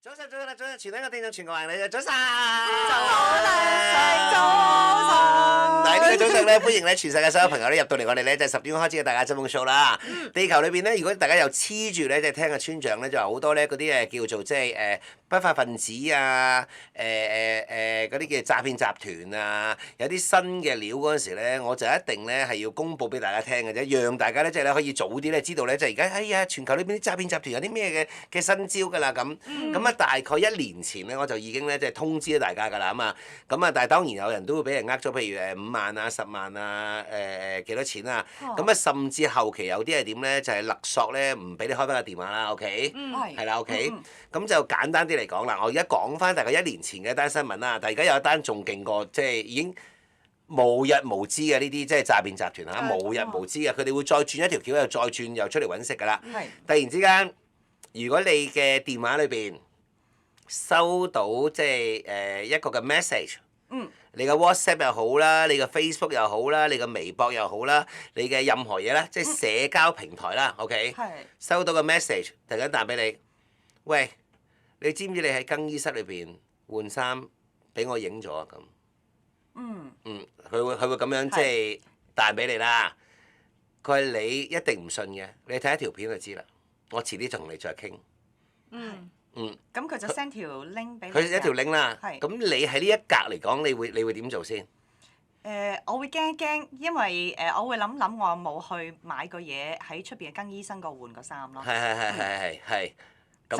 早晨，全體嘅聽眾全國人嚟嘅早晨，嗱呢個早上咧，歡迎咧全世界所有朋友咧入到嚟我哋咧就係10點開始嘅大家爭風 show 啦。地球裏邊咧，如果大家又黐住咧，即係聽嘅村長咧，就好多咧嗰啲叫做即係不法分子啊，嗰啲叫詐騙集團啊，有啲新嘅料嗰陣時咧，我就一定咧係要公佈俾大家聽嘅啫，讓大家咧即係咧可以早啲咧知道咧，即係而家哎呀全球裏邊啲詐騙集團有啲咩嘅新招㗎啦咁。咁啊大概1年前咧我就已經咧即係通知咗大家㗎啦咁啊但係當然有人都會俾人呃咗，譬如5萬啊、10萬啊、幾多錢啊，咁甚至後期有啲係點咧，就係勒索咧唔俾你開翻個電話啦 ，OK，係啦 OK，咁就簡單啲嚟講啦，我而家講翻大概1年前嘅一單新聞啦，但係而家有一單仲勁過，即係已經無日無之嘅呢啲即係詐騙集團嚇，無日無之嘅，佢哋會再轉一條橋又再轉又出嚟揾食㗎啦。突然之間，如果你嘅電話裏邊收到即係一個嘅 message，你嘅 WhatsApp 又好啦，你嘅 Facebook 又好啦，你嘅微博又好啦，你嘅任何嘢啦，即係社交平台啦，OK，收到個 message，突然間彈俾你，喂，你知唔知你喺更衣室裏邊換衫俾我影咗啊咁？佢會咁樣即係彈俾你啦。佢話你一定唔信嘅，你睇一條片就知啦。我遲啲就同你再傾。咁佢就 send 條 link 俾你。佢一條 link 啦。咁你喺呢一格嚟講，你會點做先？我會驚一驚，因為我會諗我有冇去買個嘢喺出邊嘅更衣室嗰換個衫咯。係。首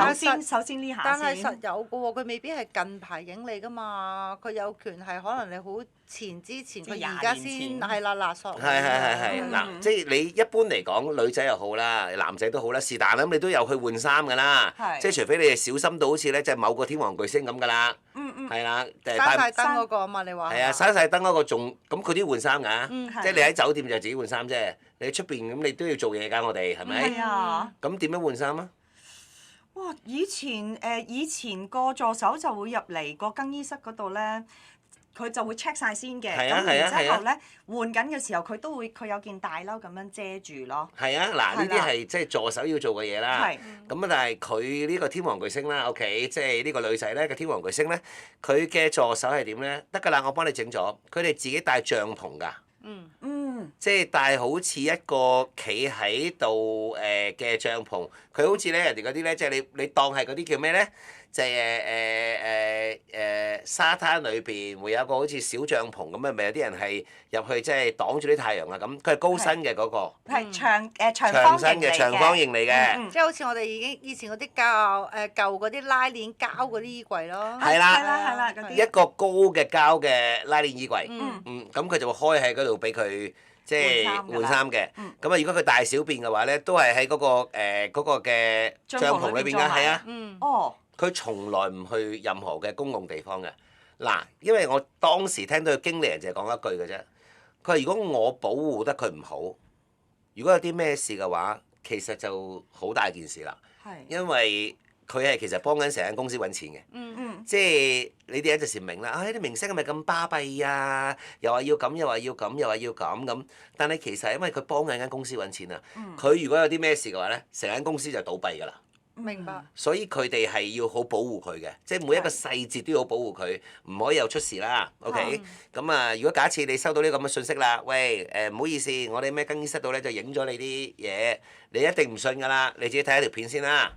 先呢下先。但係實有嘅喎，佢未必係近排影你㗎嘛，佢有權係可能你好之前，佢而家先係啦勒索。係嗱，即係你一般嚟講，女仔又好啦，男仔都好啦，是但啦，咁你都有去換衫㗎啦。即係除非你係小心到好似咧，即係某個天王巨星咁㗎啦。係啦。閂晒燈嗰個啊嘛，你話？係啊，閂晒燈嗰個仲咁，佢都要換衫㗎。即係你喺酒店就自己換衫啫，你喺出邊咁你都要做嘢㗎，我哋係咪？係啊。咁點樣換衫啊？哇！以前個助手就會入嚟個更衣室嗰度咧，佢就會 check 晒先嘅。咁然之後咧換緊嘅時候，佢有件大褸咁樣遮住咯。係啊，嗱呢啲係即係助手要做嘅嘢啦。咁但係佢呢個天王巨星啦 ，OK，即係呢個女仔咧個天王巨星咧，佢嘅助手係點咧？得㗎啦，我幫你整咗。佢哋自己帶帳篷㗎。即係帶好似一個企喺度嘅帳篷，佢好似咧人哋嗰啲咧，即係你當係嗰啲叫咩咧？就係沙灘裏邊會有一個好似小帳篷咁啊，咪有啲人係入去即係擋住啲太陽啊咁。佢係高身嘅嗰個。係長身嘅長方形嚟嘅。即係好似我哋以前嗰啲舊嗰啲拉鍊膠嗰啲衣櫃咯。係啦，一個高嘅膠嘅拉鍊衣櫃。咁佢就會開喺嗰度俾佢。即係換衫嘅，咁啊如果佢大小便嘅話咧，都係喺嗰個嘅帳篷裏邊㗎，係啊。佢從來唔去任何嘅公共地方嘅。嗱，因為我當時聽到佢經理人就係講一句嘅啫，佢話如果我保護得佢唔好，如果有啲咩事嘅話，其實就好大件事啦。因為佢係其實幫緊成間公司揾錢嘅。即係你哋有陣時明啦，啲明星係咪咁巴閉啊？又話要咁，又話要咁，又話要咁。但係其實因為佢幫緊間公司揾錢啊，佢如果有啲咩事嘅話咧，成間公司就倒閉㗎啦。明白。所以佢哋係要好保護佢嘅，即係每一個細節都要好保護佢，唔可以有出事啦。OK，咁啊，如果假設你收到呢個咁嘅信息啦，喂唔好意思，我哋咩更衣室度咧就影咗你啲嘢，你一定唔信㗎啦，你自己睇下條片先啦。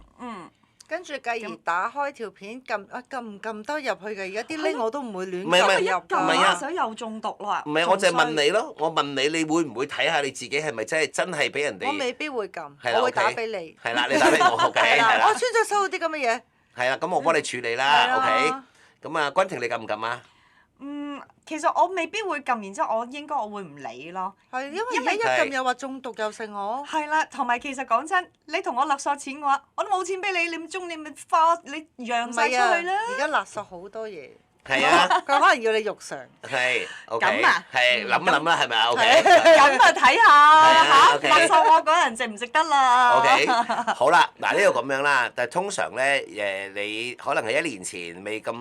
跟住繼而打開條片撳唔撳得入去嘅？而家啲 link 我都唔會亂撳入㗎。唔係啊，想又中毒啦。唔係，我就係問你咯。我問你，你會唔會睇下你自己係咪真係俾人哋？我未必會撳，我會打俾你。係啦，你打俾我 OK。係啦。我專登收到啲咁嘅嘢。係啦，咁我幫你處理啦 OK。咁啊，君婷你撳唔撳啊？其實我未必會撳，然之後我會唔理咯。係因為一撳又話中毒又剩我。係啦，同埋其實講真，你同我勒索錢嘅話，我都冇錢俾你，你唔中你咪花你讓曬出去啦。而家勒索好多嘢。係啊。佢可能要你肉償。係。咁啊？係諗一諗啦，係咪啊 OK？咁啊睇下嚇，勒索我嗰人值唔值得啦。OK。好啦，嗱呢度咁樣啦，但係通常咧你可能係1年前未咁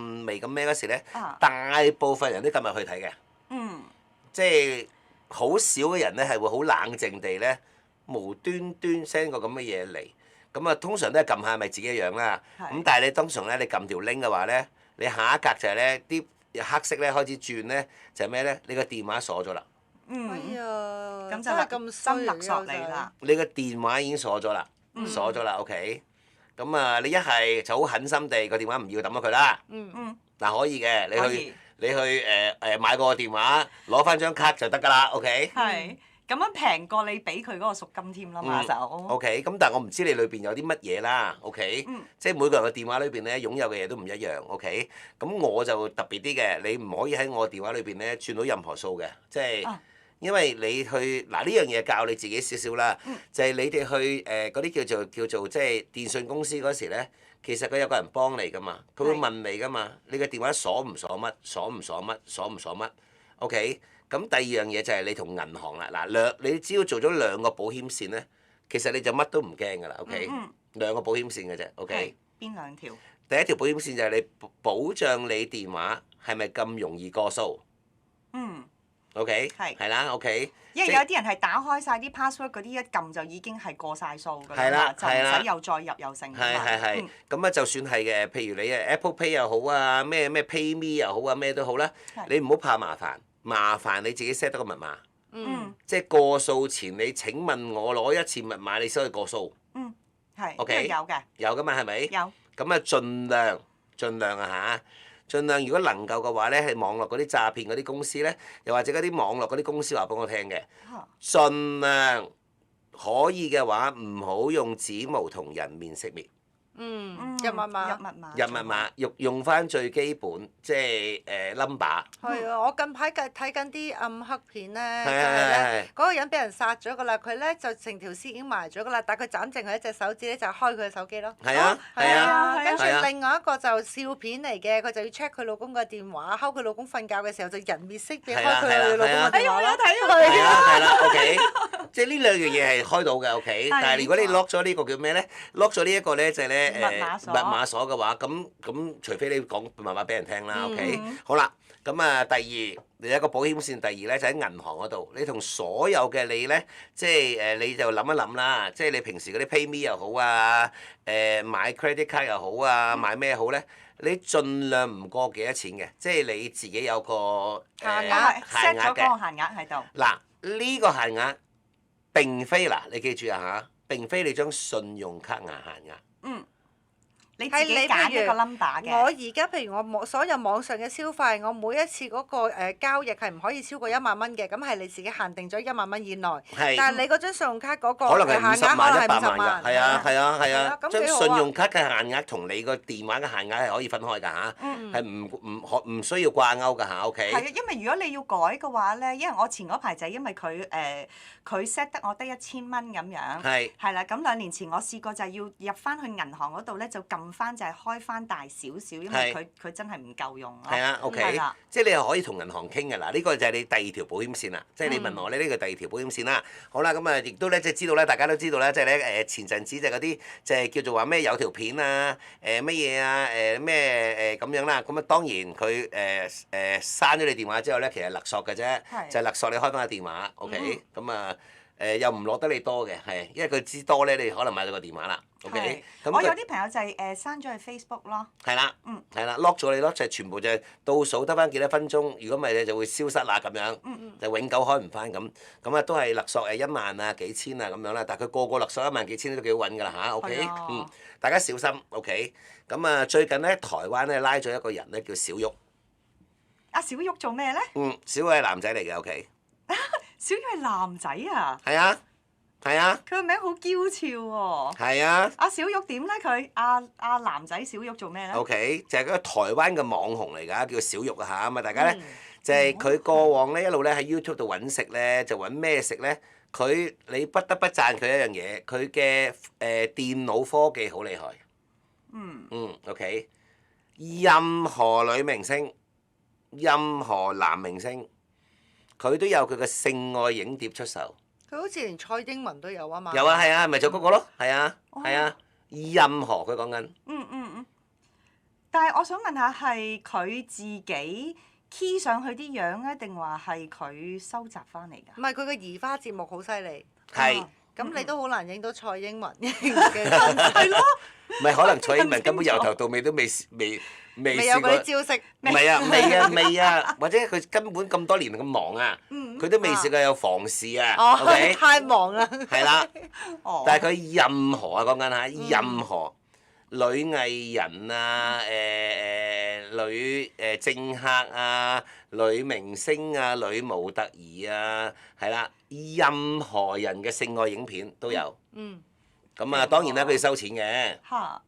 咩嗰時咧，大部分人都撳入去睇嘅。即係好少嘅人咧係會好冷靜地咧無端端 send 個咁嘅嘢嚟。咁啊通常都係撳下咪自己樣啦。咁係但係你通常咧你撳條 link 嘅話咧，你下一格就係咧啲黑色咧開始轉咧，就係咩咧？你個電話鎖咗啦，哎嗯，呀，咁就真係咁衰真勒索你啊啦。你個電話已經鎖咗啦，鎖咗啦，OK。咁啊，你一係就好狠心地個電話唔要抌咗佢啦。嗯，嗱可以嘅，可以你去買個電話，攞翻張卡就得㗎啦，OK。係咁樣平過你俾佢嗰個贖金添啦嘛就。 OK，咁但係我唔知你裏邊有啲乜嘢啦，OK，即係每個人嘅電話裏邊咧擁有嘅嘢都唔一樣，OK。咁我就特別啲嘅，你唔可以喺我電話裏邊咧轉到任何數嘅，即係。因為你去嗱呢樣嘢教你自己少少啦，就係你哋去嗰啲叫做即係電信公司嗰時咧，其實佢有個人幫你噶嘛，佢會問你噶嘛，你嘅電話鎖唔鎖乜，鎖唔鎖乜，鎖唔鎖乜，OK。咁第二樣嘢就係你同銀行啦，嗱你只要做咗兩個保險線咧，其實你就乜都唔驚㗎啦，OK。兩個保險線嘅啫，OK。邊兩條？第一條保險線就係你保障你電話係咪咁容易過數。OK，係啦，OK。因為有啲人係打開晒啲 password 嗰啲，一撳就已經係過晒數㗎係啦啦，就唔使又再入又成㗎嘛。係。咁啊，就算係嘅，譬如你Apple Pay 又好啊，咩 PayMe 又好啊，咩都好啦，你唔好怕麻煩，麻煩你自己 set 得個密碼。即係過數前，你請問我攞一次密碼，你先可以過數。係。 OK。有嘅。有㗎嘛？係咪？有。咁啊，盡量啊嚇，盡量如果能夠嘅話咧，係網絡嗰啲詐騙嗰啲公司咧，又或者嗰啲網絡嗰啲公司話俾我聽嘅，盡量可以嘅話，唔好用指模同人面識別。入密碼。入密碼，用翻最基本，即係number。係啊，我近排睇緊啲暗黑片咧，就係係咧係嗰個人俾人殺咗㗎啦，佢咧就成條屍已經埋咗㗎啦，但係佢斬剩佢一隻手指咧，就開佢嘅手機咯。係啊係啊。跟住係啊另外一個就笑片嚟嘅，佢就要 check 佢老公嘅電話，睺佢老公瞓覺嘅時候就人面識別開佢老公嘅電話咯。係啦，OK，即係呢兩樣嘢係開到嘅，OK。但係如果你 lock 咗呢個叫咩咧？lock 咗呢一個咧就係咧密碼鎖嘅話，咁除非你講密碼俾人聽啦，OK。好啦，咁啊第二，你有一個保險線，第二咧就喺銀行嗰度，你同所有嘅你咧，即係你就諗一諗啦，即係你平時嗰啲 PayMe 又好啊，買 credit card 又好啊，買咩好咧？你盡量唔過幾多錢嘅，即係你自己有個限額 set 咗嗰嘅。個限額喺度。嗱，呢個限額並非嗱，你記住啊嚇，並非你張信用卡限額。你自己揀一個 number 嘅。我而家譬如我所有網上嘅消費，我每一次嗰個交易係唔可以超過1萬蚊嘅，咁係你自己限定咗1萬蚊以內。係。但係你嗰張信用卡嗰個可能係50限額可萬、能係100 50萬㗎，萬。係啊係啊係啊，張咁幾好啊信用卡嘅限額同你個電話嘅限額係可以分開㗎嚇，係唔需要掛鈎㗎嚇，OK。係啊，因為如果你要改嘅話咧，因為我前嗰排就係因為佢 set 得我得1000蚊咁樣。係。係啦，咁2年前我試過就係要入翻去銀行嗰度咧，就撳翻就係開翻大少少，因為佢真係唔夠用咯。係啊，OK，係啦即係你又可以同銀行傾嘅嗱，呢個就係你第二條保險線啦。即係你問我咧，呢個第二條保險線啦。好啦，咁啊，亦都咧即係知道咧，大家都知道咧，即係咧前陣子就嗰啲就係叫做話咩有條片啊，乜嘢啊，咩咁樣啦。咁啊當然佢刪咗你電話之後咧，其實勒索嘅啫，就係勒索你開翻個電話，OK，咁啊。又唔落得你多嘅，係，因為佢知多咧，你可能買咗個電話啦，OK。我有啲朋友就係刪咗去 Facebook 咯。係啦，係啦，lock 咗你咯，就係全部就係倒數得翻幾多分鐘，如果唔係你就會消失啦咁樣，就永久開唔翻咁，咁啊都係勒索1萬啊幾千啊咁樣啦，但係佢個勒索1萬幾千都幾好揾㗎啦嚇，OK，大家小心，OK。咁啊最近咧台灣咧拉咗一個人咧叫小玉。阿小玉做咩咧？小玉係男仔嚟嘅，OK。小玉係男仔啊！係啊，係啊。佢個名好嬌俏喎。係啊。阿小玉點咧？佢阿男仔小玉做咩咧 ？OK，就係嗰個台灣嘅網紅嚟㗎，叫小玉啊嚇，咁啊大家咧就係佢過往咧一路咧喺 YouTube 度揾食咧，就揾咩食咧？你不得不讚佢一樣嘢，佢嘅電腦科技好厲害。OK， 任何女明星、任何男明星。佢都有佢嘅性愛影碟出售。佢好似連蔡英文都有啊嘛。有啊，係啊，咪就嗰個咯，係啊，係啊，任何佢講緊。但係我想問下，係佢自己 key 上去啲樣啊，定話係佢收集翻嚟㗎？唔係，佢嘅移花節目好犀利。係，咁你都好難影到蔡英文嘅真實。係咯，唔係可能蔡英文根本由頭到尾都未未有嗰試過。啲招式。唔係啊，未啊，或者佢根本咁多年咁忙啊，佢都未試過有房事啊，OK？太忙啦。係啦，哦，但係佢任何啊講緊嚇，任何女藝人啊，女政客啊，女明星啊，女模特兒啊，係啦，任何人嘅性愛影片都有。嗯。咁啊，當然啦，佢要收錢嘅。嚇，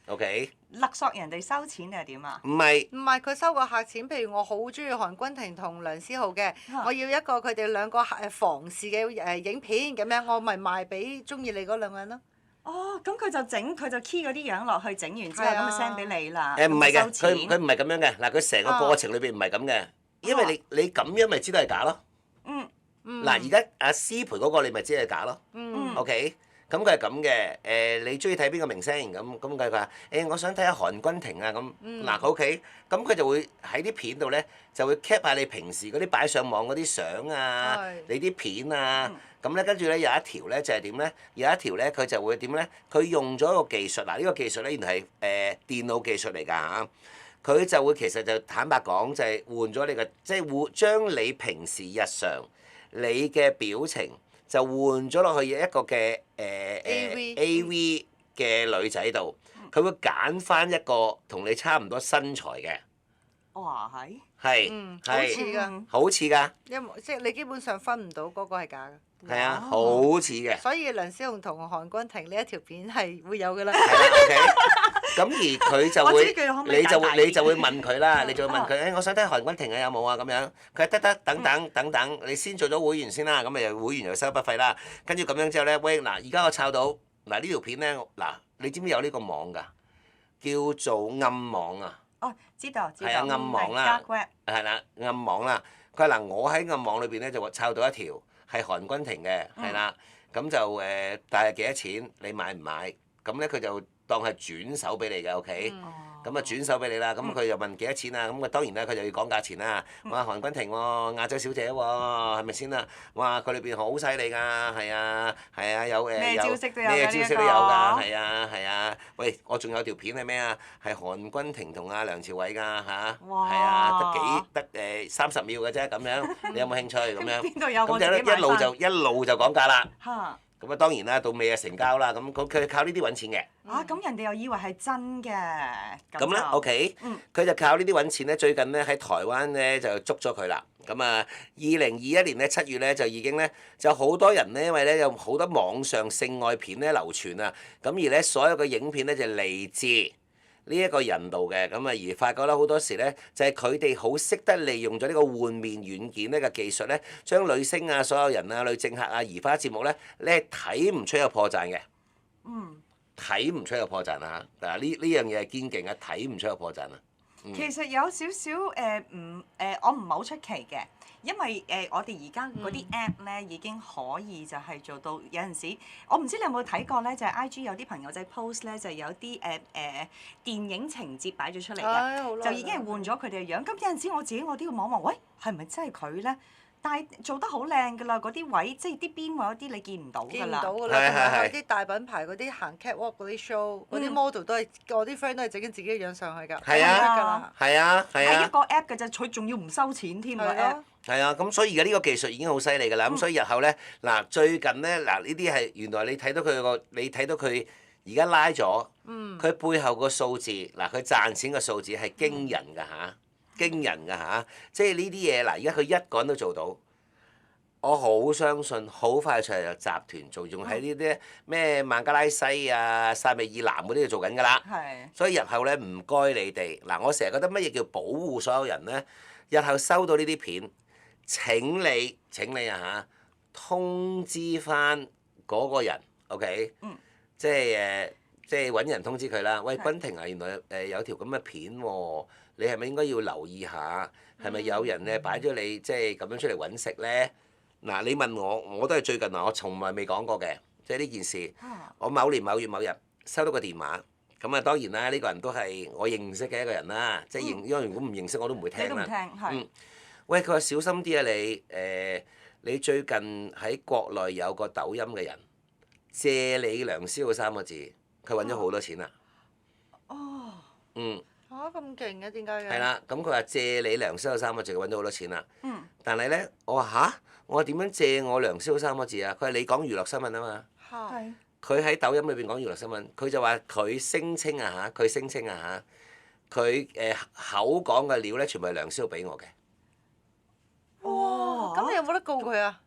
OK。勒索人哋收錢定係點啊？唔係。唔係佢收個客錢，譬如我好中意韓君婷同梁思浩嘅，我要一個佢哋兩個房事嘅影片咁樣，我咪賣俾中意你嗰兩個人咯。哦，咁佢就 key 嗰啲樣落去，整完之後咁就 send 俾你啦。唔係嘅，收錢佢唔係咁樣嘅。嗱，佢成個過程裏邊唔係咁嘅，因為你咁樣咪知道係假咯。嗯。嗱，而家阿思培嗰個你咪知係假咯。OK。咁佢係咁嘅，你中意睇邊個明星咁佢話我想睇下韓君婷啊咁，嗱佢 OK，咁佢就會喺啲片度咧就會 cap 下你平時嗰啲擺上網嗰啲相啊，你啲片啊，咁咧跟住咧有一條咧就係點咧？有一條咧佢就會點咧？佢用咗一個技術，嗱呢個技術咧原來係電腦技術嚟㗎嚇，佢就會其實就坦白講就係換咗你嘅，即係將你平時日常你嘅表情。就換咗落去一個嘅AV 嘅女仔度，佢會揀翻一個同你差唔多身材嘅。哇係。係。好似㗎。好似㗎。即係你基本上分唔到嗰個係假嘅。係啊，好似嘅。所以梁思浩同韓君婷呢一條片係會有㗎啦。係啦，OK。咁而佢就會，你就會問佢啦，你就會問佢，我想睇韓君婷啊，有冇啊咁樣？佢話得，等，你先做咗會員先啦，咁咪又會員又收筆費啦。跟住咁樣之後咧，喂嗱，而家我抄到嗱呢條片咧，嗱你知唔知有呢個網㗎？叫做暗網啊。哦，知道。係啊，暗網啦。Dark web。係啦，暗網啦。佢話嗱，我喺暗網裏邊咧就抄到一條係韓君婷嘅，係啦，咁就但係幾多錢？你買唔買？咁咧佢就當係轉手俾你嘅，OK？咁啊轉手俾你啦，咁佢又問幾多錢啊？咁啊當然啦，佢就要講價錢啦。哇，韓君婷喎，亞洲小姐喎，係咪先啊？哇，佢裏邊好犀利㗎，係啊，有咩招式都有㗎，咩招式都有㗎，係啊。喂，我仲有條片係咩啊？係韓君婷同阿梁朝偉㗎嚇，係啊，得30秒嘅啫咁樣，你有冇興趣咁樣？邊度有我自己咁就一路就講價啦。嚇！咁啊當然啦，到尾啊成交啦，咁佢靠呢啲揾錢嘅。咁人哋又以為係真嘅。咁咧，OK，佢就靠呢啲揾錢咧。最近咧喺台灣咧就捉咗佢啦。咁啊，2021年咧7月咧就已經咧就好多人咧，因為咧有好多網上性愛片咧流傳啊。咁而咧所有嘅影片咧就嚟自呢一個人度嘅。咁啊而發覺咧好多時咧就係佢哋好識得利用咗呢個換面軟件呢個技術咧，將女星啊、所有人啊、女政客啊、移花節目咧，你係睇唔出有破綻嘅。睇唔出有破綻啊！嗱呢樣嘢係堅勁啊，睇唔出有破綻啊。其實有少少我唔係好出奇嘅，因為我哋而家嗰啲 app 咧已經可以就係做到有陣時，我唔知你有冇睇過咧，就係 IG 有啲朋友仔 post 咧，就有啲電影情節擺咗出嚟嘅，就已經係換咗佢哋嘅樣。咁有陣時我都要望望，喂係咪真係佢咧？但係做得好靚㗎啦，嗰啲位即係啲邊位嗰啲你見唔到㗎啦。見唔到㗎啦，同埋有啲大品牌嗰啲行 catwalk 嗰啲 show，嗰啲 model 都係我啲 friend 都係整緊自己嘅樣上去㗎。係啊，係啊。係一個 app 㗎啫，佢仲要唔收錢添個 app。係啊，咁所以而家呢個技術已經好犀利㗎啦。咁所以日後咧，嗱最近咧，嗱呢啲係原來你睇到佢而家拉咗，佢背後個數字，嗱佢賺錢嘅數字係驚人㗎嚇。驚人㗎嚇，即係呢啲嘢嗱，而家佢一個人都做到，我好相信好快出嚟就集團做，仲喺呢啲咩孟加拉西啊、薩米爾南嗰啲度做緊㗎啦。係。所以日後咧唔該你哋嗱，我成日覺得乜嘢叫保護所有人咧？日後收到呢啲片，請你啊嚇，通知翻嗰個人 ，OK？即係揾人通知佢啦。喂，君婷啊，原來有條咁嘅片喎。你係咪應該要留意下？係咪有人咧擺咗你即係咁樣出嚟揾食咧？嗱，你問我，我都係最近我從來未講過嘅，即係呢件事。我某年某月某日收到個電話，咁啊當然啦，呢個人都係我認識嘅一個人啦，即係因為如果唔認識我都唔會聽啦。你都唔聽，係。喂，佢話小心啲啊你，你最近喺國內有個抖音嘅人，借你梁思浩3個字，佢揾咗好多錢啦。哦。嗯。嚇咁勁嘅點解嘅？係啦，咁佢話借你梁思浩3個字，佢揾咗好多錢啦。嗯。但係咧，我話吓，我話點樣借我梁思浩3個字啊？佢話你講娛樂新聞啊嘛。嚇。係。佢喺抖音裏邊講娛樂新聞，佢就話佢聲稱啊嚇，佢聲稱啊嚇，佢口講嘅料咧，全部係梁思浩俾我嘅。哦。咁你有冇得告佢啊？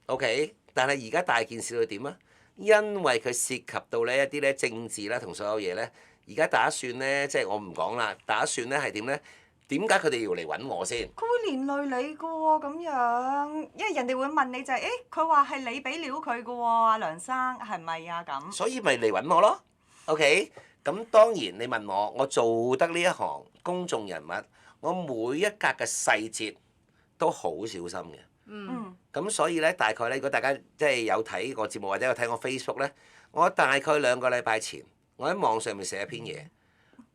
OK，但係而家大件事到點啊？因為佢涉及到呢一啲咧政治啦同所有嘢咧，而家打算咧，即係我唔講啦，打算咧係點咧？點解佢哋要嚟揾我先？佢會連累你㗎喎，咁樣，因為人哋會問你就係、誒，佢話係你俾料佢㗎喎，阿梁生係咪啊咁？所以咪嚟揾我咯。OK，咁當然你問我做得呢一行公眾人物，我每一格嘅細節都好小心嘅。嗯。咁所以咧，大概咧，如果大家即係有睇我節目或者有睇我 Facebook 咧，我大概2個禮拜前，我喺網上面寫一篇嘢，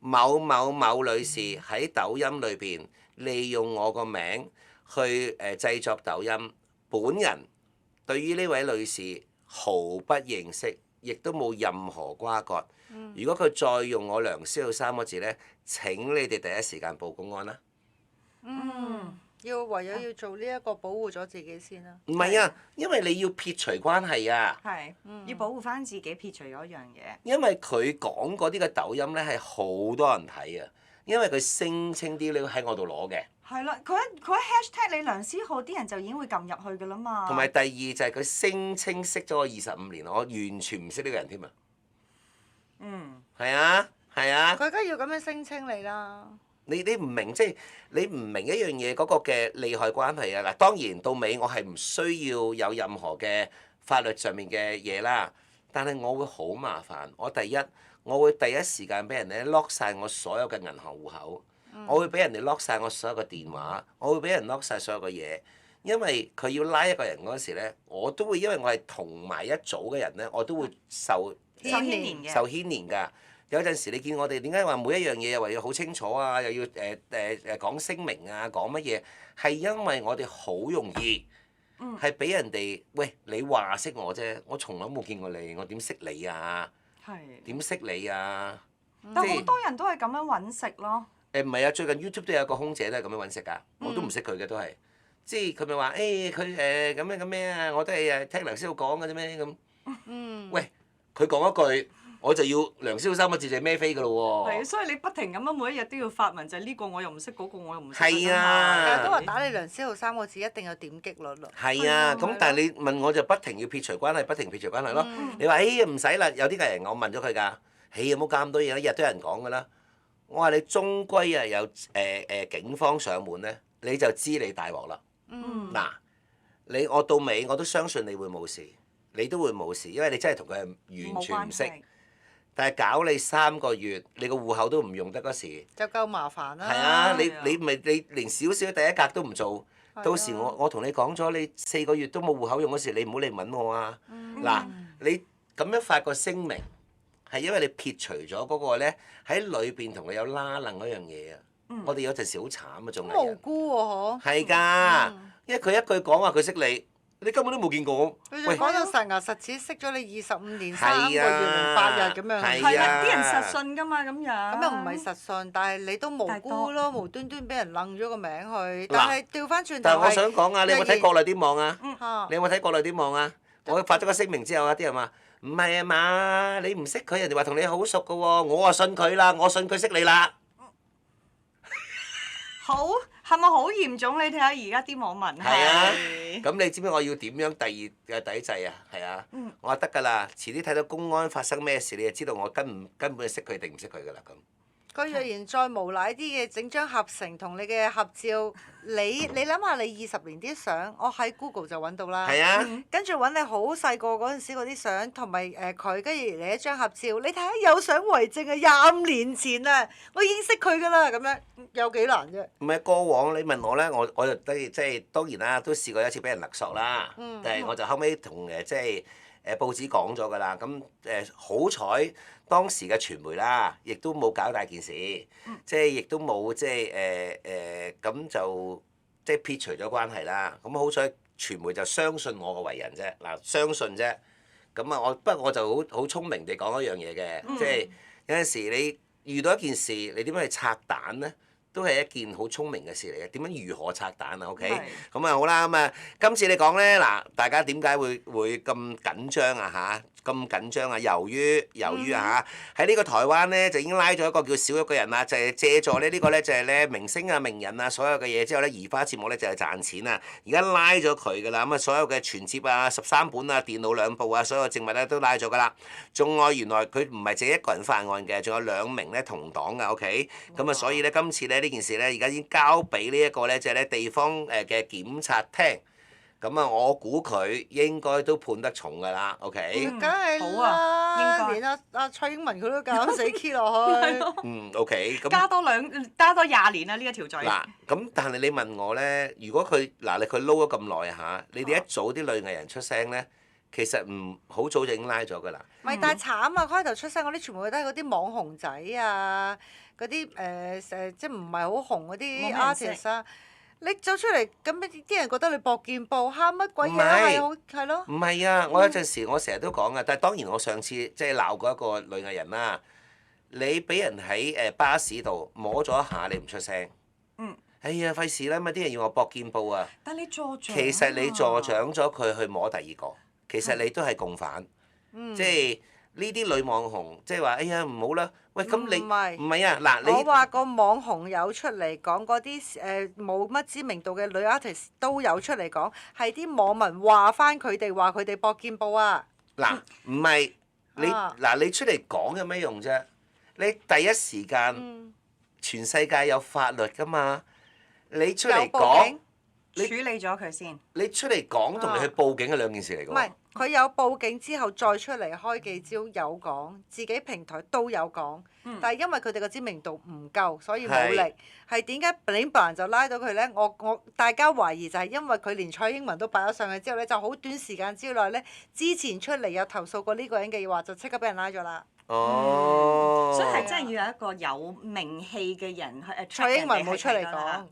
某某某女士喺抖音裏邊利用我個名去製作抖音，本人對於呢位女士毫不認識，亦都冇任何瓜葛。如果佢再用我梁思浩3個字咧，請你哋第一時間報公安啦。唯有要做呢一個保護咗自己先啦。唔係啊，因為你要撇除關係啊。係。要保護翻自己，撇除咗一樣嘢。因為佢講嗰啲嘅抖音咧係好多人睇啊，因為佢聲稱啲料喺我度攞嘅。係啦，佢一 hashtag 你梁思浩，啲人就已經會撳入去㗎啦嘛。同埋第二就係佢聲稱識咗我25年，我完全唔識呢個人添啊。係啊，係啊。佢梗係要咁樣聲稱你啦。你唔明，即係你唔明一樣嘢嗰個嘅利害關係啊！嗱，當然到尾我係唔需要有任何嘅法律上面嘅嘢啦，但係我會好麻煩。我會第一時間俾人哋 lock 晒我所有嘅銀行戶口，我會俾人哋 lock 晒我所有嘅電話，我會俾人 lock 晒所有嘅嘢，因為佢要拉一個人嗰時咧，我都會因為我係同埋一組嘅人咧，我都會受牽連嘅。受牽連㗎。有陣時你見我哋點解話每一樣嘢又話要好清楚啊，又要講聲明啊，講乜嘢？係因為我哋好容易係俾人哋喂，你話識我啫，我從來冇見過你，我點識你啊？係。點識你啊？但好多人都係咁樣揾食咯。唔係啊，最近 YouTube 都有個空姐都係咁樣揾食㗎，我都唔識佢嘅都係，即係佢咪話佢咁樣咁咩啊？我都係聽梁思浩講嘅啫咩咁。喂，佢講一句。我就要梁思浩3個字就孭飛㗎咯喎！係，所以你不停咁樣每一日都要發文，就係呢個我又唔識，嗰個我又唔識。係啊！但係都話打你梁思浩3個字一定有點擊率咯。係啊，咁但係你問我就不停要撇除關係，不停撇除關係咯。你話唔使啦，有啲嘅人我問咗佢㗎，有冇咁多嘢？日都有人講㗎啦。我話你終歸啊有警方上門咧，你就知你大鑊啦。嗱，我到尾我都相信你會冇事，你都會冇事，因為你真係同佢係完全唔識。但係搞你3個月，你個戶口都唔用得嗰時，就夠麻煩啦。係啊，你連少少第一格都唔做，到時我同你講咗，你4個月都冇戶口用嗰時，你唔好嚟揾我啊！嗱，你咁樣發個聲明，係因為你撇除咗嗰個咧喺裏邊同佢有拉楞嗰樣嘢啊！我哋有陣時好慘啊，仲係無辜喎，嗬。係㗎，因為佢一句講話佢識你。你根本都冇見過我。佢就講到實牙實齒，識咗你25年3個月零8日咁樣。係啊，啲人實信㗎嘛，咁樣。咁又唔係實信，但係你都無辜咯，無端端俾人楞咗個名去。但係調翻轉頭係。但係我想講啊，你有冇睇國內啲網啊？你有冇睇國內啲網啊？我發咗個聲明之後啊，啲人話唔係啊嘛，你唔識佢，人哋話同你好熟㗎喎，我啊信佢啦，我信佢識你啦。好。係咪好嚴重？你睇下而家啲網民係。係啊，咁你知唔知我要點樣第二嘅抵制啊？係啊，我話得㗎啦，遲啲睇到公安發生咩事，你就知道我根本係識佢定唔識佢㗎啦咁。佢若然再無賴啲嘅，整張合成同你嘅合照，你諗下你20年啲相，我喺 Google 就揾到啦。係啊。跟住揾你好細個嗰陣時嗰啲相，同埋佢跟住嚟一張合照，你睇下有相為證啊！25年前啊，我已經識佢㗎啦，咁樣有幾難啫？唔係過往你問我咧，我就即係當然啦，都試過一次俾人勒索啦。但係我就後尾同即係報紙講咗㗎啦。咁好彩當時嘅傳媒啦，亦都冇搞大件事，即係亦都冇即係咁就即係撇除咗關係啦。咁好彩傳媒就相信我嘅為人啫，嗱相信啫。咁啊，不過我就好聰明地講一樣嘢嘅，即係有陣時你遇到一件事，你點樣去拆彈咧？都係一件好聰明嘅事嚟嘅，點樣如何拆彈啊？OK，咁啊好啦，咁啊今次你講咧嗱，大家點解會咁緊張啊嚇？咁緊張啊！由於啊喺呢個台灣咧就已經拉咗一個叫小玉嘅人啦，就係借助呢個咧就係咧明星啊名人啊所有嘅嘢之後咧移花節目咧就係賺錢啊！而家拉咗佢㗎啦，咁啊所有嘅存摺啊13本啊電腦2部啊所有證物咧都拉咗㗎啦。仲外原來佢唔係淨係一個人犯案嘅，仲有2名咧同黨㗎。OK，咁啊所以咧今次咧呢件事咧而家已經交俾呢一個咧即係咧地方嘅檢察廳。咁啊，我估佢應該都判得重㗎啦，OK？梗係好啊，應該連阿蔡英文佢都減死 key 落去。OK，咁加多20年啦呢一條罪。嗱，咁但係你問我咧，如果佢你佢撈咗咁耐嚇，你哋一早啲女藝人出聲咧，其實唔好早就已經拉咗㗎啦。唔係，但係慘啊！開頭出聲嗰啲全部都係嗰啲網紅仔啊，嗰啲即係唔係好紅嗰啲 artist 啊。你走出嚟咁啲人覺得你搏劍報蝦乜鬼嘢係好係咯？唔係啊！我有陣時我成日都講啊，但係當然我上次即係鬧過一個女藝人啦。你俾人喺巴士度摸咗一下，你唔出聲。哎呀，費事啦！咪啲人要我搏劍報啊！但你助長。其實你助長咗佢去摸第二個，其實你都係共犯。即係呢啲女網紅，即係話哎呀唔好啦。喂，咁你唔係啊嗱，你我話個網紅有出嚟講，嗰啲冇乜知名度嘅女 artist 都有出嚟講，係啲網民話翻佢哋話佢哋搏劍報啊！嗱，唔係你你出嚟講有咩用啫？你第一時間全世界有法律㗎嘛？你出嚟講，處理咗佢先。你出嚟講同你去報警係2件事嚟㗎喎。唔係，佢有報警之後再出嚟開記招有講，自己平台都有講，但係因為佢哋個知名度唔夠，所以冇力。係點解 Bling 就拉到佢咧？大家懷疑就係因為佢連蔡英文都擺咗上去之後咧，就好短時間之內咧，之前出嚟有投訴過呢個人嘅話，就即刻俾人拉咗啦。哦。所以係真係要有一個有名氣嘅人去蔡英文冇出嚟講。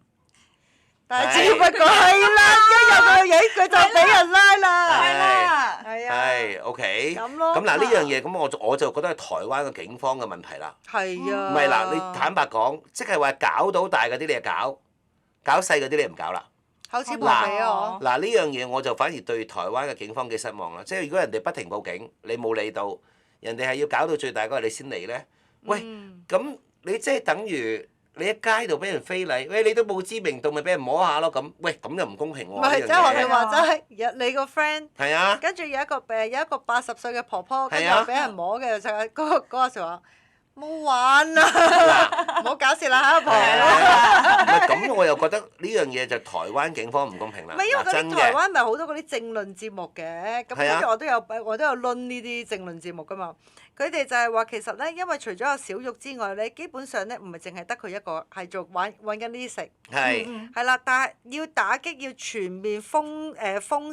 但係係只不過係啦，一有佢影佢就俾人拉啦。係啦。係啊。係 OK。咁咯。咁嗱呢樣嘢，咁我就覺得係台灣嘅警方嘅問題啦。係啊。唔係嗱，你坦白講，即係話搞到大嗰啲你就搞細嗰啲你唔搞啦。口齒薄皮啊！嗱呢樣嘢我就反而對台灣嘅警方幾失望啦。即係如果人哋不停報警，你冇理到，人哋係要搞到最大嗰個你先嚟咧。喂，咁你即係等於。你喺街度俾人非禮，喂你都冇知名度，咪俾人摸下咯咁，喂咁又唔公平喎。唔係，即係學你話齋，你個 friend，跟住有一個80歲嘅婆婆，跟住俾人摸嘅就係嗰個時話冇玩啊，唔好搞事啦嚇，婆。咁我又覺得呢樣嘢就台灣警方唔公平啦。唔係因為嗰啲台灣咪好多嗰啲政論節目嘅，咁跟住我都有論呢啲政論節目㗎嘛。佢哋就係話其實咧，因為除咗有小玉之外咧，基本上咧唔係淨係得佢一個係揾緊呢啲食。係啦，但係要打擊要全面封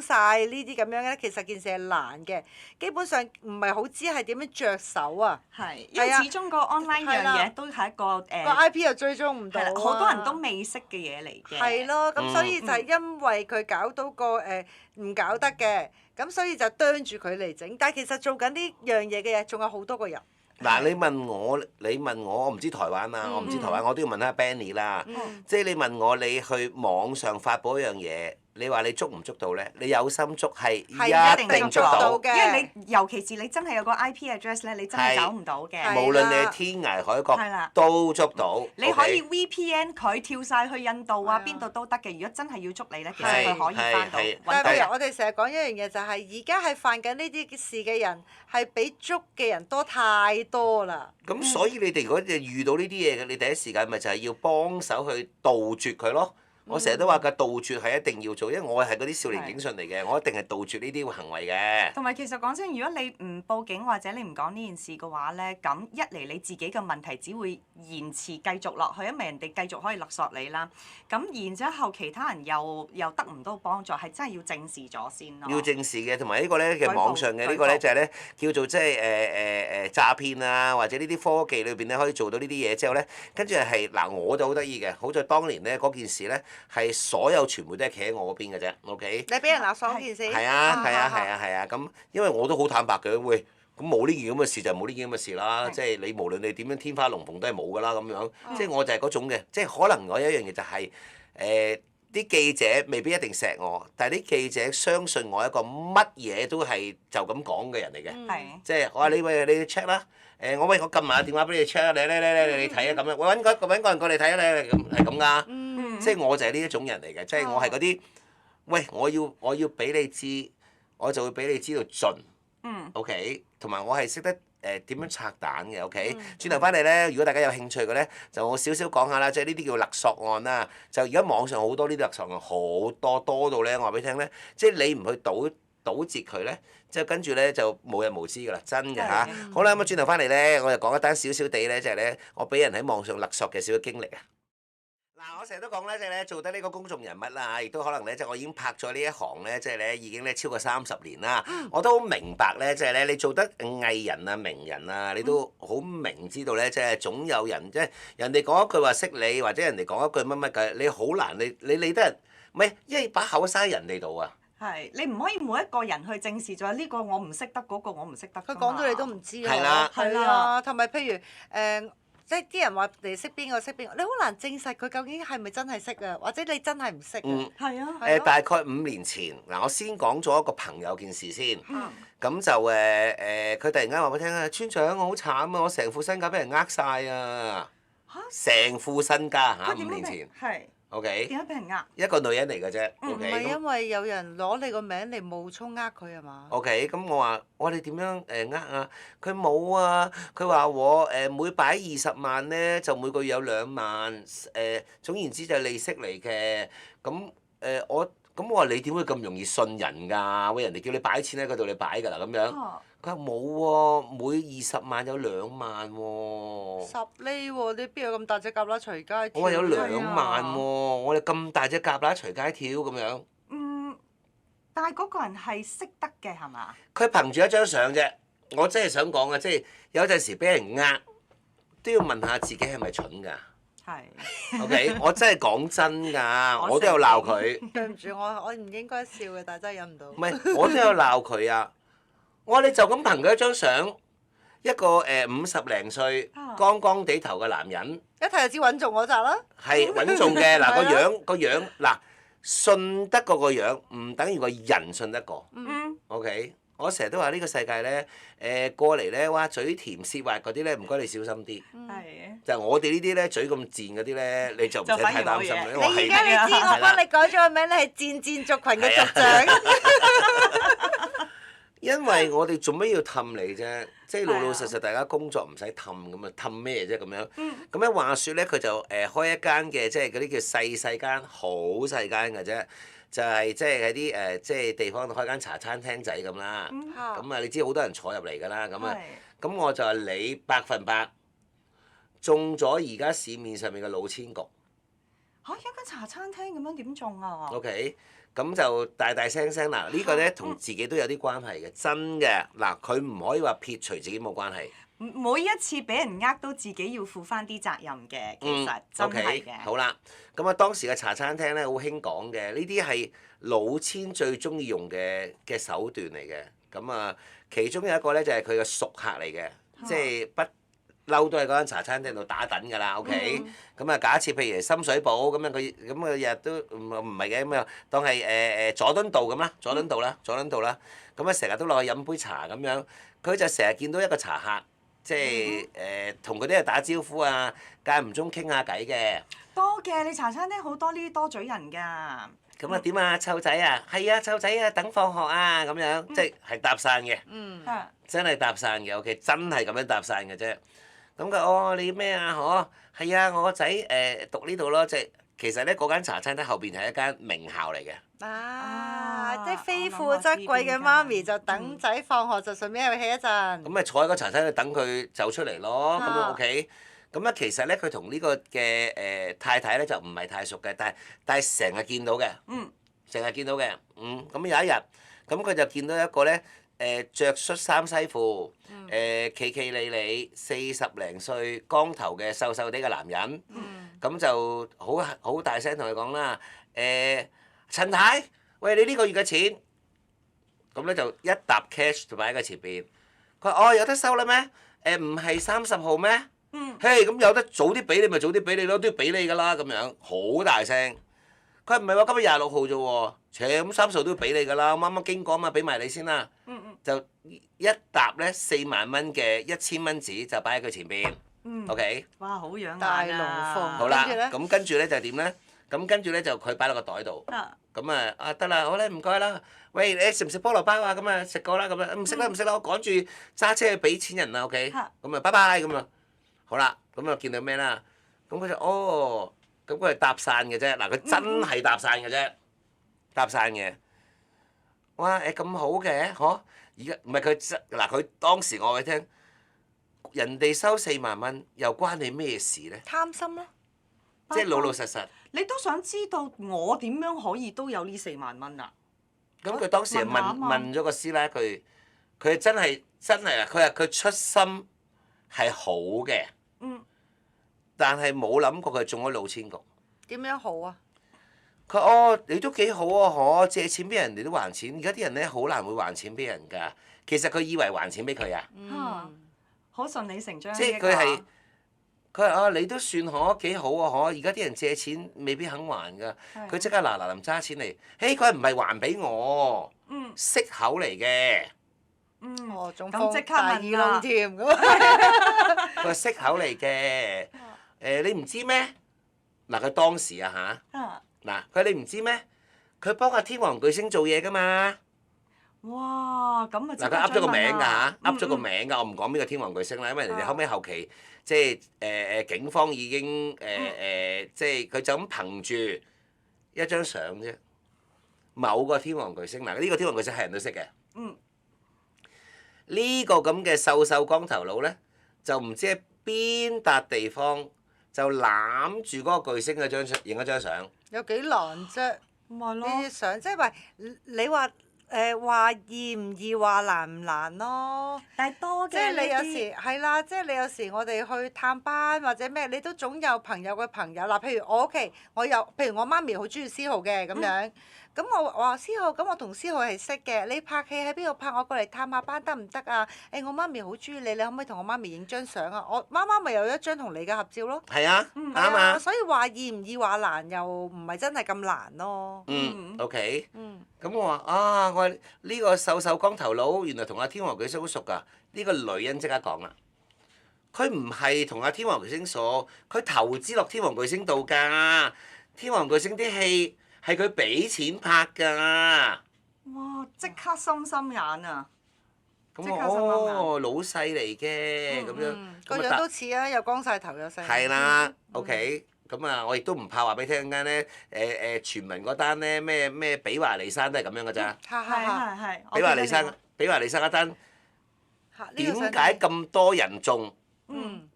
晒呢啲咁樣咧，其實件事係難嘅。基本上唔係好知係點樣着手啊。係，因為始終個 online 樣嘢都係一個個 IP 又追蹤唔到啊。好多人都未識嘅嘢嚟嘅。係咯，咁所以就係因為佢搞到個唔搞得嘅。咁所以就啄住佢嚟整，但係其實做緊呢樣嘢嘅嘢仲有好多個人。嗱，你問我，我唔知台灣啦，我唔知台灣，我都要問下 Benny 啦。即係你問我，你去網上發布一樣嘢，你話你捉唔捉到咧？你有心捉係一定捉到嘅，因為你尤其是你真係有個 IP address 咧，你真係走唔到嘅。無論你係天涯海角都捉到。你可以 VPN 佢跳晒去印度啊，邊度都得嘅。如果真係要捉你咧，其實佢可以翻到。但係譬如我哋成日講一樣嘢，就係而家係犯緊呢啲事嘅人，係比捉嘅人多太多啦。咁所以你哋如果遇到呢啲嘢嘅，你第一時間咪就係要幫手去杜絕佢咯。我成日都話㗎，杜絕係一定要做，因為我係嗰啲少年警訊嚟嘅，我一定係杜絕呢啲行為嘅。同埋其實講真，如果你唔報警或者你唔講呢件事嘅話咧，咁一嚟你自己嘅問題只會延遲繼續落去，因為人哋繼續可以勒索你啦。咁然之後其他人又得唔到幫助，係真係要正視咗先咯。要正視嘅，同埋呢個咧嘅網上嘅呢個咧就係咧叫做即係詐騙啊，或者呢啲科技裏邊咧可以做到呢啲嘢之後咧，跟住係嗱我就好得意嘅，好在當年咧嗰件事咧係所有傳媒都係企喺我嗰邊嘅啫，OK？你俾人勒索嗰件事？係啊係啊係啊係啊，咁因為我都好坦白嘅，喂，咁冇呢件咁嘅事就冇呢件咁嘅事啦，即係你無論你點樣天花龍鳳都係冇㗎啦咁樣，即係我就係嗰種嘅，即係可能我有一樣嘢就係啲記者未必一定錫我，但係啲記者相信我一個乜嘢都係就咁講嘅人嚟嘅，即係我話你喂你 check 啦，我撳埋個電話俾你 check 啊，你睇啊咁樣，我揾個人過嚟睇啊，你咁係咁㗎，即係我就係呢一種人嚟嘅，即係我係嗰啲，喂我要俾你知，我就會俾你知道盡，OK， 同埋我係識得點樣拆彈嘅 ，OK？轉頭翻嚟咧，如果大家有興趣嘅咧，就我少少講下啦，即係呢啲叫勒索案啦。就而家網上好多呢啲勒索案，好多到咧，我話俾你聽咧，即係你唔去堵截佢咧，即係跟住咧就無日無之㗎啦，真嘅嚇。好啦，咁轉頭翻嚟咧，我就講一單少少地咧，就係咧，我俾人喺網上勒索嘅少少經歷啊。嗱，我成日都講咧，即係咧做得呢個公眾人物啦，亦都可能咧，即係我已經拍咗呢一行咧，即係咧已經咧超過30年啦。我都好明白咧，即係咧你做得藝人啊、名人啊，你都好明知道咧，即係總有人即係人哋講一句話識你，或者人哋講一句乜乜嘅，你好難你理得人，唔係因為把口嘥人哋度啊。係，你唔可以每一個人去正視咗呢個我唔識得，嗰個我唔識得。佢講到你都唔知啊。係啦。係啊，同埋譬如即係啲人話你識邊個識邊個，你好難證實佢究竟係咪真係識啊，或者你真係唔識啊。係啊。大概5年前，嗱我先講咗一個朋友件事先。咁就佢突然間話俾我聽啊，村長我好慘啊，我成副身家俾人呃晒啊。成副身家嚇，5年前。係。OK。點解俾人呃？一個女人嚟嘅啫。唔係因為有人攞你個名嚟冒充呃佢係嘛？OK，咁我話你點樣啊？佢冇啊，佢話我每擺20萬咧，就每個月有2萬總言之就係利息嚟嘅。咁我話你點會咁容易信人㗎？喂，人哋叫你擺錢喺嗰度，你擺㗎啦咁樣。佢話冇喎，每20萬有2萬喎。10厘喎，你邊有咁大隻蛤乸隨街跳？我話有2萬喎，我哋咁大隻蛤乸隨街跳咁樣。但係嗰個人係識得嘅係嘛？佢憑住一張相啫，我真係想講啊，即係有陣時俾人呃，都要問下自己係咪蠢㗎。係。OK， 我真係講真㗎，我都有鬧佢。對唔住，我唔應該笑嘅，但係真係忍唔到。唔係，我都有鬧佢啊！我話你就咁憑佢一張相，一個50零歲、光光地頭嘅男人，一睇就知穩重嗰扎啦。係穩重嘅嗱，個樣嗱，信得過個樣，唔等於個人信得過。OK， 我成日都話呢個世界咧，過嚟咧，哇嘴甜舌滑嗰啲咧，唔該你小心啲。係。就係我哋呢啲咧，嘴咁賤嗰啲咧，你就唔使太擔心。你而家你知我幫你改咗個名，你係賤賤族群嘅族長。因為我哋做咩要氹你啫？即係老老實實大家工作唔使氹咁啊，氹咩啫咁樣？咁樣話説咧，佢就開一間嘅，即係嗰啲叫細間，好細間嘅啫。就係即係喺啲即係地方度開間茶餐廳仔咁啦。咁啊，你知好多人坐入嚟㗎啦。咁我就話你100%中咗而家市面上面嘅老千局。一間茶餐廳咁樣點中啊？OK。咁就大大聲嗱，呢個咧同自己都有啲關係嘅，真嘅嗱，佢唔可以話撇除自己冇關係。每一次俾人呃都自己要負翻啲責任嘅，其實真係嘅。好啦，咁啊當時嘅茶餐廳咧好興講嘅，呢啲係老千最中意用嘅手段嚟嘅。咁啊，其中有一個咧就係佢嘅熟客嚟嘅，即係不嬲都喺嗰間茶餐廳度打躉㗎啦，OK？咁啊，假設譬如深水埗咁樣，佢日日都唔係嘅咁啊，當係佐敦道咁啦，佐敦道啦，咁啊成日都落去飲杯茶咁樣，佢就成日見到一個茶客，即係同佢啲人打招呼啊，間唔中傾下偈嘅。多嘅，你茶餐廳好多呢啲多嘴人㗎。咁啊點啊，湊仔啊，係啊，湊仔啊，等放學啊咁樣，即係搭訕嘅。真係搭訕嘅 ，OK， 真係咁樣搭訕嘅啫。咁佢你咩啊？係啊，我個仔讀呢度咯，即係其實咧嗰間茶餐廳後邊係一間名校嚟嘅。即係非富則貴嘅媽咪就等仔放學就順便去 hea 一陣。咁咪坐喺個茶餐廳等佢走出嚟咯，咁 OK。咁咧其實咧佢同呢個嘅太太咧就唔係太熟嘅，但係成日見到嘅。成日見到嘅。咁有一日，咁佢就見到一個咧。著恤衫西褲，企企理理40零歲光頭嘅瘦瘦哋嘅男人，咁就好大聲同佢講啦。陳太，喂，你呢個月嘅錢，咁咧就一沓 cash 就擺喺佢前邊。佢話：有得收啦咩？唔係30號咩？嘿，咁有得早啲俾你咪早啲俾你咯，都要俾你㗎啦咁樣，好大聲。佢唔係話今日26號啫喎，咁30號都要俾你㗎啦，啱啱經過啊嘛，俾埋你先啦。就一沓咧4萬蚊嘅1000蚊紙就擺喺佢前邊。OK。哇！好養眼大龍啊！鳳好啦，跟住咧咁跟住咧就係點咧？咁跟住咧就佢擺落個袋度。咁啊得啦，好咧，唔該啦。喂，你食唔食菠蘿包啊？咁啊食過啦，咁啊唔食啦唔食啦，我趕住揸車去俾錢人啦，OK。咁啊拜拜咁啊。好啦，咁啊見到咩啦？咁佢就咁佢係搭訕嘅啫。嗱，佢真係搭訕嘅啫，搭訕嘅。哇咁好嘅，嗬？而家唔係佢當時我話你聽，人哋收4萬蚊又關你咩事咧？貪心咯，即係老老實實。你都想知道我點樣可以都有呢4萬蚊啊？咁佢當時係問咗個師奶，佢真係啊！佢話佢出心係好嘅，但係冇諗過佢中咗老千局。點樣好啊？佢話你都幾好啊！借錢俾人哋都還錢，而家啲人咧好難會還錢俾人㗎。其實佢以為還錢俾佢啊，好順理成章。即係佢話你都算幾好啊！而家啲人借錢未必肯還㗎。佢即刻嗱臨揸錢嚟，佢唔係還俾我，息口嚟嘅。咁即刻大耳問啦窿添咁。佢話息口嚟嘅，你唔知咩？嗱，佢當時啊嚇，嗱，佢話你唔知咩？佢幫阿天王巨星做嘢㗎嘛。哇！咁啊，嗱，佢噏咗個名㗎嚇，噏咗個名㗎，我唔講邊個天王巨星啦，因為人哋後期即係警方已經即係佢就咁憑住一張相啫，某個天王巨星嗱，呢個天王巨星係人都識嘅。呢個咁嘅瘦光頭佬咧，就唔知喺邊笪地方就攬住嗰個巨星影一張相。有幾難啫？咪咯，呢啲相即係話你話話易唔易，話難唔難咯？但係多嘅即係你有呢啲時係啦，即係你有時我哋去探班或者咩，你都總有朋友嘅朋友嗱。譬如我屋企，譬如我媽咪好中意思浩嘅咁樣，咁我話思浩，咁我同思浩係識嘅。你拍戲喺邊度拍？我過嚟探下班得唔得啊？我媽咪好中意你，你可唔可以同我媽咪影張相啊？我媽媽咪有一張同你嘅合照咯。係啊，啱啊。所以話易唔易，話難又唔係真係咁難咯。OK。咁我話我話呢個瘦光頭佬原來同阿天王巨星好熟㗎。呢個女人即刻講啦，佢唔係同阿天王巨星熟，佢投資落天王巨星度㗎。天王巨星啲戲係佢俾錢拍㗎。哇！即刻心心眼啊！咁我老細嚟嘅咁樣，個樣都似啊，又光晒頭又細。係啦，OK。咁啊，我亦都唔怕話俾你聽間咧，傳聞嗰單咧咩比華利山都係咁樣㗎咋。係。比華利山一單。點解咁多人中？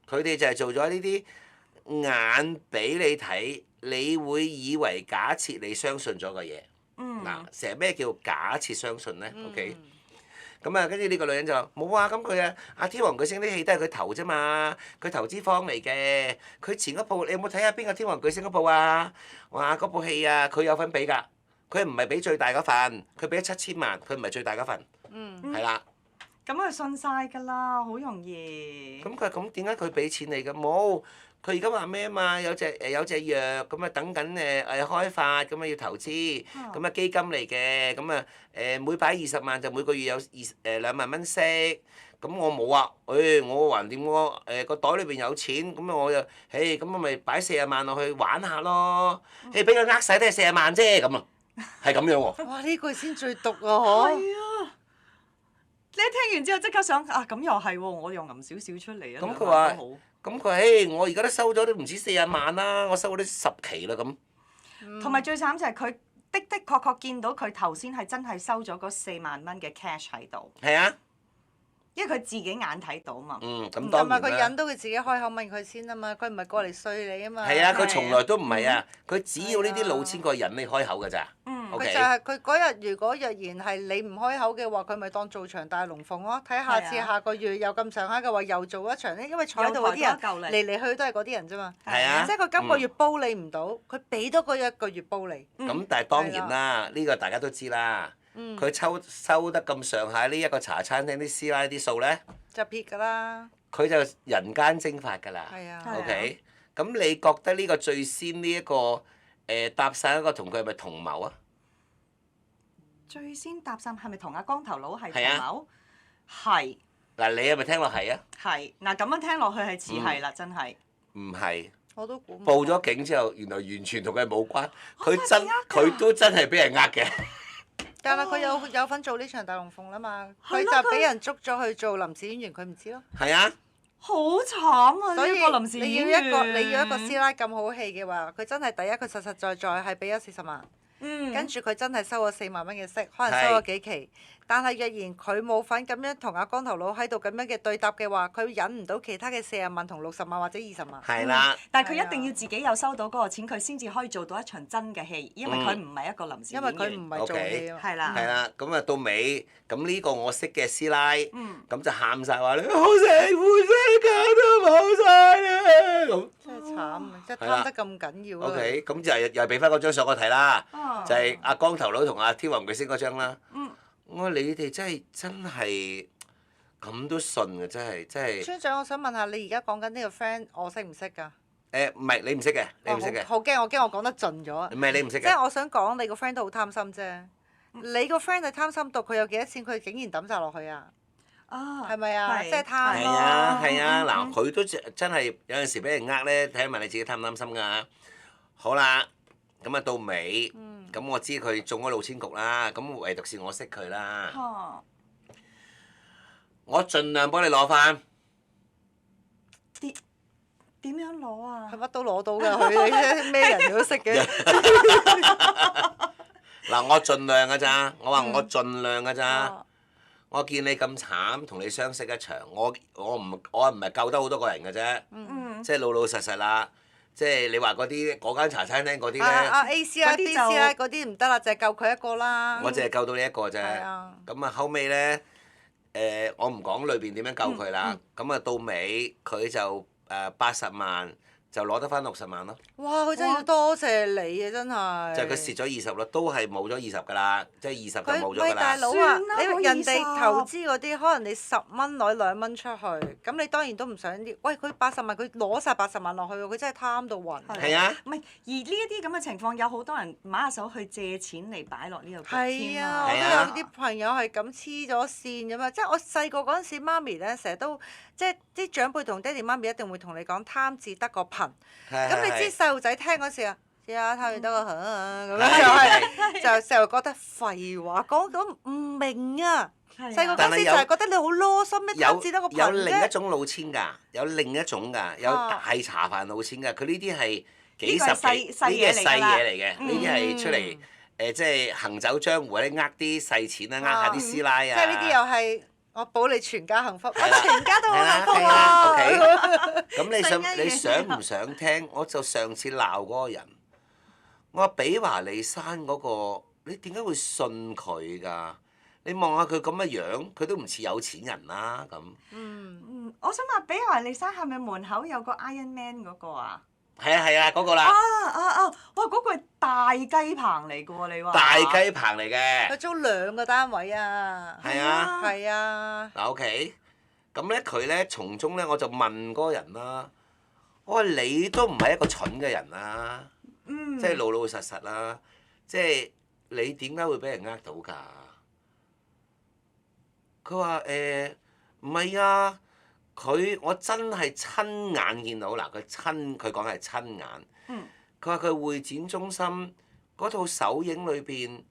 佢哋就係做咗呢啲眼俾你睇，你會以為假設你相信咗個嘢。嗱，成日咩叫假設相信咧？OK。咁啊，跟住呢個女人就話冇啊，咁佢啊，阿天王巨星啲戲都係佢投啫嘛，佢投資方嚟嘅。佢前嗰部你有冇睇下邊個天王巨星嗰部啊？哇，嗰部戲啊，佢有份俾㗎。佢唔係俾最大嗰份，佢俾咗7000萬，佢唔係最大嗰份。係啦。咁佢信晒㗎啦，好容易。咁佢咁點解佢俾錢你嘅？冇，佢而家話咩啊嘛？有隻藥咁啊，等緊開發，咁啊要投資，咁啊基金嚟嘅，咁啊每擺20萬就每個月有2萬蚊息。咁我冇啊，我橫掂我個袋裏邊有錢，咁我就咁我咪擺40萬落去玩下咯。俾佢呃晒都係40萬啫，咁啊，係咁樣喎。哇！呢句先最毒啊！嗬。係啊。你一聽完之後即刻想咁又係喎，我又揞少少出嚟啊！咁佢話，我而家都收咗都唔止40萬啦，我收咗啲10期啦咁。同埋最慘就係佢的確見到佢頭先係真係收咗嗰4萬蚊嘅 cash 喺度。係啊。因為佢自己眼睇到嘛。咁當然啦。同埋佢引到佢自己開口問佢先啊嘛，佢唔係過嚟衰你啊嘛。係啊，佢從來都唔係啊，佢只要呢啲老千過引你開口㗎咋。OK 就係佢嗰日，如果若然係你唔開口嘅話，佢咪當做場大龍鳳咯。睇下次下個月又咁上下嘅話，又做一場咧，因為坐喺度嗰啲人嚟嚟去去都係嗰啲人啫嘛。係啊。即係佢今個月煲你唔到，佢俾多嗰一個月煲你。咁但係當然啦，呢個大家都知啦。佢收得咁上下呢一個茶餐廳啲師奶啲數咧，就撇㗎啦。佢就人間蒸發㗎啦。係啊。OK，咁你覺得呢個最先呢一個搭訕一個同佢係咪同謀啊？最先搭訕係咪同阿光頭佬係同係啊謀？係。嗱，你係咪聽落係啊？係嗱，咁樣聽落去係似係啦，真係。唔係。我都估唔報咗警之後，原來完全同佢冇關，佢都真係俾人呃嘅。但係佢有份做呢場大龍鳳啦嘛，佢就俾人捉咗去做臨時演員，佢唔知咯。係啊。好慘啊！所以呢個臨時演員你要一個師奶咁好戲嘅話，佢真係第一佢實實在在係俾咗40萬，跟住佢真係收咗4萬蚊嘅息，可能收咗幾期。但係若然佢冇份咁樣同阿光頭佬喺度咁樣嘅對答嘅話，佢引唔到其他嘅40萬同60萬或者20萬。係啦。但係佢一定要自己有收到嗰個錢，佢先至可以做到一場真嘅戲，因為佢唔係一個臨時演員。因為佢唔係做戲啊。係啦。係啦，咁啊到尾，咁呢個我識嘅師奶，咁就喊晒話你好成副身家都冇晒啦咁。真係慘啊！即係貪得咁緊要啊。OK，咁就又俾翻嗰張相我睇啦，就係阿光頭佬同阿天王巨星嗰張啦。我話你哋真係咁都信嘅，真係。村長，我想問下你而家講緊呢個 friend，我識唔識㗎？唔係你唔識嘅，你唔識嘅。好驚！我驚我講得盡咗。唔係你唔識嘅。即係我想講，你個 friend 都好貪心啫。你個 friend 係貪心到佢有幾多錢，佢竟然抌晒落去啊？係咪啊？即係貪咯。係啊，嗱，佢都真係有陣時俾人呃咧，睇下問你自己貪唔貪心㗎。好啦，咁啊到尾。咁我知佢中咗老千局啦，咁唯獨是我識佢啦。我盡量幫你攞翻。點樣攞啊？佢乜都攞到㗎，佢咩人都識嘅。嗱，我盡量㗎咋，我話我盡量㗎咋。我見你咁慘，同你相識一場，我唔係救得好多個人㗎啫。即係老老實實啦。即係你話嗰間茶餐廳嗰啲咧，A 啊 B 啊嗰啲唔得啦，就係救佢一個啦。我淨係救到你一個啫。咁啊後尾咧，我唔講裏邊點樣救佢啦。咁啊到尾佢就80萬。就攞得翻60萬咯！哇！佢真係要多謝你啊，真係。就係佢蝕咗20咯，都係冇咗20㗎啦，即係20就冇咗㗎啦。喂，大佬啊，你人哋投資嗰啲，可能你10蚊攞2蚊出去，咁你當然都唔想啲。喂，佢80萬，佢攞晒80萬落去喎，佢真係貪到暈。係啊。唔係，而呢一啲咁嘅情況，有好多人馬下手去借錢嚟擺落呢度添啊！我都有啲朋友係咁黐咗線㗎嘛，即係我細個嗰陣時，媽咪咧成日都即係啲長輩同爹哋媽咪一定會同你講貪字得個貧。咁你知細路仔聽嗰時啊，試下貪字得個貧啊，咁樣就成日覺得廢話，講到唔明啊。細個嗰陣時就係覺得你好囉嗦咩貪字得個貧啫。有另一種老千㗎，有另一種㗎，有大茶飯老千㗎。佢呢啲係幾十幾，呢啲係細嘢嚟嘅，呢啲係出嚟即係行走江湖咧，呃啲細錢啊，呃下啲師奶啊。即係呢啲又係。我保你全家幸福，我全家都好幸福喎。咁你想唔想聽？我就上次鬧嗰個人，我話比華利山嗰個，你點解會信佢㗎？你望下佢咁嘅樣，佢都唔似有錢人啦咁。我想問比華利山係咪門口有個 Iron Man 嗰個啊？係啊，嗰個啦。哇！嗰個係大雞棚嚟㗎喎，你話？大雞棚嚟嘅。佢租2個單位啊。係啊。係啊。嗱 OK，咁咧佢咧從中咧我就問嗰個人啦，我話你都唔係一個蠢嘅人啦，即係老老實實啦，即係你點解會俾人呃到㗎？佢話唔係啊。我真係親眼見到嗱，佢講係親眼。佢話佢會展中心嗰套首映裏邊，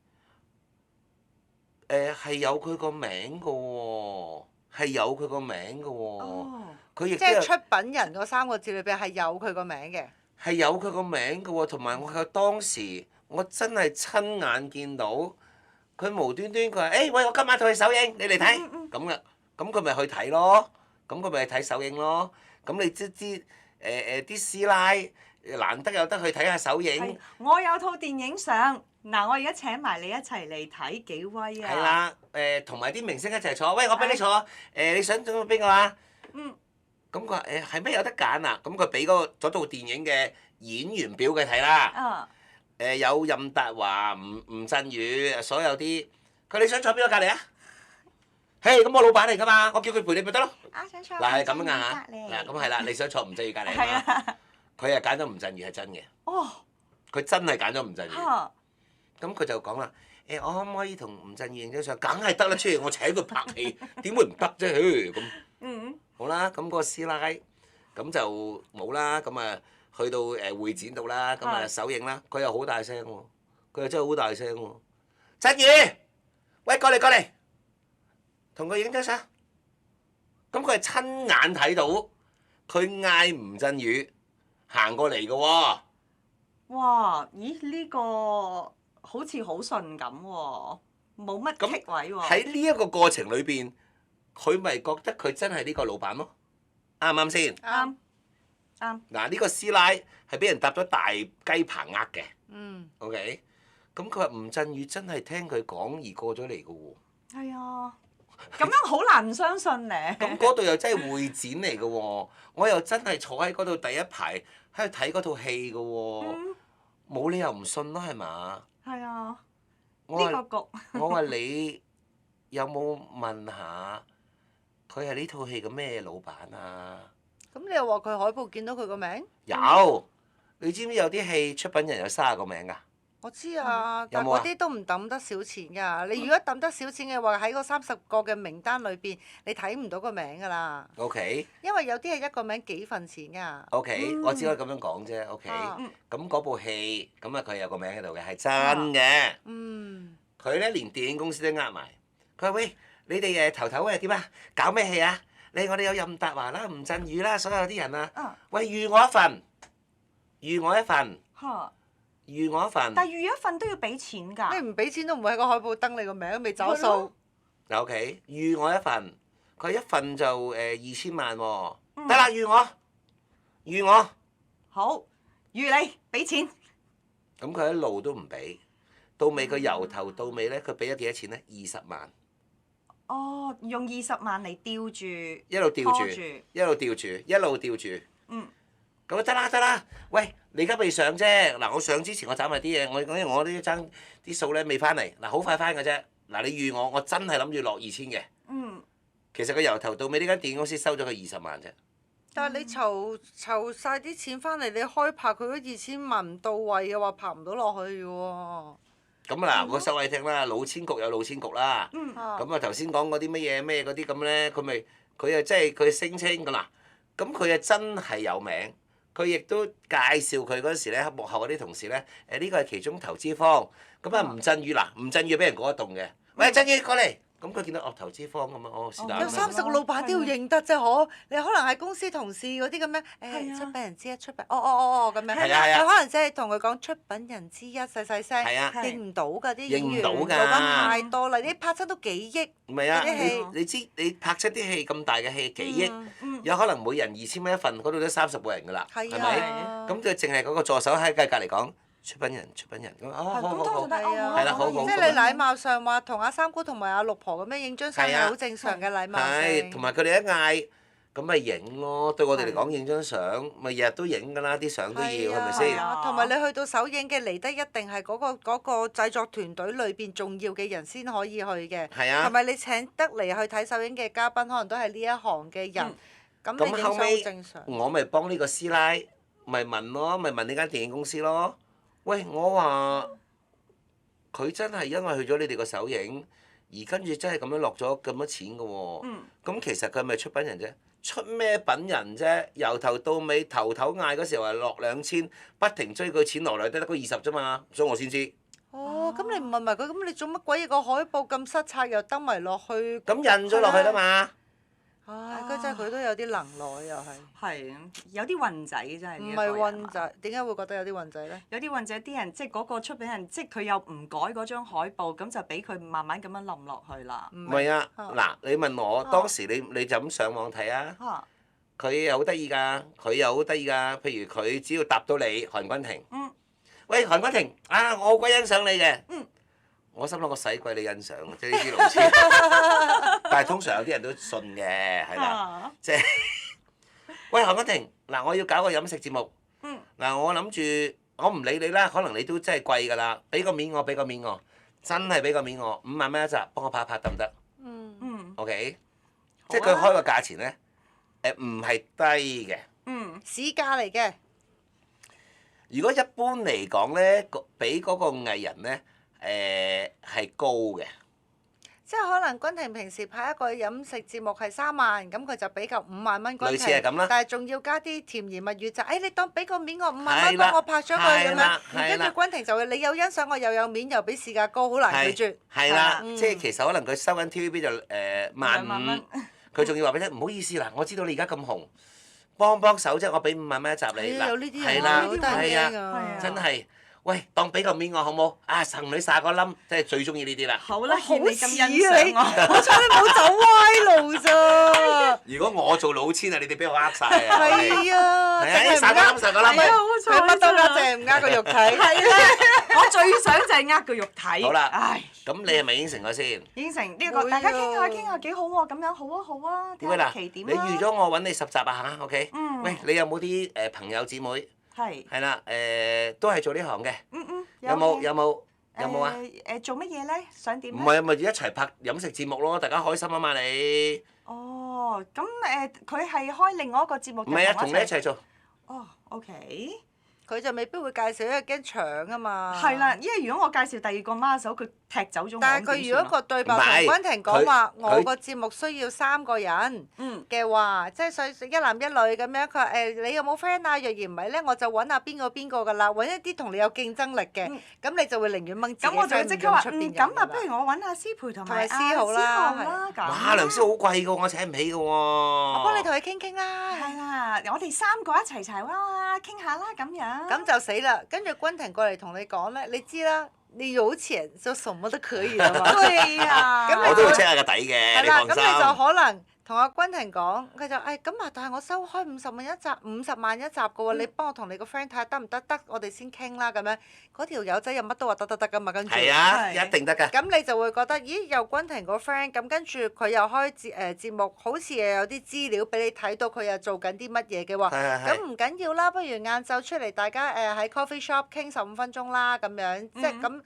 係有佢個名㗎喎，係有佢個名㗎喎。佢亦都即係出品人嗰3個字裏邊係有佢個名嘅。係有佢個名㗎喎，同埋我當時我真係親眼見到，佢無端端佢話：喂，我今晚同佢首映，你嚟睇咁嘅，咁佢咪去睇咯。咁佢咪去睇首映咯？咁你知啲師奶難得有得去睇下首映。我有套電影相，嗱，我而家請埋你一齊嚟睇幾威啊！係啦，同埋啲明星一齊坐，喂，我俾你坐，你想做邊個啊？嗯。咁佢話係咩有得揀啊？咁佢俾嗰套電影嘅演員表佢睇啦。有任達華、吳鎮宇，所有啲，佢你想坐邊個隔離啊？嘿，咁我老闆嚟㗎嘛，我叫佢陪你咪得咯。想坐。嗱係咁㗎嚇，嗱咁係啦，你想坐吳鎮宇隔離啊嘛？佢係揀咗吳鎮宇係真嘅。哦。佢真係揀咗吳鎮宇。嚇！咁佢就講啦，我可唔可以同吳鎮宇影張相？梗係得啦，出嚟我請佢拍戲，點會唔得啫？咁。好啦，咁嗰個師奶咁就冇啦，咁啊去到會展度啦，咁啊首映啦，佢又好大聲喎，佢又真係好大聲喎，鎮宇，喂過嚟，同佢影張相。咁佢係親眼睇到，佢嗌吳鎮宇行過嚟嘅喎。哇！咦？呢個好似好順咁喎，冇乜棘位喎。喺呢一個過程裏邊，佢咪覺得佢真係呢個老闆咯？啱唔啱先？啱。嗱，呢個師奶係俾人搭咗大雞棚呃嘅。OK，咁佢話吳鎮宇真係聽佢講而過咗嚟嘅喎。係啊。咁樣好難唔相信咧。咁嗰度又真係會展嚟嘅喎，我又真係坐喺嗰度第一排喺度睇嗰套戲嘅喎，冇理由唔信咯，係嘛？係啊。呢個局。我話你有冇問下佢係呢套戲嘅咩老闆啊？咁你又話佢海報見到佢個名？有，你知唔知有啲戲出品人有30個名㗎？我知啊，但有冇啊嗰啲都唔抌得少錢㗎。你如果抌得少錢嘅話，喺嗰30個嘅名單裏邊，你睇唔到個名㗎啦。OK。因為有啲係一個名幾份錢㗎。OK，我只可以咁樣講啫。OK，咁嗰部戲咁啊，佢有個名喺度嘅，係真嘅。佢咧連電影公司都呃埋。佢話：喂，你哋頭係點啊？搞咩戲啊？我哋有任達華啦、吳鎮宇啦，所有啲人啊。喂，預我一份。嚇！預我一份。但係預一份都要俾錢㗎。你唔俾錢都唔會喺個海報登你個名，未找數。嗱 OK，預我一份，佢一份就2000萬喎。得啦，預我。好，預你俾錢。咁佢一路都唔俾，到尾佢由頭到尾咧，佢俾咗幾多錢咧？20萬。哦，用20萬嚟吊住。一路吊住。咁啊得啦，喂，你而家未上啫。嗱，我上之前我找埋啲嘢，我呢爭啲數咧未翻嚟，嗱好快翻嘅啫。嗱你預我真係諗住落2000嘅。其實佢由頭到尾呢間電影公司收咗佢20萬啫。但係你籌曬啲錢翻嚟，你開拍佢嗰2000萬唔到位嘅話，拍唔到落去嘅喎。咁啊嗱，我收你聽啦，老千局有老千局啦。咁啊頭先講嗰啲乜嘢咩嗰啲咁咧，佢啊即係佢聲稱㗎啦。咁佢啊真係有名。佢亦都介紹佢嗰陣時咧，幕後嗰啲同事咧，呢個係其中投資方。咁啊，吳鎮宇俾人告一棟嘅。喂，鎮宇過嚟。咁佢見到投資方咁樣，是但。有30個老闆都要認得啫，可？你可能係公司同事嗰啲咁樣，出品人之一咁樣。係啊。有可能即係同佢講出品人之一，細細聲。認唔到㗎啲演員，做緊太多啦！你拍親都幾億。唔係啊，你知你拍出啲戲咁大嘅戲幾億，有可能每人2000蚊一份，嗰度都30個人㗎啦，係咪？咁佢淨係嗰個助手喺隔離講。出品人咁好，係啦，好。即係你禮貌上話同阿三姑同埋阿六婆咁樣影張相係好正常嘅禮貌性。係，同埋佢哋一嗌，咁咪影咯。對我哋嚟講，影張相咪日日都影㗎啦，啲相都要係咪先？同埋你去到首映嘅嚟得一定係嗰個製作團隊裏邊重要嘅人先可以去嘅。係啊。同埋你請得嚟去睇首映嘅嘉賓，可能都係呢一行嘅人。咁你影相好正常。我咪幫呢個師奶，咪問呢間電影公司咯。喂，我話佢真係因為去咗你哋個首映，而跟住真係咁樣落咗咁多錢嘅喎。咁其實佢係咪出品人啫？出咩品人啫？由頭到尾頭嗌嗰時候話落2000，不停追佢錢落嚟，得個20啫嘛，所以我先知。哦，咁你唔問埋佢，咁你做乜鬼嘢個海報咁失策又登埋落去？咁印咗落去啦嘛。唉，嗰陣佢都有啲能耐又係。係，有啲運仔真係。唔係運仔，點解會覺得有啲運仔咧？有啲運仔啲人，即係嗰個出品人，即係佢又唔改嗰張海報，咁就俾佢慢慢咁樣冧落去啦。唔係啊，嗱，你問我當時你就咁上網睇啊。佢又好得意㗎，譬如佢只要答到你韓君婷。喂，韓君婷啊，我好鬼欣賞你嘅。我心諗我使鬼你欣賞，即係呢啲老千。但係通常有啲人都信嘅，係啦，即係。喂，韓君婷，嗱，我要搞個飲食節目。嗱，我諗住，我唔理你啦，可能你都真係貴㗎啦，俾個面我，俾個面我，真係俾個面我，5萬蚊一集，幫我拍一拍得唔得？OK，即係佢開個價錢咧，唔係低嘅。市價嚟嘅。如果一般嚟講咧，俾嗰個藝人咧，係高嘅。即係可能君婷平時拍一個飲食節目係3萬，咁佢就俾夠5萬蚊君婷。類似係咁啦。但係仲要加啲甜言蜜語就，你當俾個面我5萬蚊幫我拍咗佢咁樣，跟住君婷就會你有欣賞我又有面又俾市價高，好難拒絕。係啦，即係其實可能佢收緊 TVB 就15000，佢仲要話俾你聽，唔好意思啦，我知道你而家咁紅，幫手啫，我俾5萬蚊一集你。有呢啲係啦，係啊，真係。喂，當俾個面我好冇？啊，神女撒個冧，真係最中意呢啲啦。好啦，好你咁欣似賞我，好彩你冇走歪路咋。如果我做老千啊，你哋俾我呃晒啊！係啊，係啊，撒個冧，撒個冧。佢乜都呃，淨係唔呃個肉體。係啦，我最想就係呃個肉體。好啦，唉，咁你係咪應承咗先？應承呢個大家傾下幾好喎，咁樣好啊好啊，睇下期點啦。你預咗我揾你10集啊嚇，OK？喂，你有冇啲朋友姊妹？係啦，都係做呢行嘅。有冇啊？做乜嘢咧？想點？唔係咪一齊拍飲食節目咯？大家開心啊嘛你。哦，咁佢係開另外一個節目。唔係啊，同你一齊做。哦，OK。佢就未必會介紹，因為驚搶啊嘛。係啦，因為如果我介紹第二個媽手，佢踢走咗我。但係佢如果個對白同君婷講話，我個節目需要3個人嘅話，即係1男1女咁樣。佢話你有冇 friend 啊？若然唔係咧，我就揾下邊個㗎啦，揾一啲同你有競爭力嘅，咁你就會寧願掹自己 friend 唔用出邊人㗎啦。咁我就即刻話咁啊，不如我揾阿思培同埋思豪啦。哇，梁思豪好貴㗎，我請唔起㗎喎。我幫你同佢傾啦。係啦，我哋3個一齊啦，傾下啦咁樣。咁就死啦！跟住君婷過嚟同你講咧，你知啦，你有錢就什麼都可以啦嘛。對啊。我都會 check 下個底嘅，你放心。咁你就可能同阿君婷講，佢就咁啊，但係我收開50萬一集嘅喎，你幫我同你個 friend 睇下得唔得？得，我哋先傾啦咁樣。嗰條友仔又乜都話得㗎嘛，跟住。係啊，一定得㗎。咁你就會覺得，咦？又君婷個 friend，咁跟住佢又開節目，好似又有啲資料俾你睇到，佢又做緊啲乜嘢嘅喎。咁唔緊要啦，不如晏晝出嚟，大家喺 coffee shop 傾15分鐘啦，咁樣即係咁。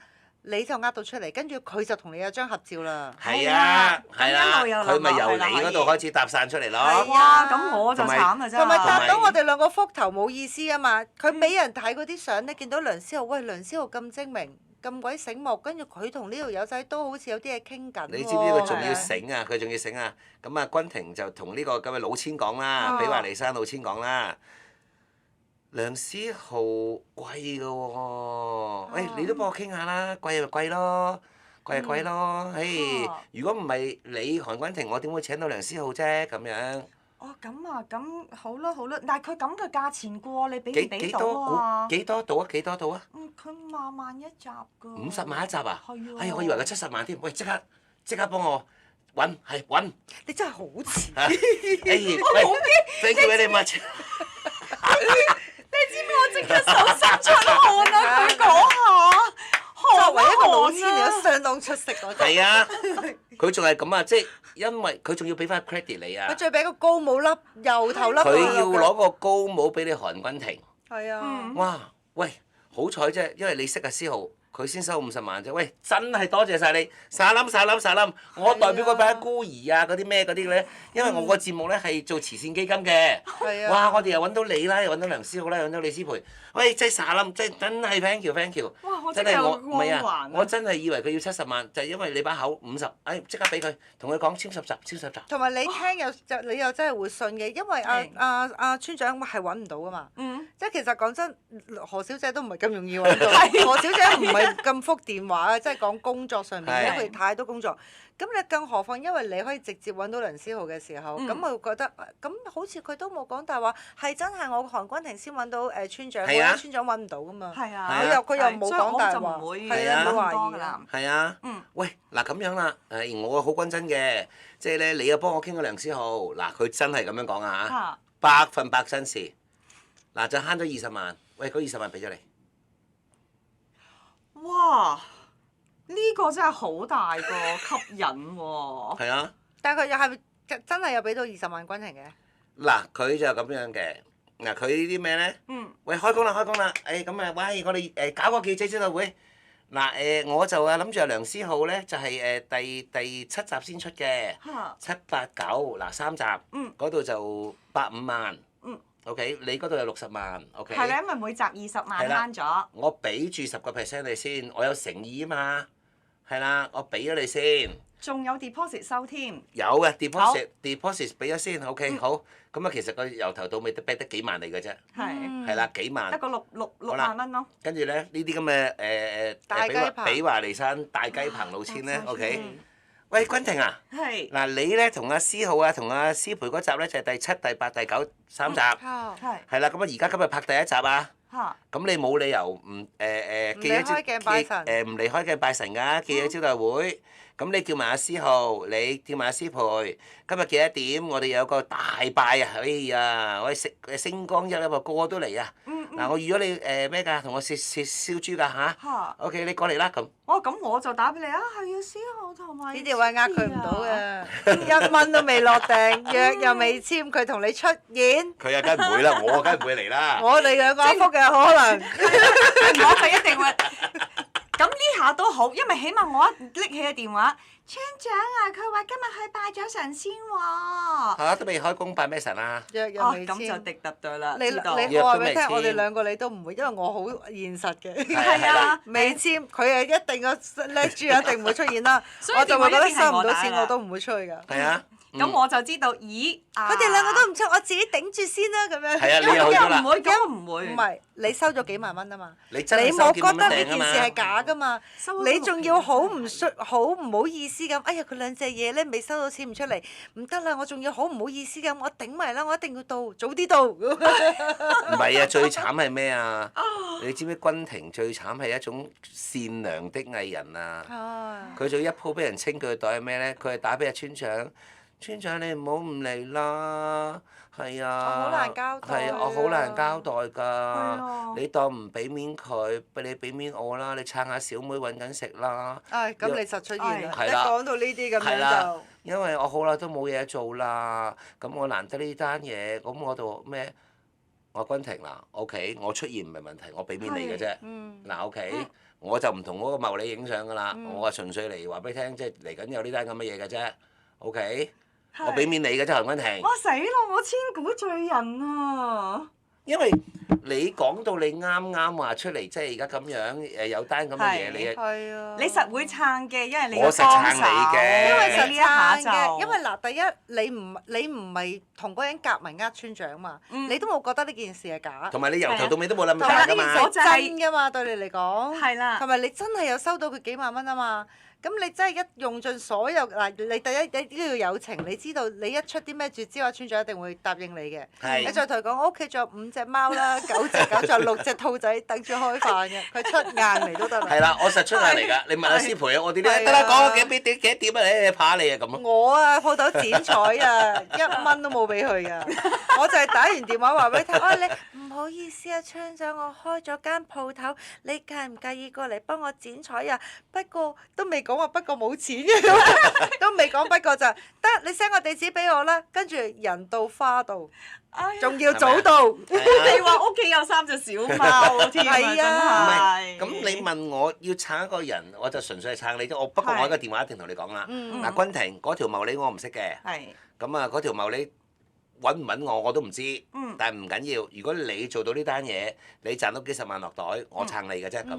你就呃到出嚟，跟住佢就同你有張合照啦。係啊，係啦，佢咪由你嗰度開始搭訕出嚟咯。哇！咁我就慘啦真係。同埋搭到我哋兩個覆頭冇意思啊嘛！佢俾人睇嗰啲相咧，見到梁思豪，喂，梁思豪咁精明，咁鬼醒目，跟住佢同呢條友仔都好似有啲嘢傾緊喎。你知唔知佢仲要醒啊？佢仲要醒啊！咁啊，君婷就同呢個咁嘅老千講啦，比華利山老千講啦。梁思豪貴㗎喎，你都幫我傾下啦，貴就貴咯，貴就貴咯，如果唔係你韓君婷，我點會請到梁思豪啫？咁樣。哦，咁啊，咁好啦好啦，但係佢咁嘅價錢喎，你俾唔俾到啊？幾多度啊？幾多度啊？佢50萬一集㗎。50萬一集啊？係啊！我以為佢70萬添，喂，即刻幫我揾。你真係好似。Thank you very much。你知唔知我即刻手濕出汗啊？佢講下，作為一個老師，你都相當出色嗰陣。係啊，佢仲係咁啊，即係因為佢仲要俾翻 credit 你啊。佢仲要俾個高帽笠，由頭笠到佢要攞個高帽俾你韓君婷。係啊。哇！喂，好彩啫，因為你識阿思豪。佢先收50萬啫，喂！真係多謝晒你，撒冧！我代表嗰班孤兒啊，嗰啲咩嗰啲咧，因為我個節目咧係做慈善基金嘅。係啊。哇！我哋又揾到你啦，又揾到梁思豪啦，又揾到李思培。喂！真係撒冧，真係 thank you。哇！我真係我唔係啊！我真係以為佢要70萬，就係因為你把口50，即刻俾佢，同佢講簽10集。同埋你聽你又真係會信嘅，因為阿村長係揾唔到噶嘛。即係其實講真，何小姐都唔係咁容易揾到。何小姐唔係咁覆電話啊，即係講工作上面，因為太多工作。咁你更何況，因為你可以直接揾到梁思豪嘅時候，咁我覺得咁好似佢都冇講大話，係真係我韓君婷先揾到村長，村長揾唔到噶嘛。係啊。佢又冇講大話。係啊，冇懷疑啦。係啊。喂，嗱咁樣啦，我好均真嘅，即係咧，你又幫我傾個梁思豪，嗱佢真係咁樣講啊嚇，100%真事。嗱就慳咗20萬，喂嗰20萬俾咗你。哇！呢個真係好大個吸引喎。係啊。但係佢又係咪真係有俾到20萬軍情嘅？嗱，佢就咁樣嘅。嗱，佢呢啲咩咧？喂，開工啦，開工啦！咁啊，喂，我哋搞個記者招待會。嗱，我就諗住阿梁思浩咧，就係第7集先出嘅，7、8、9嗱3集，嗰度就85萬。OK，你嗰度有60萬。OK。係啦，因為每集20萬慳咗。我俾住10% 你先，我有誠意啊嘛。係啦，我俾咗你先。仲有 deposit 收添。有嘅 deposit 俾咗先。OK，好。咁啊，其實佢由頭到尾都俾得幾萬你嘅啫。係啦，幾萬。得個6萬蚊咯。跟住咧，呢啲咁嘅比華利山大雞棚老千咧，OK。喂，君婷啊。係。嗱，你咧同阿思浩啊，同阿思培嗰集咧就係第7、第8、第9 3集。係。係啦，咁啊，而家今日拍第1集啊。咁你冇理由唔記咗唔離開嘅拜神㗎，記咗招待會。咁你叫埋阿思浩，你叫埋阿思培，今日幾多點？我哋有個大拜啊！哎呀，我哋星光1啊，個個都嚟啊！嗱，我預咗你咩㗎？同我食燒豬㗎嚇！OK，你過嚟啦咁。咁我就打俾你啊！係啊，思浩同埋。呢啲位呃佢唔到嘅，1蚊都未落訂，約又未簽，佢同你出現。佢啊，梗係唔會啦，我梗係唔會嚟啦。我哋兩個福嘅可能，我係一定會。咁呢下都好，因為起碼我一拎起個電話，村長啊，佢話今日去拜咗神仙喎。嚇，都未開工拜咩神啊？約又未簽。咁就滴答對啦。我話俾你聽，我哋兩個你都唔會，因為我好現實嘅。係啊。未簽，佢係一定個叻豬一定唔會出現啦。我就會覺得收唔到錢我都唔會出去㗎。係啊。咁我就知道，咦？佢哋兩個都唔出，我自己頂住先啦，咁樣。係啊，你又去咗啦。唔會，咁唔會。唔係，你收咗幾萬蚊啊嘛？你冇覺得呢件事係假㗎嘛？你仲要好唔好意思咁？哎呀，佢兩隻嘢咧未收到錢唔出嚟，唔得啦！我仲要好唔好意思咁，我頂埋啦，我一定要到，早啲到。唔係啊，最慘係咩啊？你知唔知君婷最慘係一種善良的藝人啊？佢仲一鋪俾人清佢嘅袋係咩咧？佢係打俾阿村長。村長，你唔好唔嚟啦，係啊，我好難交代，係啊，我好難交代㗎。你當唔俾面佢，你俾面我啦，你撐下小妹揾緊食啦。咁你實出現啦，一講到呢啲咁樣就。因為我好耐都冇嘢做啦，咁我難得呢單嘢，咁我就咩？我君婷嗱，OK，我出現唔係問題，我俾面你嘅啫。嗱，OK，我就唔同嗰個茂利影相㗎啦，我係純粹嚟話俾你聽，即係嚟緊有呢單咁嘅嘢嘅啫。OK。我俾面你嘅啫，韓君婷。哇死咯！我千古罪人啊！因為你講到你啱啱話出嚟，即係而家咁樣有單咁嘅嘢，你你實會撐嘅，因為你我實撐你嘅，因為實撐撐嘅，因為嗱，第一你唔係同嗰人夾埋呃村長嘛，你都冇覺得呢件事係假。同埋你由頭到尾都冇諗假㗎嘛。呢件事係真㗎嘛，對你嚟講。係啦。同埋你真係有收到佢幾萬蚊啊嘛？咁你真係一用盡所有嗱，你第一呢個友情，你知道你一出啲咩絕招，阿村長一定會答應你嘅。你再同佢講，我屋企仲有5隻貓啦，9隻狗，仲有6隻兔仔等住開飯嘅，佢出硬嚟都得啦。係啦，我實出硬嚟㗎。你問阿師培啊，我哋咧得啦，講幾點啊？你怕你啊咁。我啊，鋪頭剪彩啊，1蚊都冇俾佢㗎。我就係打完電話話俾你聽，你唔好意思啊，村長，我開咗間鋪頭，你介唔介意過嚟幫我剪彩啊？不過都未講話，不過冇錢嘅，都未講不過就得，你 send 個地址俾我啦。跟住人到花道，仲要早到。你話屋企有3隻小貓添啊，真係。咁你問我要撐一個人，我就純粹係撐你啫。不過我喺個電話一定同你講啦。嗱，君婷嗰條茂利我唔識嘅。咁啊，嗰條茂利揾唔揾我都唔知。但係唔緊要，如果你做到呢單嘢，你賺到幾十萬落袋，我撐你嘅啫咁。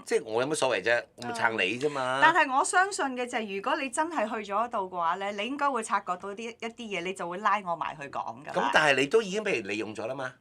即係我有乜所謂啫？我咪撐你啫嘛。但係我相信嘅就係，如果你真係去咗度嘅話咧，你應該會察覺到一啲嘢，你就會拉我埋去講㗎。咁但係你都已經俾人利用咗啦嘛。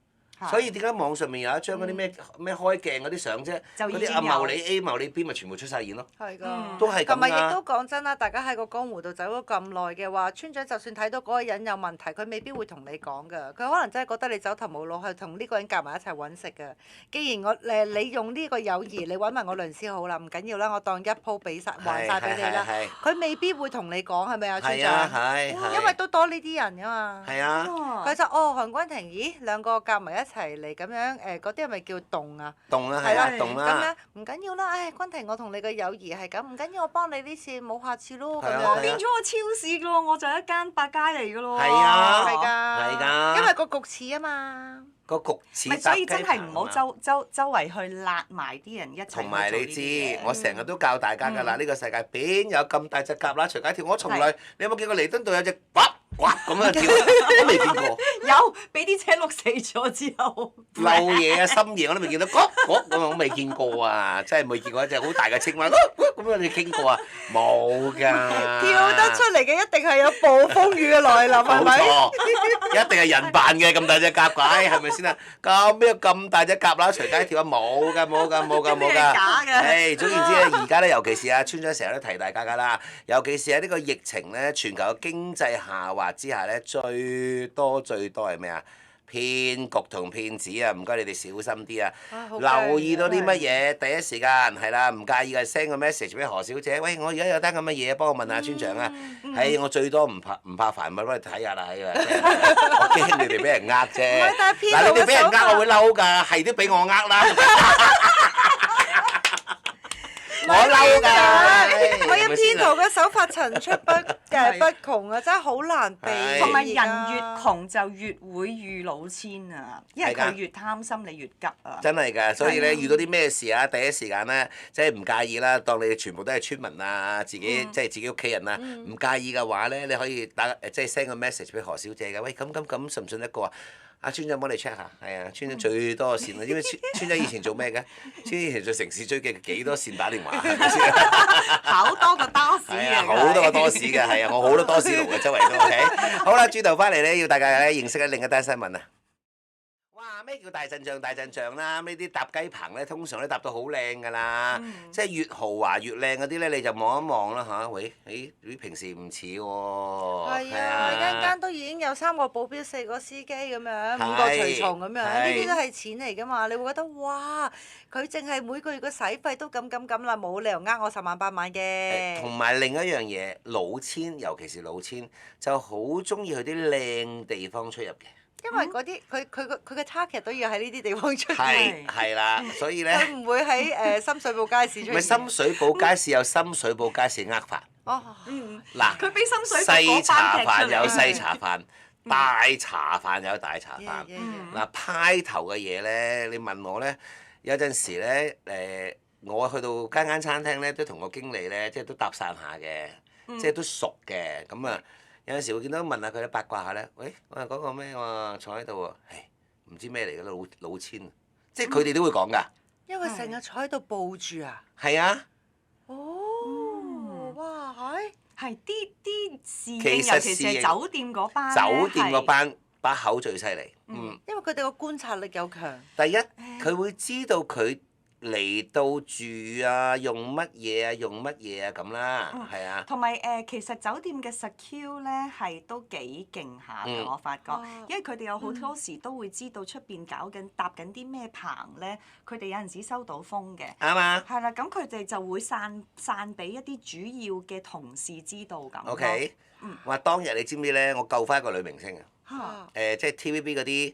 所以點解網上面有一張嗰啲咩開鏡嗰啲相啫？嗰啲阿茂利 A、茂利 B 咪全部出晒現咯。係㗎。都係咁啦。同埋亦都講真啦，大家喺個江湖度走咗咁耐嘅話，村長就算睇到嗰個人有問題，佢未必會同你講㗎。佢可能真係覺得你走投無路，係同呢個人夾埋一齊揾食㗎。既然你用呢個友誼，你揾埋我良師好啦，唔緊要啦，我當一鋪俾曬還曬俾你啦。佢未必會同你講係咪啊，村長？係。因為都多呢啲人㗎嘛。係啊。佢就韓君婷，咦兩個夾埋一齊嚟咁樣嗰啲係咪叫動啊？動啦，係啦，動啦。咁樣唔緊要啦，唉，君婷，我同你嘅友誼係咁，唔緊要，我幫你呢次，冇下次咯，咁係啊樣。我變咗個超市㗎咯，我就一間百佳嚟㗎咯。係啊係㗎。係㗎因為個焗似啊嘛。個焗似咪所以真係唔好周。周圍去辣埋啲人一齊去做同埋你呢啲嘢知，我成日都教大家㗎啦，呢個世界邊有咁大隻鴿啦？隨街跳，我從來你有冇見過彌敦道有隻呱呱咁樣跳？都未見過。有俾啲車碌死咗之後，漏夜啊，深夜我都未見到，嗰咁我未見過啊！真係未見過一隻好大嘅青蛙，咁樣你傾過啊？冇㗎。跳得出嚟嘅一定係有暴風雨嘅來臨，係咪？冇錯，一定係人扮嘅咁大隻鴿鬼，係咪先啊？咁大隻鴿啦，隨街跳啊！冇㗎，冇㗎，冇㗎，冇㗎。假嘅。誒，總言之咧，而家咧，尤其是啊，村長成日都提大家㗎啦，尤其是喺呢個疫情咧，全球嘅經濟下滑之下咧，最多係咩啊？騙局同騙子啊！唔該你哋小心啲啊！好驚留意到啲乜嘢，第一時間係啦，唔介意嘅 send 個 message 俾何小姐。喂，我而家有單咁嘅嘢，幫我問下村長啊。係我最多唔怕煩，咪幫你睇下啦，係啊。我驚你哋俾人呃啫。唔係但係騙徒嘅嗱，你哋俾人手法呃，我會嬲㗎，係都俾我呃啦。我嬲㗎。唔係啊，騙徒嘅手法層出不窮啊，真係好難避。係同埋人越窮就越會遇老千啊，因為係㗎佢越貪心，你越急啊。真係㗎，所以咧遇到啲咩事啊，第一時間咧即係唔介意啦，當你哋全部都係村民啊，自己即係自己屋企人啊，唔介意嘅話咧，你可以打即係 send 個 message 俾何小姐㗎。喂，咁信唔信得過啊？阿村長幫你 check 下，係啊，村長最多線啊，因為村長以前做咩嘅？村長以前做城市追擊，幾多線打電話係咪先？好多個多士係啊，嘅。好多個多士嘅，係啊，我好多多士爐嘅周圍都 OK。好啦，轉頭翻嚟咧，要大家咧認識咧另一單新聞啊！哇！咩叫大陣仗？大陣仗啦！呢啲搭雞棚咧，通常都搭到好靚㗎啦，即係越豪華越靚嗰啲咧，你就望一望啦嚇。喂，誒平時唔似喎。係啊，間間都已經有3個保鏢、4個司機咁樣，5個隨從咁樣，呢啲都係錢嚟㗎嘛。你會覺得哇，佢淨係每個月嘅使費都咁啦，冇理由呃我10萬8萬嘅。同埋另一樣嘢，老千尤其是老千就好中意去啲靚地方出入嘅。因為嗰啲佢嘅 target 都要喺呢啲地方出係係啦，所以咧。佢唔會喺深水埗街市出現。咪深水埗街市有深水埗街市呃飯。哦。嗱，佢俾深水埗細茶嗰班踢出嚟飯有細茶飯，大茶飯有大茶飯。嗱，派頭嘅嘢咧，你問我咧，有陣時咧我去到間餐廳咧，都同個經理咧，即係都搭訕下嘅，即係都熟嘅。咁啊，有陣時會見到問下佢八卦下咧，喂，我話嗰個咩喎坐喺度喎，唔知咩嚟嘅老千，即係佢哋都會講㗎。因為成日坐喺度抱住啊。係啊。哦，哇，係啲侍應，其實尤其是係酒店嗰班咧酒店嗰係班把口最犀利。因為佢哋個觀察力有強。第一，佢會知道佢嚟到住啊，用乜嘢啊咁啦，係啊。同埋其實酒店嘅 secure 咧係都幾勁下嘅，我發覺，因為佢哋有好多時都會知道出邊搭緊啲咩棚咧，佢哋有陣時收到風嘅。啱啊。係啦，咁佢哋就會散俾一啲主要嘅同事知道咁咯。OK。話當日你知唔知咧？我救翻一個女明星啊！嚇即係 TVB 嗰啲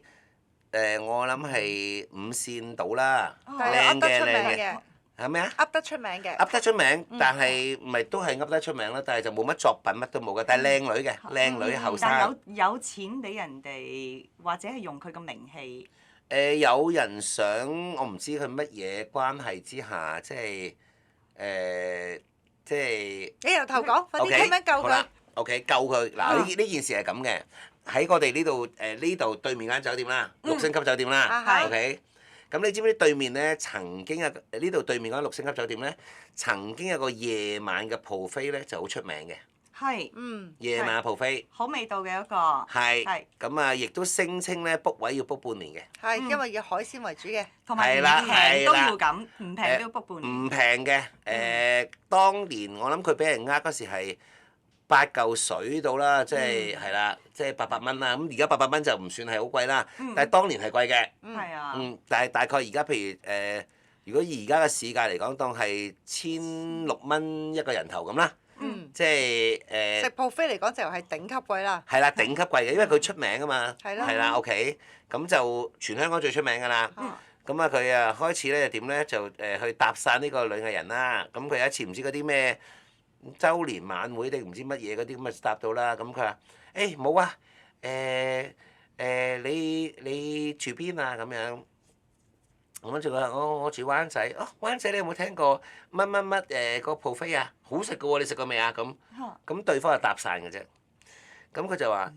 我諗係5線到啦，係噏得出名靚嘅。係咩啊？噏得出名嘅。噏得出名，但係唔係都係噏得出名啦，但係就冇乜作品，乜都冇嘅。但係靚女嘅，靚女後但生。有錢俾人哋，或者係用佢個名氣。有人想我唔知佢乜嘢關係之下，即係你由頭講，快啲 OK，傾名救佢好啦。OK，救佢嗱呢件事係咁嘅，喺我哋呢度對面間酒店啦，6星級酒店啦係，OK。咁你知唔知對面咧曾經呢度對面嗰間6星級酒店咧，曾經有個夜晚嘅 buffet 咧就好出名嘅。係。夜晚嘅 buffet。好味道嘅一個。係。係。咁啊，亦都聲稱咧 book 位要 book 半年嘅。係因為以海鮮為主嘅。同埋唔平都要咁，唔平都要 book 半年。唔平嘅，當年我諗佢俾人呃嗰時係8嚿水到啦，即係啦，即係800蚊啦。咁而家800蚊就唔算係好貴啦，但係當年係貴嘅。係啊。但係大概而家譬如如果而家嘅市價嚟講，當係1600蚊一個人頭咁啦。即係食 buffet 嚟講就係頂級貴啦。係啦，頂級貴嘅，因為佢出名啊嘛。係咯係啦，OK，咁就全香港最出名㗎啦。咁啊，佢啊開始咧就點咧就去搭訕呢個女藝人啦。咁佢有一次唔知嗰啲咩週年晚會定唔知乜嘢嗰啲咁啊搭到啦。咁佢話：誒冇啊，你住邊啊？咁樣。咁跟住佢話：我住灣仔。哦，灣仔你有冇聽過乜乜乜個 buffet 啊？好食㗎喎，你食過未啊？咁對方係搭訕嘅啫。咁佢就話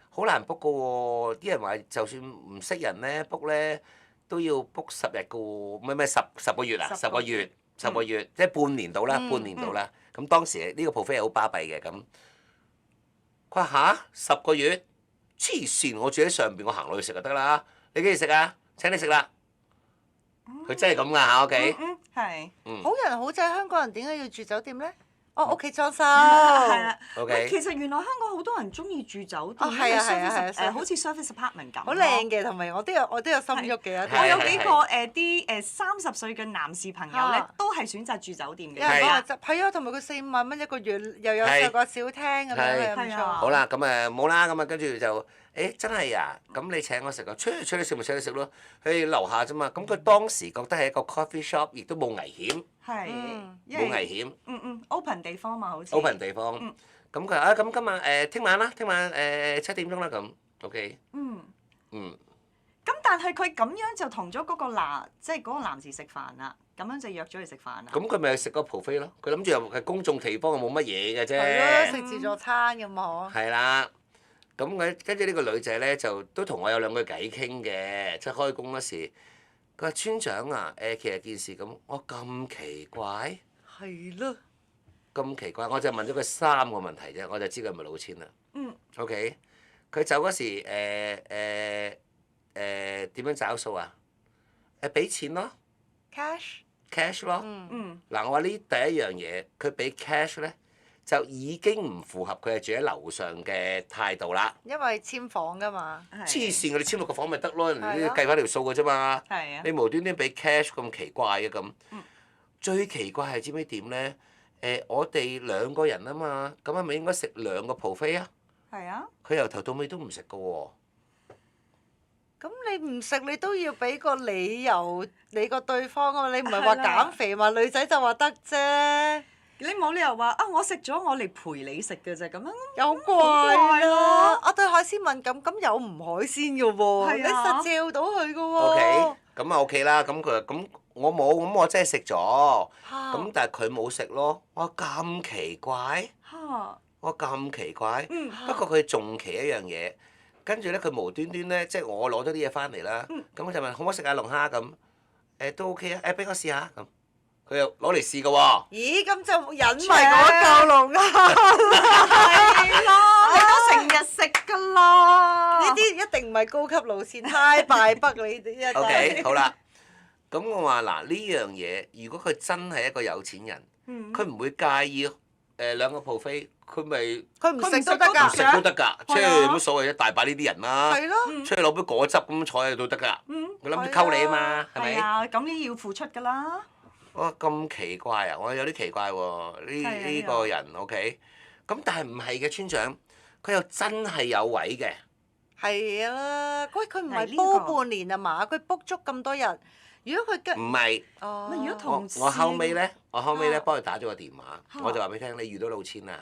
好難 book 㗎喎，啲人話就算唔識人咧 book 咧都要 book 10日㗎喎，唔係十個月啊，十個月，即係半年到啦，半年到啦。咁當時呢個 buffet 係好巴閉嘅咁。佢話10個月，黐線！我住喺上邊，我行落去食就得啦。你幾時食啊？請你食啦。佢真係咁㗎嚇，OK。係。好人好仔，香港人點解要住酒店咧？屋企裝修。係啦。 OK。其實原來香港好多人中意住酒店，係啊，好似 service apartment 咁。好靚嘅，同埋我都有心喐嘅。我有幾個啲30歲嘅男士朋友咧，都係選擇住酒店嘅。有人講話係啊，同埋佢4-5萬蚊一個月，又有上個小廳咁樣，唔錯。好啦，咁冇啦，咁跟住就真係啊！咁你請我食啊，出嚟食咪出嚟食咯，喺樓下啫嘛。咁佢當時覺得係一個 coffee shop，亦都冇危險。係。冇危險。open 地方嘛，好似。open 地方。咁佢話咁今晚聽晚啦，聽晚7點鐘啦咁，OK。咁但係佢咁樣就同咗嗰個即係嗰個男士食飯啦，咁樣就約咗佢食飯啦。咁佢咪食個 buffet咯？佢諗住又係公眾地方，冇乜嘢嘅啫。係咯，食自助餐咁嗬。係啦。咁佢跟住呢個女仔咧就都同我有兩句偈傾嘅，即係開工嗰時，佢話村長啊其實件事咁，我咁奇怪。係咯。咁奇怪，我就問咗佢3個問題啫，我就知佢係咪老千啦。OK，佢走嗰時點樣找數啊？俾錢咯。cash 咯。嗱，我話呢第一樣嘢，佢俾 cash 咧。就已經唔符合佢係住喺樓上嘅態度啦。因為簽房㗎嘛。黐線，你簽落個房咪得咯，人哋計翻條數㗎啫嘛。你無端端俾 cash 咁奇怪嘅咁。最奇怪係知唔知點咧？我哋2個人啊嘛，咁係咪應該食2個 buffet啊？係啊。佢由頭到尾都唔食㗎喎。咁你唔食，你都要俾個理由你個對方啊嘛，你唔係話減肥嘛，女仔就話得啫。你冇理由話我食咗我嚟陪你食嘅啫，咁樣有怪咯！我對海鮮敏感，咁有唔海鮮嘅喎，你實嚼到佢嘅喎。OK，咁啊 OK 啦，咁佢話咁我冇，咁我真係食咗，咁但係佢冇食咯。我話咁奇怪，我話咁奇怪，不過佢仲奇一樣嘢，跟住咧佢無端端咧，即係我攞咗啲嘢翻嚟啦，咁我就問可唔可以食下龍蝦咁？都 OK 啊，俾我試下咁。佢又攞嚟試㗎喎。咦，咁就引埋嗰嚿龍蝦啦。係咯，你都成日食㗎啦。呢啲一定唔係高級路線，太敗北啦！呢啲 OK， 好啦。咁我話嗱，呢樣嘢，如果佢真係一個有錢人，佢唔會介意2個 buffet，佢咪佢唔食都得㗎，唔食都得㗎，即係冇所謂嘅，大把呢啲人啦。係咯。出去攞杯果汁咁坐喺度都得㗎。佢諗住溝你啊嘛，係咪？係啊，咁你要付出㗎啦。哇！咁奇怪啊！我有啲奇怪喎，呢個人 OK。咁但係唔係嘅村長，佢又真係有位嘅。係啊，喂，佢唔係煲半年啊嘛，佢 book 足咁多日。如果佢唔係。如果同事。我後尾咧幫佢打咗個電話，我就話俾你聽，你遇到老千啊，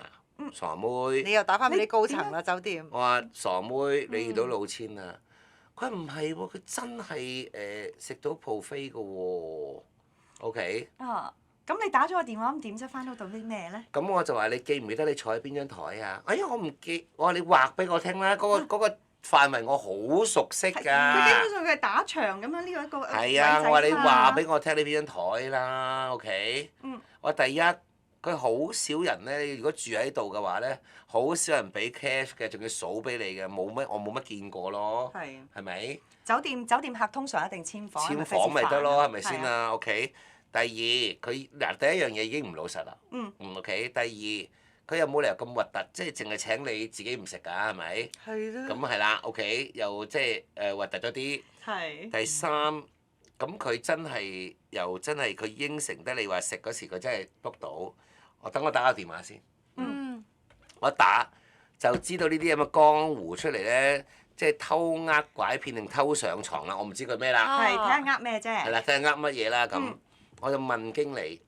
傻妹。你又打翻俾啲高層啦，酒店。我話傻妹，你遇到老千啊！佢唔係喎，佢真係食到 buffet 嘅喎。OK。咁你打咗個電話咁點啫？翻到啲咩咧？咁我就話你記唔記得你坐喺邊張台啊？哎呀，我唔記，我話你畫俾我聽啦。嗰個範圍我好熟悉㗎。佢基本上佢係打場咁樣，呢個一個係啊，我話你話俾我聽你邊張台啦，OK。我第一，佢好少人咧。如果住喺度嘅話咧，好少人俾 cash 嘅，仲要數俾你嘅，我冇乜見過咯。係咪？酒店客通常一定簽房。簽房咪得咯，係咪先啊？OK。第二，佢嗱第一樣嘢已經唔老實啦。OK。第二，佢又冇理由咁核突，即係淨係請你自己唔食㗎，係咪？係咯。咁係啦OK，又即係核突咗啲。第三，咁佢真係佢應承得你話食嗰時，佢真係 book 到。等我打個電話先。我一打就知道呢啲咁嘅江湖出嚟咧，即係偷呃拐騙定偷上床啦，我唔知佢咩啦。係睇下呃咩啫。係啦，睇下呃乜嘢啦咁，我就問經理。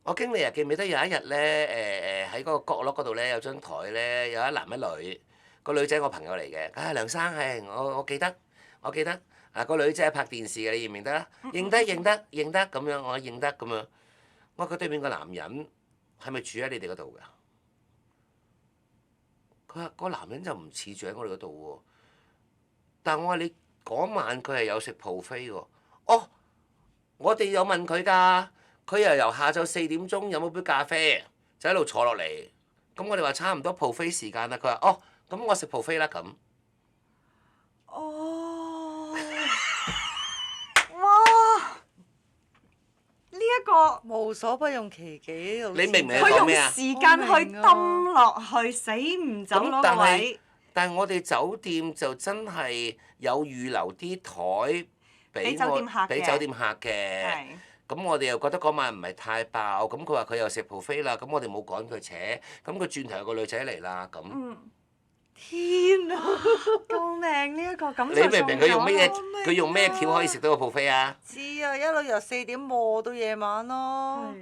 我經理記唔記得有一日咧？喺嗰個角落嗰度咧，有張台咧，有一男一女。個女仔我朋友嚟嘅，梁生係我記得，個女仔係拍電視嘅，你認唔認得啊？認得咁樣，我認得咁樣。我話佢對面個男人係咪住喺你哋嗰度㗎？佢話個男人就唔似住喺我哋嗰度喎。但我話你嗰晚佢係有食 buffet喎。哦，我哋有問佢㗎。佢又由下晝4點鐘飲咗杯咖啡，就喺度坐落嚟。咁我哋話差唔多 buffet 時間啦。佢話：哦，咁我食 buffet 啦咁。哦，哇！呢一個無所不用其極。你明唔明佢用講咩啊？時間去抌落去，死唔走嗰個位。但係我哋酒店就真係有預留啲台俾酒店客嘅。咁我哋又覺得嗰晚唔係太爆，咁佢話佢又食 buffet 啦，咁我哋冇趕佢扯，咁佢轉頭有個女仔嚟啦，咁。天啊！救命！呢一個咁你明唔明佢用咩？佢用咩橋可以食到個 buffet 啊？知啊，一路由4點磨到夜晚咯。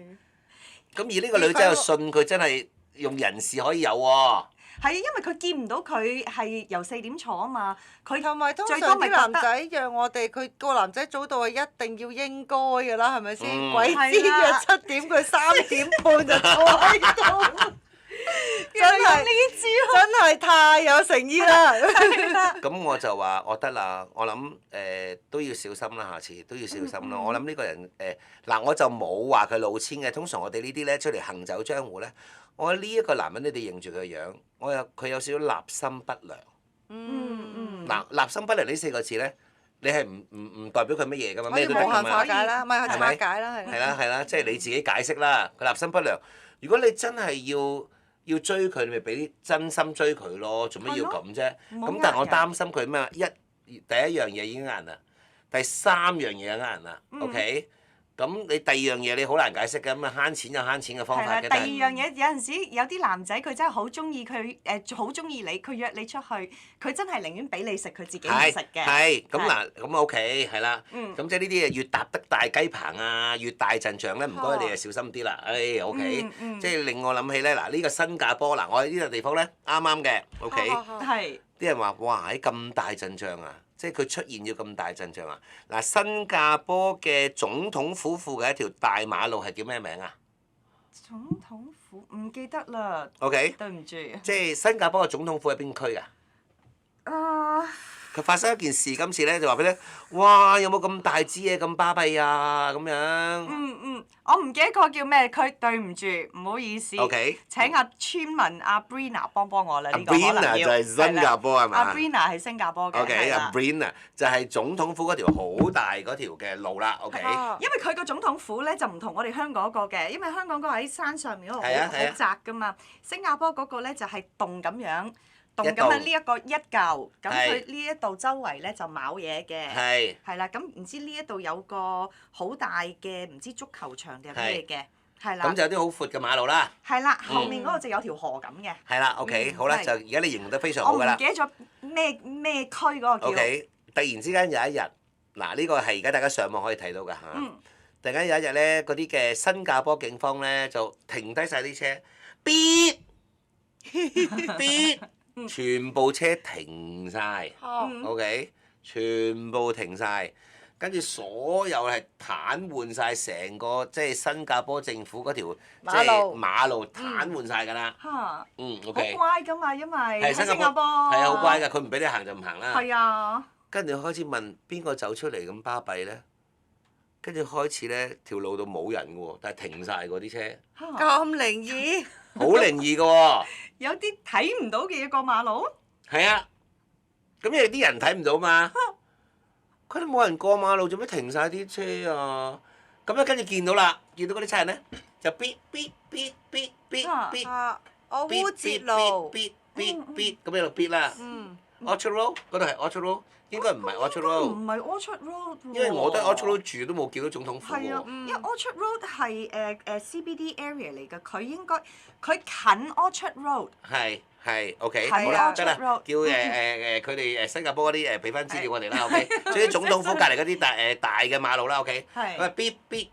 咁而呢個女仔又信佢真係用人事可以有喎。係，因為佢見唔到佢係由4點坐啊嘛，佢同埋通常最多咪啲男仔讓我哋，佢個男仔早到係一定要應該㗎啦，係咪先？鬼知約7點，佢3點半就坐喺度，真係太有誠意啦！咁我就話我得啦，我諗都要小心啦，下次都要小心咯。我諗呢個人嗱，我就冇話佢老千嘅。通常我哋呢啲咧出嚟行走江湖咧，我呢一個男人你哋認住佢嘅樣，佢有少少立心不良。嗱，立心不良呢4個字咧，你係唔代表佢乜嘢㗎嘛？咩都得㗎嘛。無限化解啦，咪係化解啦，係啦，即係你自己解釋啦。佢立心不良，如果你真係要追佢，你咪俾啲真心追佢咯。做乜要咁啫？咁但係我擔心佢咩？第一樣嘢已經呃人啦，第3樣嘢呃人啦。OK。咁你第2樣嘢你好難解釋嘅，咁啊慳錢有慳錢嘅方法嘅。第2樣嘢有陣時有啲男仔佢真係好中意佢好中意你，佢約你出去，佢真係寧願俾你食，佢自己唔食嘅。係咁嗱，咁 OK 係啦。咁即係呢啲嘢越搭得大雞棚啊，越大陣仗咧，唔該你就小心啲啦。OK，即係令我諗起咧嗱，呢個新加坡嗱，我喺呢個地方咧啱啱嘅 OK。係。啲人話：哇！喺咁大陣仗啊！即係佢出現要咁大陣仗啊！嗱，新加坡嘅總統府附嘅一條大馬路係叫咩名啊？總統府唔記得啦。OK。對唔住。即係新加坡嘅總統府喺邊區㗎？佢發生一件事，今次咧就話俾你聽，哇！有冇咁大支嘢咁巴閉啊？咁樣。我唔記得個叫咩區，對唔住，唔好意思。OK。請阿村民阿 Brina 幫我啦，呢個可能要。Brina 就係新加坡係嘛？阿 Brina 係新加坡嘅。OK，阿 Brina 就係總統府嗰條好大嗰條嘅路啦。OK。因為佢個總統府咧就唔同我哋香港嗰個嘅，因為香港嗰個喺山上面嗰度好窄㗎嘛，新加坡嗰個咧就係洞咁樣。洞咁樣呢一個一嚿，咁佢呢一度周圍咧就冇嘢嘅，係啦，咁唔知呢一度有個好大嘅唔知足球場定係咩嘅，係啦。咁就有啲好闊嘅馬路啦。係啦，後面嗰度就有條河咁嘅。係啦，OK，好啦，就而家你形容得非常好㗎啦。我唔記得咗咩區嗰個叫。OK，突然之間有一日，嗱呢個係而家大家上網可以睇到㗎嚇。突然間有一日咧，嗰啲嘅新加坡警方咧就停低晒啲車，咇咇。全部車停晒 OK， 全部停晒，跟住所有係癱瘓晒成個即係新加坡政府嗰條即係馬路癱瘓晒㗎啦。OK。好乖㗎嘛，因為喺新加坡。係啊，好乖㗎，佢唔俾你行就唔行啦。係啊。跟住開始問邊個走出嚟咁巴閉咧？跟住開始咧條路度冇人㗎喎，但係停晒嗰啲車。咁靈異。好靈異㗎喎！有啲睇唔到嘅嘢過馬路。係啊，咁因為啲人睇唔到嘛，佢都冇人過馬路，做咩停晒啲車啊？咁咧跟住見到啦，見到嗰啲差人咧就咇咇咇咇咇咇，我烏節路，咇咇咇咁一路咇啦。Orchard Road 嗰度係 Orchard Road，應該唔係 Orchard Road。唔係 Orchard Road 喎。因為我覺得 Orchard Road 住都冇見到總統府係啊，喎。因為 Orchard Road 係CBD area 嚟㗎，佢近 Orchard Road。係 OK，係啊好啦，得啦， Orchard Road 叫佢哋新加坡嗰啲俾翻資料我哋啦，OK。至於總統府隔離嗰啲大嘅馬路啦，OK。係佢話必，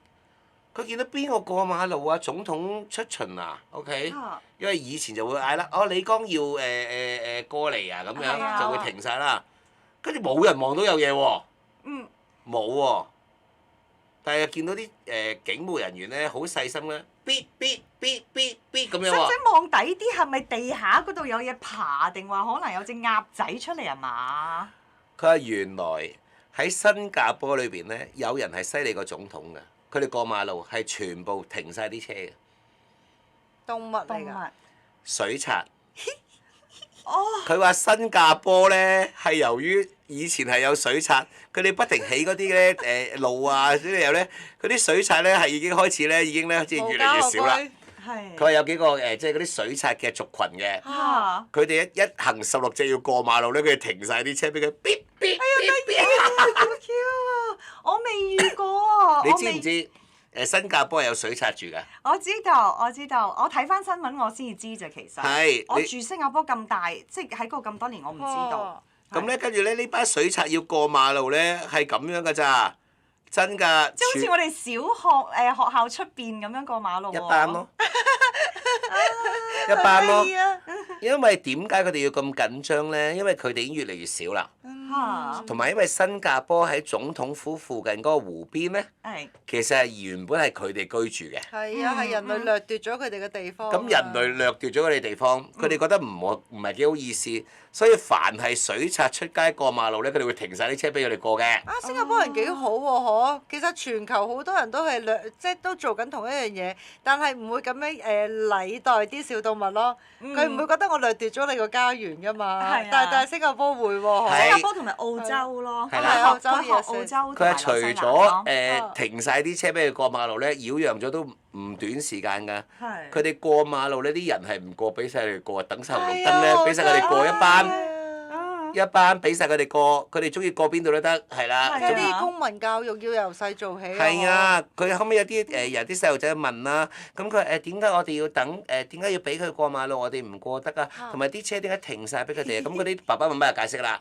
佢見到邊個過馬路啊？總統出巡啊，OK。因為以前就會嗌啦，李光耀過嚟啊，咁樣係啊就會停晒啦。跟住冇人望到有嘢喎。冇喎。但係見到啲警務人員咧，好細心咧，必咁樣喎。使唔使望底啲？係咪地下嗰度有嘢爬？定話可能有隻鴨仔出嚟啊嘛？佢話原來喺新加坡裏邊咧，有人係犀利過總統嘅。佢哋過馬路係全部停晒啲車嘅。動物嚟㗎。水賊。哦。佢話新加坡咧係由於以前係有水賊，佢哋不停起嗰啲咧路啊，之後咧嗰啲水賊咧係已經開始咧，已經咧即係越嚟越少啦。係。佢話有幾個即係嗰啲水賊嘅族群嘅，佢哋一行16隻要過馬路咧，佢哋停晒啲車俾佢。好 Q 啊！我未遇過啊。你知唔知新加坡有水賊住㗎？我知道，我睇翻新聞我先至知啫，其實。係。我住新加坡咁大，即係喺嗰度咁多年，我唔知道。咁咧，跟住咧，呢班水賊要過馬路咧，係咁樣㗎咋，真㗎。即係好似我哋小學學校出邊咁樣過馬路喎。一班咯。一班咯。因為點解佢哋要咁緊張咧？因為佢哋已經越嚟越少啦。同埋因為新加坡喺總統府附近嗰個湖邊咧，其實係原本係佢哋居住嘅。係啊，係人類掠奪咗佢哋嘅地方。咁人類掠奪咗佢哋地方，佢哋覺得唔係幾好意思，所以凡係水賊出街過馬路咧，佢哋會停晒啲車俾佢哋過嘅。新加坡人幾好喎，嗬！其實全球好多人都係即係都做緊同一樣嘢，但係唔會咁樣禮待啲小動物咯。佢唔會覺得我掠奪咗你個家園㗎嘛。但係新加坡會喎，新加坡同埋澳洲咯，係啦，澳洲佢係除咗停晒啲車俾佢過馬路咧，擾攘咗都唔短時間㗎。佢哋過馬路呢啲人係唔過，俾晒佢哋過，等晒紅綠燈咧，俾晒佢哋過一班，俾晒佢哋過，佢哋中意過邊度都得，係啦。即係啲公民教育要由細做起。係啊，佢後尾有啲啲細路仔問啦，咁佢點解我哋要等點解要俾佢過馬路，我哋唔過得啊？同埋啲車點解停晒俾佢哋啊？咁嗰啲爸爸媽媽就解釋啦。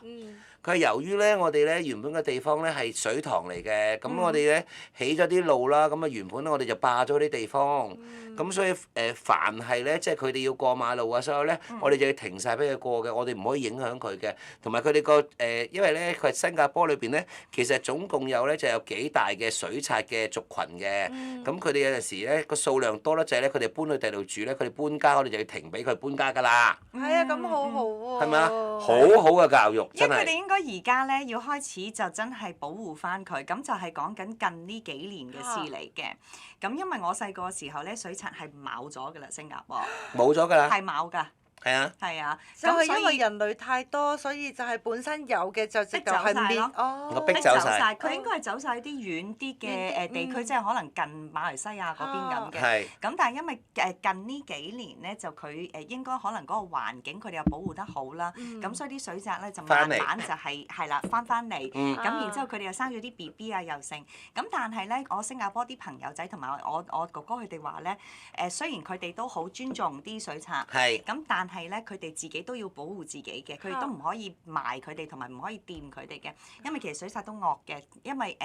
佢係由於咧，我哋咧原本嘅地方咧係水塘嚟嘅，咁我哋咧起咗啲路啦，咁啊原本咧我哋就霸咗啲地方，咁所以凡係咧即係佢哋要過馬路啊，所有咧我哋就要停晒俾佢過嘅，我哋唔可以影響佢嘅，同埋佢哋個因為咧佢係新加坡裏邊咧，其實總共有咧就有幾大嘅水賊嘅族群嘅，咁佢哋有陣時咧個數量多得滯咧，佢哋搬去第二度住咧，佢哋搬家我哋就要停俾佢搬家㗎啦。係啊，咁好好喎。係咪啊？好好嘅教育，真係。應該而家咧要開始就真係保護翻佢，咁就係講緊近呢幾年嘅事嚟嘅。咁因為我細個嘅時候咧，水賊係冇咗㗎啦，新加坡。冇咗㗎啦。係冇㗎。係啊。係啊。就係因為人類太多，所以就係本身有嘅就直頭係滅。我逼走晒。佢應該係走晒啲遠啲嘅地區，即係可能近馬來西亞嗰邊咁嘅。係。咁但係因為近呢幾年咧，就佢應該可能嗰個環境佢哋又保護得好啦，咁所以啲水賊咧就慢慢就係啦翻嚟，咁然之後佢哋又生咗啲 BB 啊又成，咁但係咧我新加坡啲朋友仔同埋我哥哥佢哋話咧，雖然佢哋都好尊重啲水賊，咁但係咧佢哋自己都要保護自己嘅，佢哋都唔可以賣佢哋同埋唔可以掂佢哋嘅，因為其實水賊都惡嘅，因為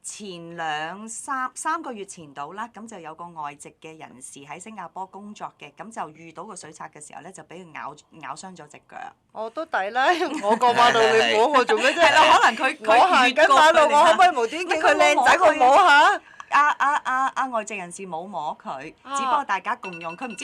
前三個月前到啦，咁就有個外籍嘅人士喺新加坡工作嘅，咁就遇到個水賊嘅時候咧，就俾佢咬傷咗隻腳。我都抵啦，我過馬路你摸我做咩啫？係啦，可能佢行緊馬路，我可唔可以無端見佢靚仔我摸下？外籍人士冇摸佢，只不過大家共用。佢唔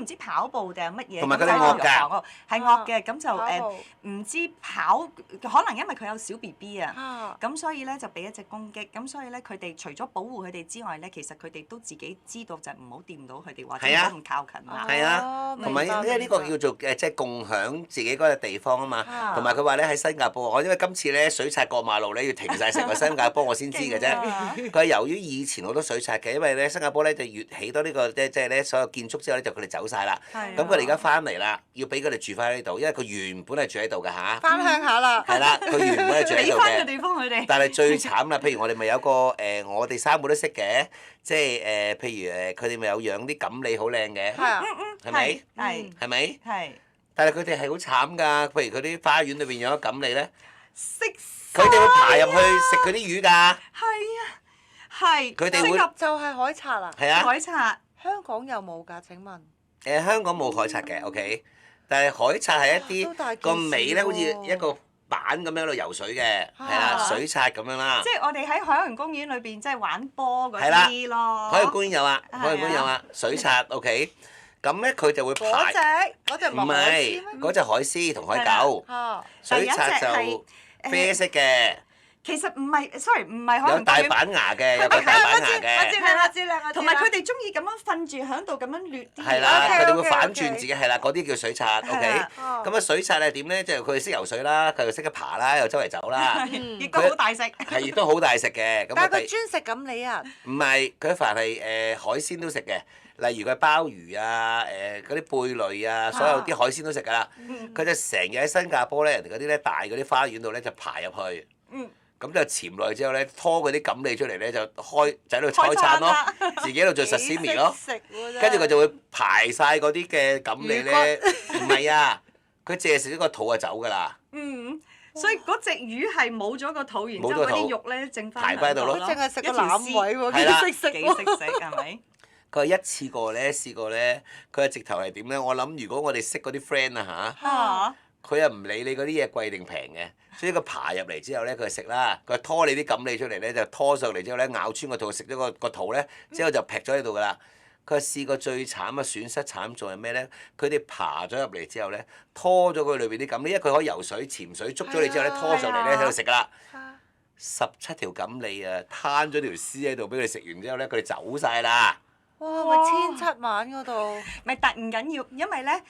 知跑步定係乜嘢，同埋佢哋惡㗎，係惡嘅。咁就唔知跑，可能因為佢有小 BB 啊，咁所以咧就俾一隻公攻擊，咁所以咧佢哋除咗保護佢哋之外咧，其實佢哋都自己知道就唔好掂到佢哋，或者唔好咁靠近啦。係啊，同埋因為呢個叫做即係共享自己嗰個地方啊嘛，同埋佢話咧喺新加坡，我因為今次咧水刷過馬路咧要停晒成個新加坡，我先知嘅啫。佢係由於以前好多水刷嘅，因為咧新加坡咧就越起多呢個即係咧所有建築之後咧就佢哋走晒啦。咁佢哋而家翻嚟啦，要俾佢哋住翻喺呢度，因為佢原本係住喺度嘅嚇。翻鄉下啦。係啦，佢原本係住喺度嘅。俾翻個地方佢哋。但係最慘啦，譬如我哋咪有個我哋三個都識嘅，即係譬如佢哋咪有養啲錦鯉好靚嘅，係咪？係咪？係。但係佢哋係好慘㗎，譬如佢啲花園裏邊養咗錦鯉咧，佢哋會爬入去食佢啲魚㗎。係啊，係。佢哋會就係海賊啦。係啊。海賊。香港有冇㗎？請問？香港冇海賊嘅，OK，但係海賊係一啲個尾咧，好似一個板咁樣喺度游水嘅，係啦，水賊咁樣啦。即係我哋喺海洋公園裏邊即係玩波嗰啲咯。海洋公園有啊，海洋公園有啊，水賊 OK。咁咧佢就會排。嗰隻唔係，嗰隻海獅同海狗。水賊就啡色嘅。其實唔係，sorry，唔係海洋公園。有大板牙嘅，有個大板牙嘅。我知啦。同埋佢哋中意咁樣瞓住喺度咁樣掠啲。係啦，佢哋會反轉自己，係啦，嗰啲叫水賊，OK。咁啊，水賊係點咧？就佢哋識游水啦，佢又識得爬啦，又周圍走啦。亦都好大食。係，亦都好大食嘅。但係佢專食錦鯉啊？唔係，佢凡係海鮮都食嘅，例如佢鮑魚啊、嗰啲貝類啊，所有啲海鮮都食㗎啦。佢就成日喺新加坡咧，人哋嗰啲咧大嗰啲花園度咧就爬入去。咁就潛落去之後咧，拖嗰啲錦鯉出嚟咧，就喺度開餐咯，自己喺度做sashimi咯。跟住佢就會排晒嗰啲嘅錦鯉咧，唔係啊，佢淨係食咗個肚就走㗎啦。所以嗰隻魚係冇咗個肚，然之後嗰啲肉咧剩翻喺度咯。佢淨係食個腩位喎，幾識食幾識食係咪？佢話一次過咧試過咧，佢係直頭係點咧？我諗如果我哋識嗰啲 friend 啊嚇。佢又唔理你嗰啲嘢貴定平嘅，所以佢爬入嚟之後咧，佢就食啦。佢拖你啲錦鯉出嚟咧，就拖上嚟之後咧，咬穿個肚，食咗個肚咧，之後就劈咗喺度㗎啦。佢試過最慘嘅損失慘重係咩咧？佢哋爬咗入嚟之後咧，拖咗佢裏邊啲錦鯉，因為佢可以游水、潛水，捉咗你之後咧，拖上嚟咧喺度食㗎啦。17條錦鯉啊，攤咗條絲喺度俾佢哋食完之後咧，佢哋走晒啦。哇！咪1700萬嗰度，咪但唔緊要，因為咧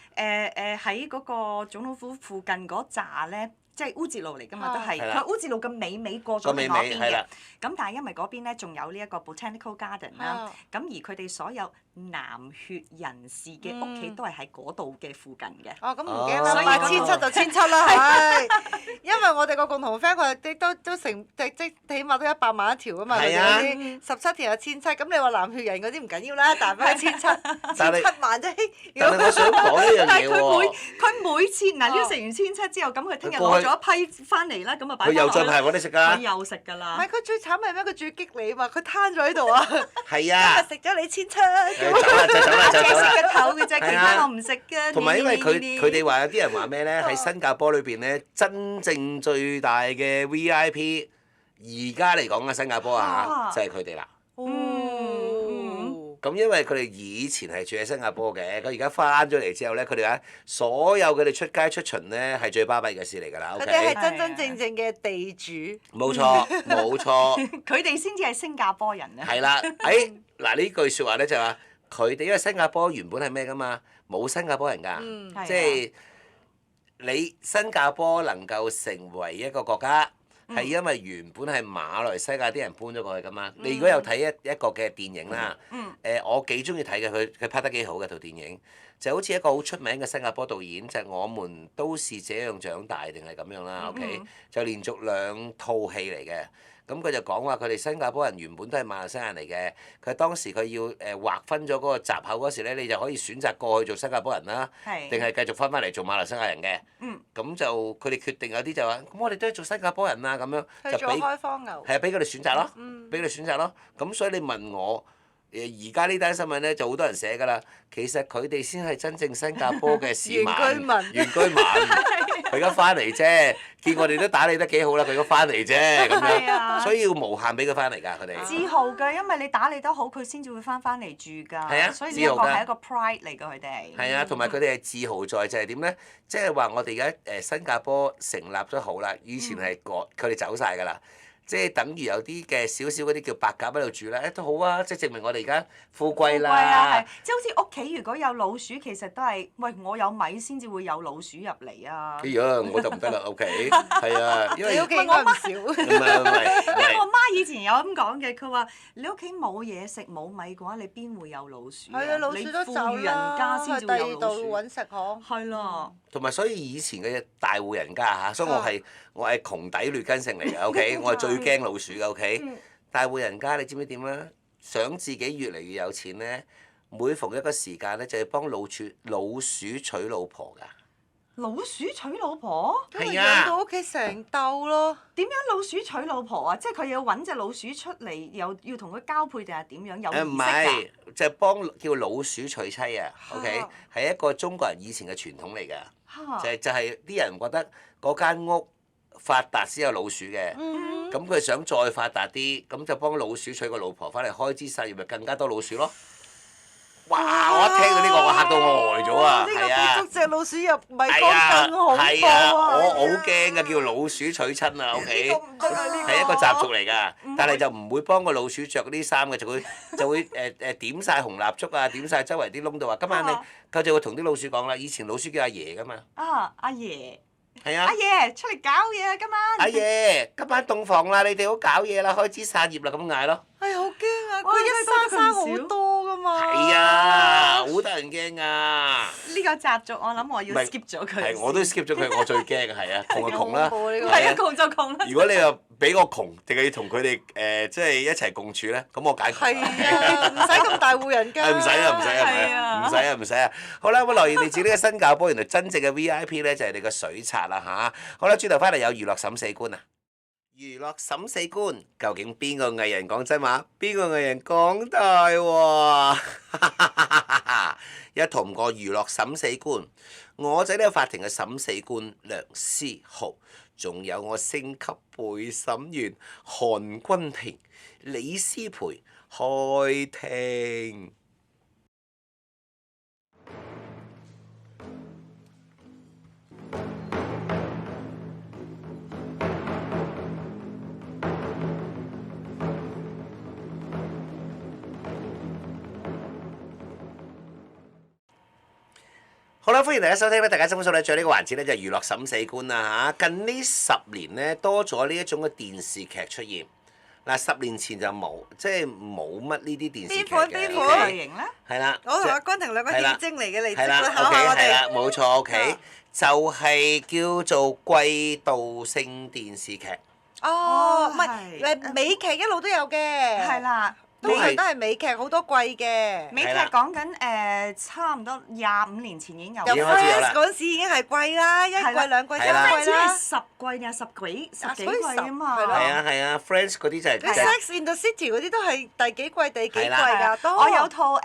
喺嗰個總統府附近嗰扎咧，即係烏節路嚟㗎嘛，都係佢烏節路嘅尾過咗去嗰邊嘅。咁但係因為嗰邊咧仲有呢一個 Botanical Garden 啦，咁而佢哋所有藍血人士嘅屋企都係喺嗰度嘅附近嘅。哦，咁唔驚啦，買1700就1700啦，係。因為我哋個共同 friend 佢哋都成即起碼都100萬一條啊嘛，佢哋嗰啲17條有1700，咁你話藍血人嗰啲唔緊要啦，但係1700萬啫。但係我想講一樣嘢喎。佢每次嗱呢個食完1700之後，咁佢聽日攞咗一批翻嚟啦，咁啊擺翻落去。佢又再派我哋食㗎。佢又食㗎啦。唔係佢最慘係咩？佢最激你嘛，佢攤咗喺度啊。係啊。今日食咗你1700。走啦就走啦就走啦。食個頭嘅啫，其他我唔食㗎。同埋因為佢哋話有啲人話咩咧？喺新加坡裏邊咧，真正最大嘅 VIP，而家嚟講嘅新加坡啊，就係佢哋啦。咁因為佢哋以前係住喺新加坡嘅，佢而家翻咗嚟之後咧，佢哋話所有佢哋出街出巡咧係最巴閉嘅事嚟㗎啦。佢哋係真真正正嘅地主。冇錯，冇錯。佢哋先至係新加坡人啊。係啦，嗱呢句説話咧就話佢哋因為新加坡原本係咩㗎嘛，冇新加坡人㗎，即係你新加坡能夠成為一個國家。係因為原本係馬來西亞啲人搬咗過去㗎嘛。你如果有睇一個嘅電影啦，我幾中意睇嘅，佢拍得幾好嘅套電影，就好似一個好出名嘅新加坡導演，就係我們都是這樣長大定係咁樣啦。OK，就連續2套戲嚟嘅。咁佢就講話佢哋新加坡人原本都係馬來西亞人嚟嘅，佢當時佢要劃分咗嗰個閘口嗰時咧，你就可以選擇過去做新加坡人啦，定係繼續翻嚟做馬來西亞人嘅。咁就佢哋決定有啲就話，咁我哋都係做新加坡人啊，咁樣就俾開荒牛。係啊，俾佢哋選擇咯，俾佢哋選擇咯。咁所以你問我而家呢單新聞咧，就好多人寫㗎啦。其實佢哋先係真正新加坡嘅市民，原居民。佢而家翻嚟啫，見我哋都打理得幾好啦，佢而家翻嚟啫咁樣，所以要無限俾佢翻嚟㗎，佢哋。自豪㗎，因為你打理得好，佢先至會翻嚟住㗎。係啊，所以呢一個係一個 pride 嚟㗎，佢哋。係啊，同埋佢哋係自豪在就係點咧？即係話我哋而家新加坡成立咗好啦，以前係佢哋走晒㗎啦。即係等於有啲嘅少少嗰啲叫白鴿喺度住啦，都好啊！即係證明我哋而家富貴啦。富貴啊，係，即係好似屋企如果有老鼠，其實都係，喂，我有米先至會有老鼠入嚟啊！哎呀，我就唔得啦，OK，係啊，因為你屋企應該唔少。唔係，因為我媽以前有咁講嘅，佢話你屋企冇嘢食冇米嘅話，你邊會有老鼠啊？係啊，老鼠都走你富裕人家啦，去先至第二度會有老鼠。揾食嗬。係啦。同埋所以以前嘅大戶人家嚇，所以我係窮底劣根性嚟嘅，OK，我係最驚老鼠嘅，OK。大戶人家你知唔知點啊？想自己越嚟越有錢咧，每逢一個時間咧，就要幫老鼠娶老婆㗎。老鼠娶老婆？咁咪養到屋企成竇咯。點樣老鼠娶老婆啊？即係佢要揾隻老鼠出嚟，又要同佢交配定係點樣？有儀唔式㗎？係，就係幫叫老鼠娶妻啊，OK，係一個中國人以前嘅傳統嚟㗎。就係啲人覺得嗰間屋發達先有老鼠嘅，咁佢想再發達啲，咁就幫老鼠娶個老婆翻嚟開枝散葉，咪更加多老鼠咯。哇！我一聽到呢個，我嚇到我呆咗啊！呢個係啊，比捉隻老鼠入米缸更恐怖係啊，啊！我好驚㗎，叫老鼠娶親啊！OK，唔得啊呢個係一個習俗嚟㗎，但係就唔會幫個老鼠着嗰啲衫嘅，就會點晒紅蠟燭啊，點晒周圍啲窿度啊。今晚佢就會同啲老鼠講啦，以前老鼠叫阿爺㗎嘛。啊，阿爺。係啊。阿爺出嚟搞嘢啊！今晚。阿爺，今晚洞房啦，你哋好搞嘢啦，開枝散葉啦，咁嗌咯。係好驚啊！哇佢一生好多㗎嘛。係啊，好得人驚啊！呢個習俗我諗我要 skip 咗佢。係，我都 skip 咗佢，我最驚啊，係啊，窮就窮啦。係啊，窮就窮啦。如果你又俾我窮，定係要同佢哋即係一齊共處咧，咁我揀窮。係啊，唔使咁大戶人家。唔使啊，唔使啊。好啦，咁留意你自己嘅新加坡，原來真正嘅 VIP 咧就係你個水刷啦嚇。好啦，轉頭翻嚟有娛樂審死官啊！娛樂審死官，究竟邊個藝人講真話，邊個藝人講大話？一同個娛樂審死官，我仔呢個法庭嘅審死官梁思豪，仲有我星級陪審員韓君婷、李思培，開庭。好啦，歡迎大家收聽咧，大家收數咧，最呢個環節咧就係娛樂審死官啦嚇。近呢10年咧多咗呢一種嘅電視劇出現。嗱，10年前就冇，即係冇乜呢啲電視劇嘅。邊款類型咧？係啦。我同阿君婷兩個顯精嚟嘅，嚟即係啦刻考下我係啦，哋。冇錯，OK，就係叫做季度性電視劇。哦，唔係係美劇一路都有嘅。係啦。通常都係美劇好多季嘅。美劇講緊差唔多25年前已經有。由已經開始有 Friends 啦嗰陣時已經係季啦，一季兩季係啦三季啦。係10季定係十幾季啊嘛。係咯係啊，Friends 嗰啲就係。你 Sex in the City 嗰啲都係第幾季第幾季係啦㗎？都。我有套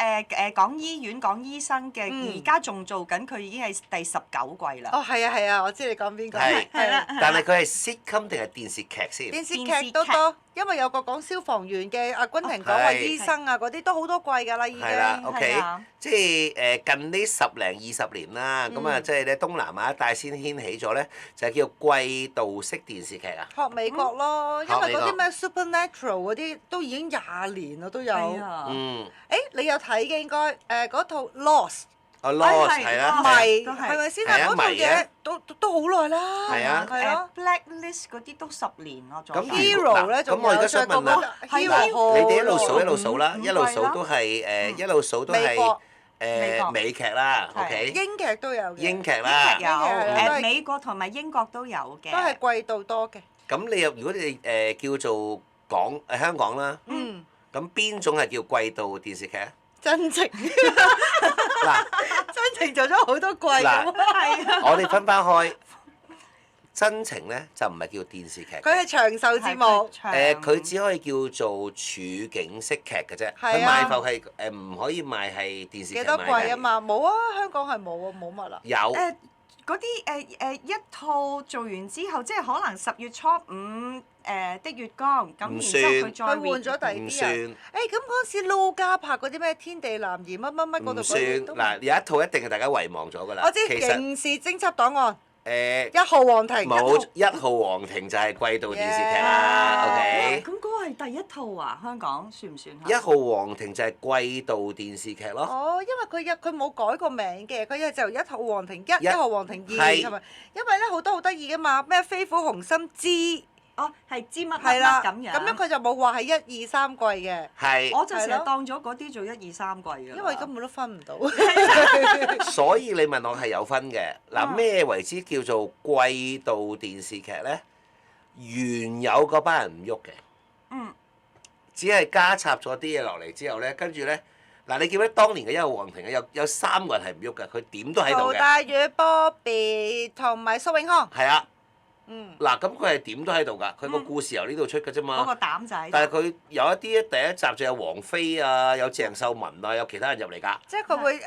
講醫院講醫生嘅，而家仲做緊，佢已經係第19季啦。哦，係啊係啊，我知你講邊個。係係啦。但係佢係 sitcom 定係電視劇先？電視劇都多，因為有個講消防員嘅，阿君婷講話醫生啊嗰啲都好多季㗎啦已經。係啦，OK，係啊即係近呢10零20年啦，咁啊即係咧東南亞一帶先掀起咗咧，就係叫做季度式電視劇啊。學美國咯，因為學美國嗰啲咩 Supernatural 嗰啲都已經20年啦都有。係啊。嗯，誒，你有睇嘅應該嗰套 Lost 啊 Lost 係係啦，迷都係係咪先係啊啊？嗰套迷啊嘢都好耐啦。係啊係咯。 Blacklist 嗰啲都10年咯，仲咁有 Hero 咧，仲咁我而家有想問啦係 Hero 你哋一路數好一路數啦，五一路數季啦都係一路數都係美國美國美劇啦係，OK，英劇都有嘅。英劇英啦劇。有英劇係都係美國同埋英國都有嘅。都係季度多嘅。咁你又如果你叫做講香港啦，嗯，咁邊種係叫季度電視劇啊？真情嗱，真情做咗好多季嗱咁。係啊。我哋分翻開，真情咧就唔係叫電視劇。佢係長壽節目。佢只可以叫做處境式劇嘅啫。佢係啊賣埠係唔可以賣係電視劇幾多賣嘅季啊嘛？冇啊，香港係冇啊，冇乜啦。有嗰啲一套做完之後，即係可能10月初5的月光，咁然之後佢再佢換咗第二唔啲人。咁嗰陣時撈家拍嗰啲咩天地男兒乜乜乜嗰度嗰唔算啲都。嗱，有一套一定係大家遺忘咗㗎啦。我知其實刑事偵緝檔案。1號皇庭。冇1號皇庭就係季度電視劇啦 Yeah ，OK。咁嗰個係第一套啊，香港算唔算啊？ 1號皇庭就係季度電視劇咯。哦，因為佢冇改過名嘅，佢就1號皇庭1、一1號皇庭2係係咪？因為咧好多好得意噶嘛，咩飛虎雄心之哦，係知乜乜係啦，乜咁樣。咁樣佢就冇話係1、2、3季嘅，係。我就成日係咯當咗嗰啲做1、2、3季㗎啦。因為根本都分唔到。所以你問我係有分嘅。嗱，咩為之叫做季度電視劇咧？原有嗰班人唔喐嘅。嗯。只係加插咗啲嘢落嚟之後咧，跟住咧，嗱你記唔記得當年嘅1號皇庭咧？有3個人係唔喐嘅，佢點都喺度嘅。陶大宇、Bobby 同埋蘇永康。係啊。嗯。嗱，咁佢係點都喺度㗎，佢個故事由呢度出㗎啫嘛。嗰個膽仔。但係佢有一啲第一集就有王菲啊，有鄭秀文啊，有其他人入嚟㗎。即係佢會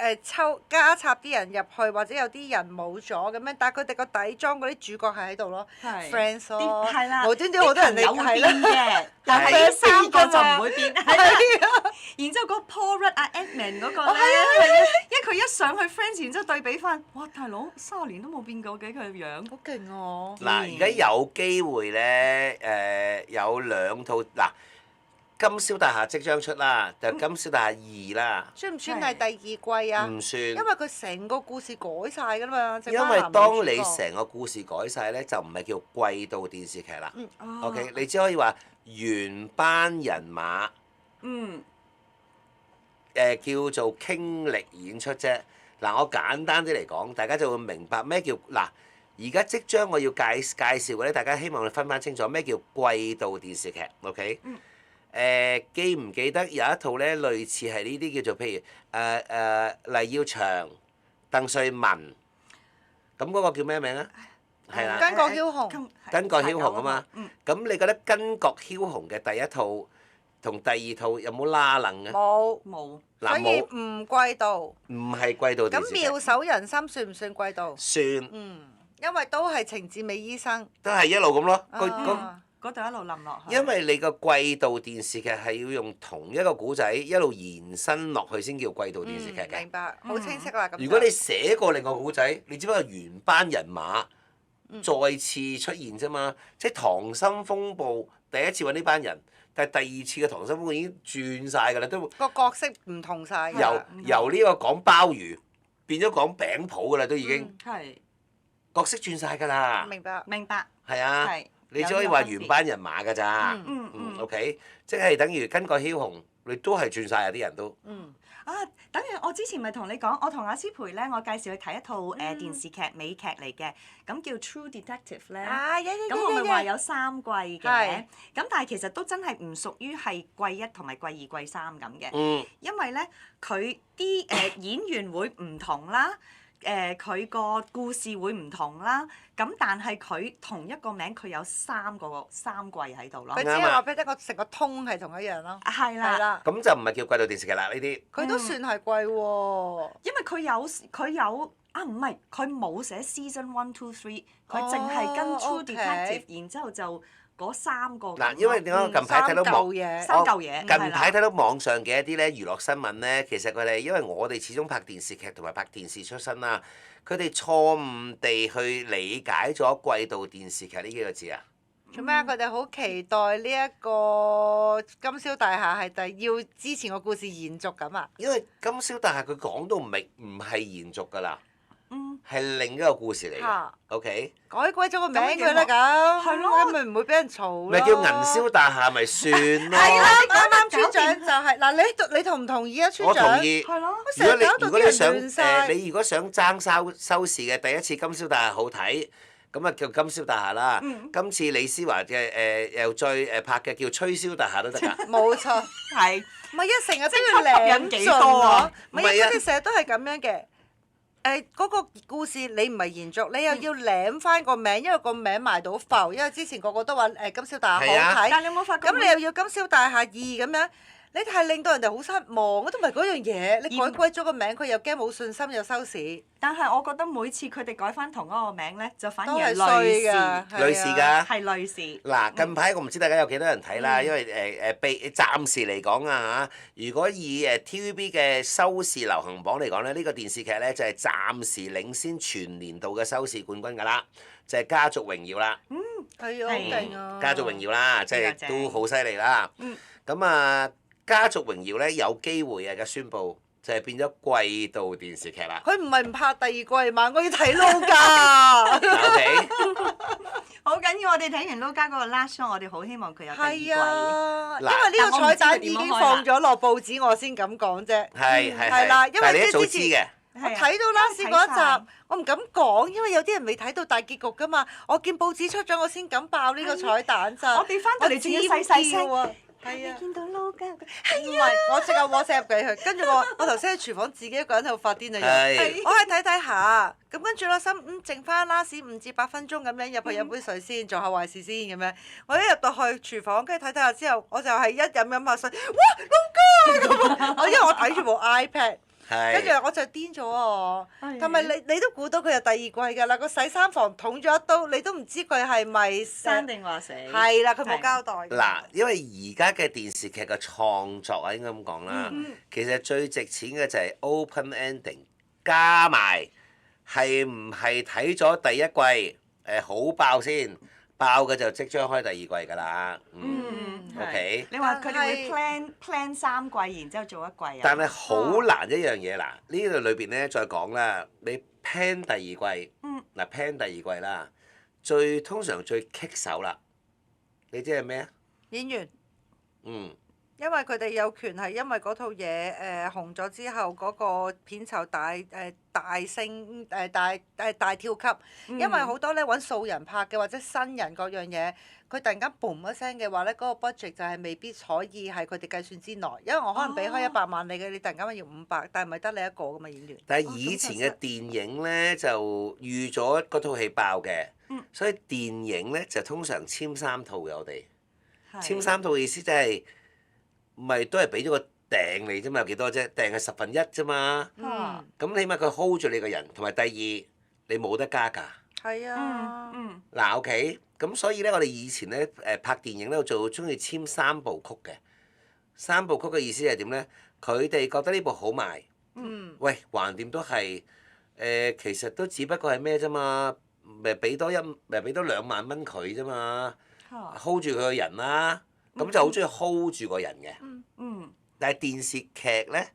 加插啲人入去，或者有啲人冇咗咁樣，但係佢哋個底裝嗰啲主角係喺度咯係，Friends 咯，係啦，無端端好多人嚟有會變係啦，嘅，但係呢3個就唔會變。係啦。係啊，然之後嗰個 Paul Rudd 啊 Edmund 嗰個咧，因為佢一上去 Friends，然之後對比翻，哇大佬30年都冇變過嘅佢樣。好勁喎！嗱，而家有機會咧，有2套嗱，金宵大廈即將出啦，就金宵大廈2啦。算唔算係第2季啊？唔算。因為佢成個故事改晒㗎啦嘛，因為當你成個故事改晒咧，就唔係叫季度電視劇啦。OK，你只可以話原班人馬。嗯。叫做傾力演出啫。嗱，我簡單啲嚟講，大家就會明白咩叫嗱。而家即將我要介紹嘅咧，大家希望你分翻清楚咩叫季度電視劇，OK？記唔記得有一套咧類似係呢啲叫做譬如黎耀祥、鄧萃雯，咁嗰個叫咩名啊？係啦。巾幗梟雄。巾幗梟雄啊嘛。咁你覺得巾幗梟雄嘅第一套同第二套有冇拉楞嘅？冇。嗱，所以冇。唔季度。唔係季度電視劇。咁妙手仁心算唔算季度？算。因為都係程志美醫生。都係一路咁咯。嗰度一路冧落去。因為你個季度電視劇係要用同一個古仔一路延伸落去先叫季度電視劇嘅。明白，好清晰啦咁。如果你寫過另個古仔，你只不過原班人馬再次出現啫嘛。即係《溏心風暴》第一次揾呢班人，但係第二次嘅《溏心風暴》已經轉晒㗎啦，都個角色唔同晒。由呢個講鮑魚變咗講餅鋪㗎啦，都已經。係。角色轉晒㗎啦。明白。明白。係啊。你只可以話原班人馬㗎咋。OK，即係等於巾幗梟雄，你都係轉晒啊！啲人都。等於我之前咪同你講，我同阿思培咧，我介紹佢睇一套電視劇美劇嚟嘅，咁叫 True Detective 咧。咁我咪話有3季嘅，咁但係其實都真係唔屬於係季1同埋季2、季3咁嘅。因為咧，佢啲演員會唔同啦。佢個故事會唔同啦，咁但係佢同一個名，佢有3季喺度咯。佢只係話俾你聽，成個通係同一樣咯。係啦。咁就唔係叫季度電視劇啦，呢啲。佢都算係季喎。因為佢有唔係佢冇寫 season 1、2、3，佢淨係跟 True Detective，然之後就嗰3個。嗱，因為點解近排睇到3嚿嘢。近排睇到網上嘅一啲咧娛樂新聞咧，其實佢哋因為我哋始終拍電視劇同埋拍電視出身啦，佢哋錯誤地去理解咗季度電視劇呢幾個字啊。做咩啊？佢哋好期待呢一個金宵大廈係要之前個故事延續咁啊？因為金宵大廈佢講到唔係延續㗎啦。係另一個故事嚟嘅，OK？改鬼咗個名佢啦咁，咁咪唔會俾人嘈咯。咪叫銀宵大廈咪算咯。係啦，啱啱村長就係嗱，你同唔同意啊？村長。我同意。係咯。如果你想你如果想爭收視嘅第一次金宵大廈好睇，咁啊叫金宵大廈啦。今次李思華嘅又再拍嘅叫吹簫大廈都得㗎。冇錯。係。唔係一成日都要領幾多啊？唔係佢哋成日都係咁樣嘅。嗰個故事你唔係延續，你又要舐翻個名，因為個名賣到浮，因為之前個個都話金宵大廈好睇，但你有冇發覺？咁你又要金宵大廈2咁樣，你係令到人哋好失望，都唔係嗰樣嘢。你改鬼咗個名，佢又驚冇信心又收視。但係我覺得每次佢哋改翻同一個名咧，就反而係都係衰類㗎似，類似㗎。係類似。嗱，近排我唔知大家有幾多人睇啦，因為暫時嚟講啊嚇，如果以TVB 嘅收視流行榜嚟講咧，呢個電視劇咧就係暫時領先全年度嘅收視冠軍㗎啦，就係《家族榮耀》啦。係啊，好勁啊！《家族榮耀》啦，即係正都好犀利啦。咁啊，《家族榮耀》咧有機會嘅宣佈就係變咗季度電視劇啦。佢唔係唔拍第二季嘛？我要睇撈㗎。OK。好緊要，我哋睇完撈家嗰個 last show，我哋好希望佢有第二季。係啊，因嗱為呢個彩蛋已經放咗落報紙，我先咁講啫。係啦，因為但係你一早之前知嘅。我睇到 last 嗰一集，我唔敢講，因為有啲人未睇到大結局㗎嘛。我見報紙出咗，我先敢爆呢個彩蛋咋。我哋翻到嚟仲要細細聲喎。係啊。見到撈家，唔係，我即刻 WhatsApp 俾佢，跟住我頭先喺廚房自己一個人喺度發癲啊！係我係睇睇下，咁跟住我心剩翻 last 5至8分鐘咁樣入去飲杯水先，做下壞事先咁樣。我一入到去廚房，跟住睇睇下之後，我就係一飲下水，哇撈家咁！我因為我睇住部 iPad。跟住我就癲咗啊！同埋你都估到佢有第二季㗎啦，個洗衫房捅咗一刀，你都唔知佢係咪生定話死？係啦，佢冇交代。嗱，因為而家嘅電視劇嘅創作啊，應該咁講啦，其實最值錢嘅就係 open ending， 加埋係唔係睇咗第一季好爆先，爆嘅就即將開第二季㗎啦。OK。你話佢哋會 plan 3季，然之後做一季啊？但係好難一樣嘢嗱，呢度裏邊咧再講啦，你 plan 第二季，嗱 plan 第二季啦，通常最棘手啦，你知係咩啊？演員。嗯。因為佢哋有權係因為嗰套嘢紅咗之後，嗰個片酬大升大跳級，因為好多咧揾素人拍嘅或者新人各樣嘢，佢突然間 boom 一聲嘅話咧，嗰個 budget 就係未必可以係佢哋計算之內，因為我可能俾開100萬你嘅，你突然間要500，但係唔係得你一個㗎嘛演員。但係以前嘅電影咧就預咗嗰套戲爆嘅，所以電影咧就通常簽3套嘅我哋，簽3套嘅意思即係。咪都係俾咗個訂你啫嘛，有幾多啫？訂係1/10啫嘛。咁起碼佢 hold 住你個人，同埋第二你冇得加價。係啊。嗱 OK，咁所以咧，我哋以前咧拍電影咧就中意簽3部曲嘅。3部曲嘅意思係點咧？佢哋覺得呢部好賣。喂，橫掂都係其實都只不過係咩啫嘛？咪俾多2萬蚊佢啫嘛。hold 住佢個人啦。咁就好中意 hold 住個人嘅，但係電視劇咧，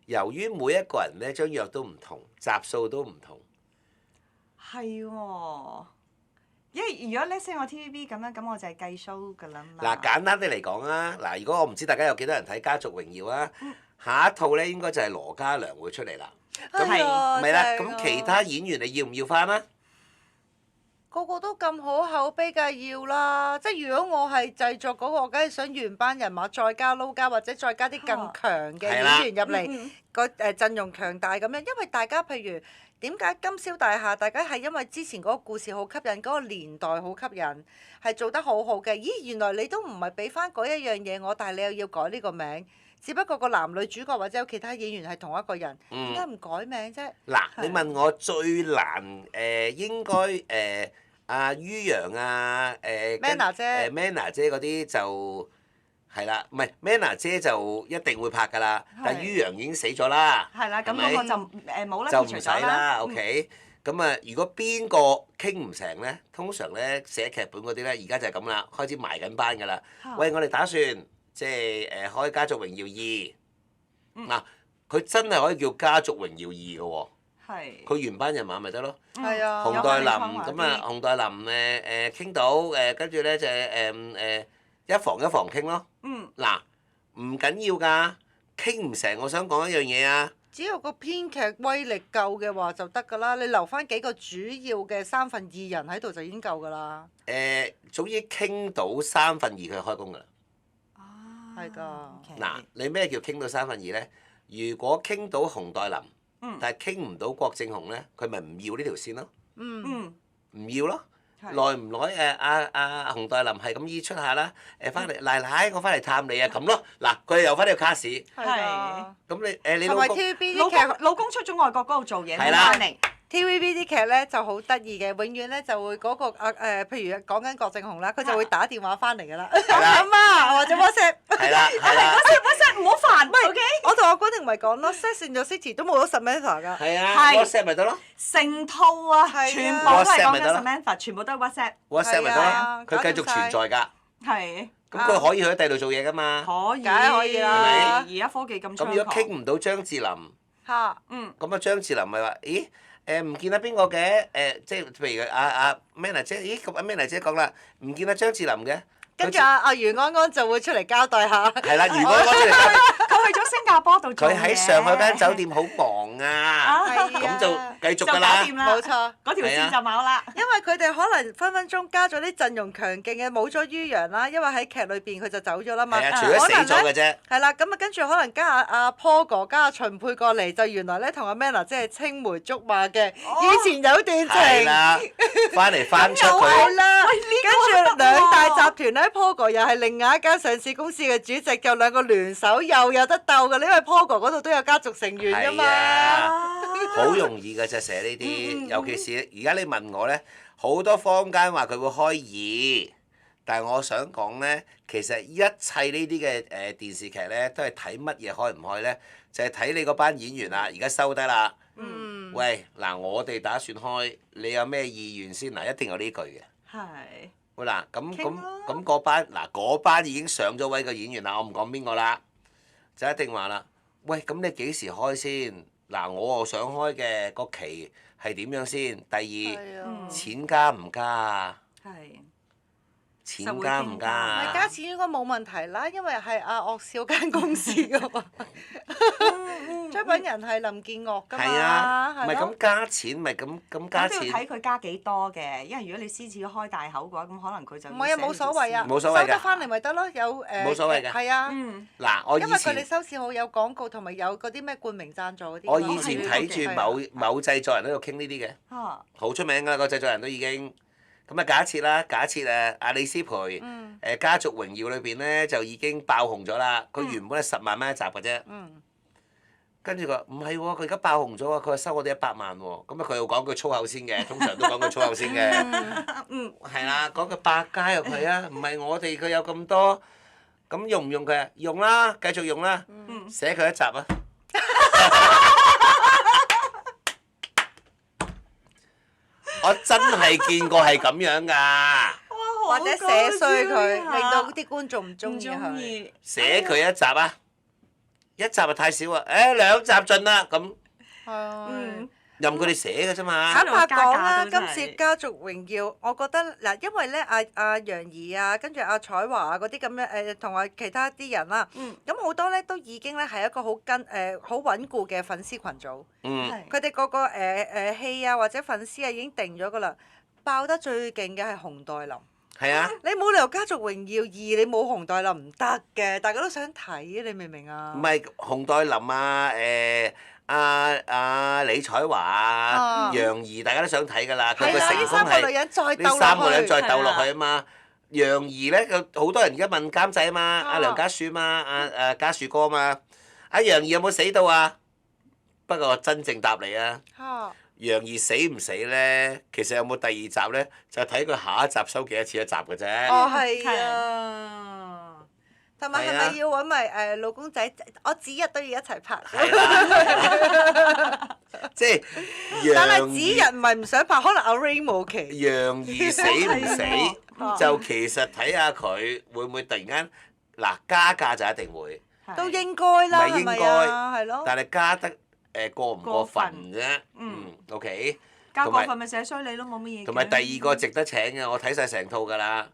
由於每一個人咧張約都唔同，集數都唔同。係喎，因為如果 let's say 我 TVB 咁樣，咁我就係計 show 㗎啦嘛。嗱，簡單啲嚟講啊，嗱，如果我唔知大家有幾多人睇《家族榮耀》啊，下一套咧應該就係羅嘉良會出嚟啦。係啊。咪啦，咁其他演員你要唔要翻啊？個個都咁好口碑㗎，要啦！即係如果我係製作嗰個，我梗係想原班人馬再加撈家，或者再加啲更強嘅演員入嚟，個陣容強大咁樣。因為大家譬如點解金宵大廈，大家係因為之前嗰個故事好吸引，嗰個年代好吸引，係做得好好嘅。咦，原來你都唔係俾翻嗰一樣嘢我，但係你又要改呢個名，只不過個男女主角或者有其他演員係同一個人，點解唔改名啫？嗱，你問我最難應該阿于洋啊Manna 姐Manna 姐嗰啲就係啦，唔係 Manna 姐就一定會拍㗎啦，但係于洋已經死咗啦。係啦，咁嗰個就冇啦，就唔使啦啦。OK，咁啊，如果邊個傾唔成咧，通常咧寫劇本嗰啲咧，而家就係咁啦，開始埋緊班㗎啦。喂，我哋打算即係開《家族榮耀2》。嗱，佢真係可以叫《家族榮耀2》㗎喎。係。佢原班人馬咪得咯。係啊。洪黛林咁啊，洪黛林傾到跟住咧就一房一房傾咯。嗱，唔緊要㗎，傾唔成，我想講一樣嘢啊。只要個編劇威力夠嘅話就得㗎啦，你留翻幾個主要嘅2/3人喺度就已經夠㗎啦。總之傾到2/3佢就開工㗎啦。係㗎。嗱，你咩叫傾到2/3咧？如果傾到洪黛林，但係傾唔到郭正雄咧，佢咪唔要呢條線咯。唔要咯。耐唔耐阿洪黛琳係咁依出下啦，翻嚟奶奶我翻嚟探你啊咁咯。嗱佢又翻呢個卡士。係。咁你同埋老公 TVB 啲劇，老公出咗外國嗰度做嘢，係啦翻嚟。TVB 啲劇咧就好得意嘅，永遠咧就會嗰個譬如講緊郭正雄啦，佢就會打電話翻嚟㗎啦，阿媽或者 WhatsApp。係啦係啦。WhatsApp 唔好煩，OK？我同阿君婷咪講咯 ，Sex and the City 都冇咗 Samantha 㗎。係啊係，WhatsApp 咪得咯。成套啊，係啊全部都係 WhatsApp 咪講緊得咯 Samantha，全部都係 WhatsApp。 WhatsApp 咪得係啊咯，佢繼續存在㗎。係。咁佢可以去喺第度做嘢㗎嘛。可以。梗係可以啦而家科技咁猖狂。咁如果傾唔到張智霖，嚇。咁啊張智霖咪話：咦唔見得邊個嘅？即係譬如阿 Manna 姐，咦咁阿 Manna 姐講啦，唔見得張智霖嘅。跟住阿余安安就會出嚟交代下。係啦，如果攞出嚟，佢去咗新加坡度做嘢。佢喺上海間酒店好忙啊，咁就繼續㗎啦。冇錯。嗰條線就冇啦。因為佢哋可能分分鐘加咗啲陣容強勁嘅，冇咗于洋啦，因為喺劇裏邊佢就走咗啦嘛。係啊，除咗死咗嘅啫。係啦，咁啊跟住可能加阿 Paul 哥加阿秦沛過嚟，就原來咧同阿 Manna 即係青梅竹馬嘅，以前有段情。係啦，翻嚟翻出佢。係啦，跟住兩大集團咧，Paul 哥又係另外一間上市公司嘅主席，就兩個聯手又有得鬥嘅，因為 Paul 哥嗰度都有家族成員㗎嘛。係啊，好容易㗎啫，寫呢啲，尤其是而家你問我咧，好多坊間話佢會開二，但係我想講咧，其實一切呢啲嘅電視劇咧，都係睇乜嘢開唔開咧，就係睇你嗰班演員啊，而家收低啦。喂，嗱，我哋打算開，你有咩意願先？嗱，一定有呢句嘅。係。喂嗱，咁嗰班已經上咗位嘅演員啦，我唔講邊個啦，就一定話啦。喂，咁你幾時開先？嗱，我又想開嘅個期係點樣先？第二，錢加唔加啊？係。錢加唔加啊？加錢應該冇問題啦，因為係阿岳少間公司㗎嘛。出品人係林建岳㗎嘛。係啊，唔係係咯咁加錢，咪咁加咁都要錢。睇佢加幾多嘅，因為如果你獅子開大口嘅話，咁可能佢就唔係啊，冇所謂啊，冇所謂㗎收得翻嚟咪得咯，有冇所謂㗎係啊。嗱，我以因為佢哋前收視好，有廣告同埋有嗰啲咩冠名贊助嗰啲。我以前睇住係某製作人喺度傾呢啲嘅，好出名㗎啦，個製作人都已經。咁啊假設阿李思培家族榮耀裏邊咧就已經爆紅咗啦，佢原本係10萬蚊一集嘅啫。跟住佢話唔係喎，佢而家爆紅咗喎，佢話收我哋100萬喎。咁啊佢又講句粗口先嘅，通常都講句粗口先嘅。係啦，講句百佳啊佢啊，唔係我哋佢有咁多，咁用唔用佢啊？用啦，繼續用啦，寫佢一集啊！我真係見過係咁樣㗎。或者寫衰佢，令到啲觀眾唔中意佢。寫佢一集啊！一集就太少啊！2集盡啦咁。任佢哋寫嘅啫嘛。坦白講啦，加價都真係今次家族榮耀，我覺得嗱，因為咧阿楊怡啊，跟住阿彩華啊嗰啲咁樣同埋其他啲人啦，咁好多咧都已經咧係一個好穩固嘅粉絲群組。佢哋個個戲啊或者粉絲啊已經定咗㗎啦，爆得最勁嘅係洪黛琳。係啊！你冇理由家族榮耀2你冇洪黛琳唔得嘅，大家都想睇啊！你明唔明啊？唔係洪黛琳啊，阿李彩華啊，楊怡大家都想睇㗎啦。佢個成功係呢3個女人再鬥落去啊嘛。楊怡咧，好多人而家問監製啊嘛，阿梁家樹嘛，阿家樹哥啊嘛。阿楊怡有冇死到啊？不過真正答你啊！楊怡死唔死咧？其實有冇第2集咧？就睇佢下一集收幾多錢一集嘅啫。哦，係啊。同埋係咪要揾埋老公仔？我指日都要一齊拍。係啦。即係但係指日唔係唔想拍，可能阿 Ray 冇期。楊怡死唔死？就其實睇下佢會唔會突然間加價就一定會。都應該啦，係咪啊？係咯。但係加得過唔過分啫？OK。加過分咪寫衰你咯，冇乜嘢。同埋第2個值得請嘅，我睇晒成套㗎啦。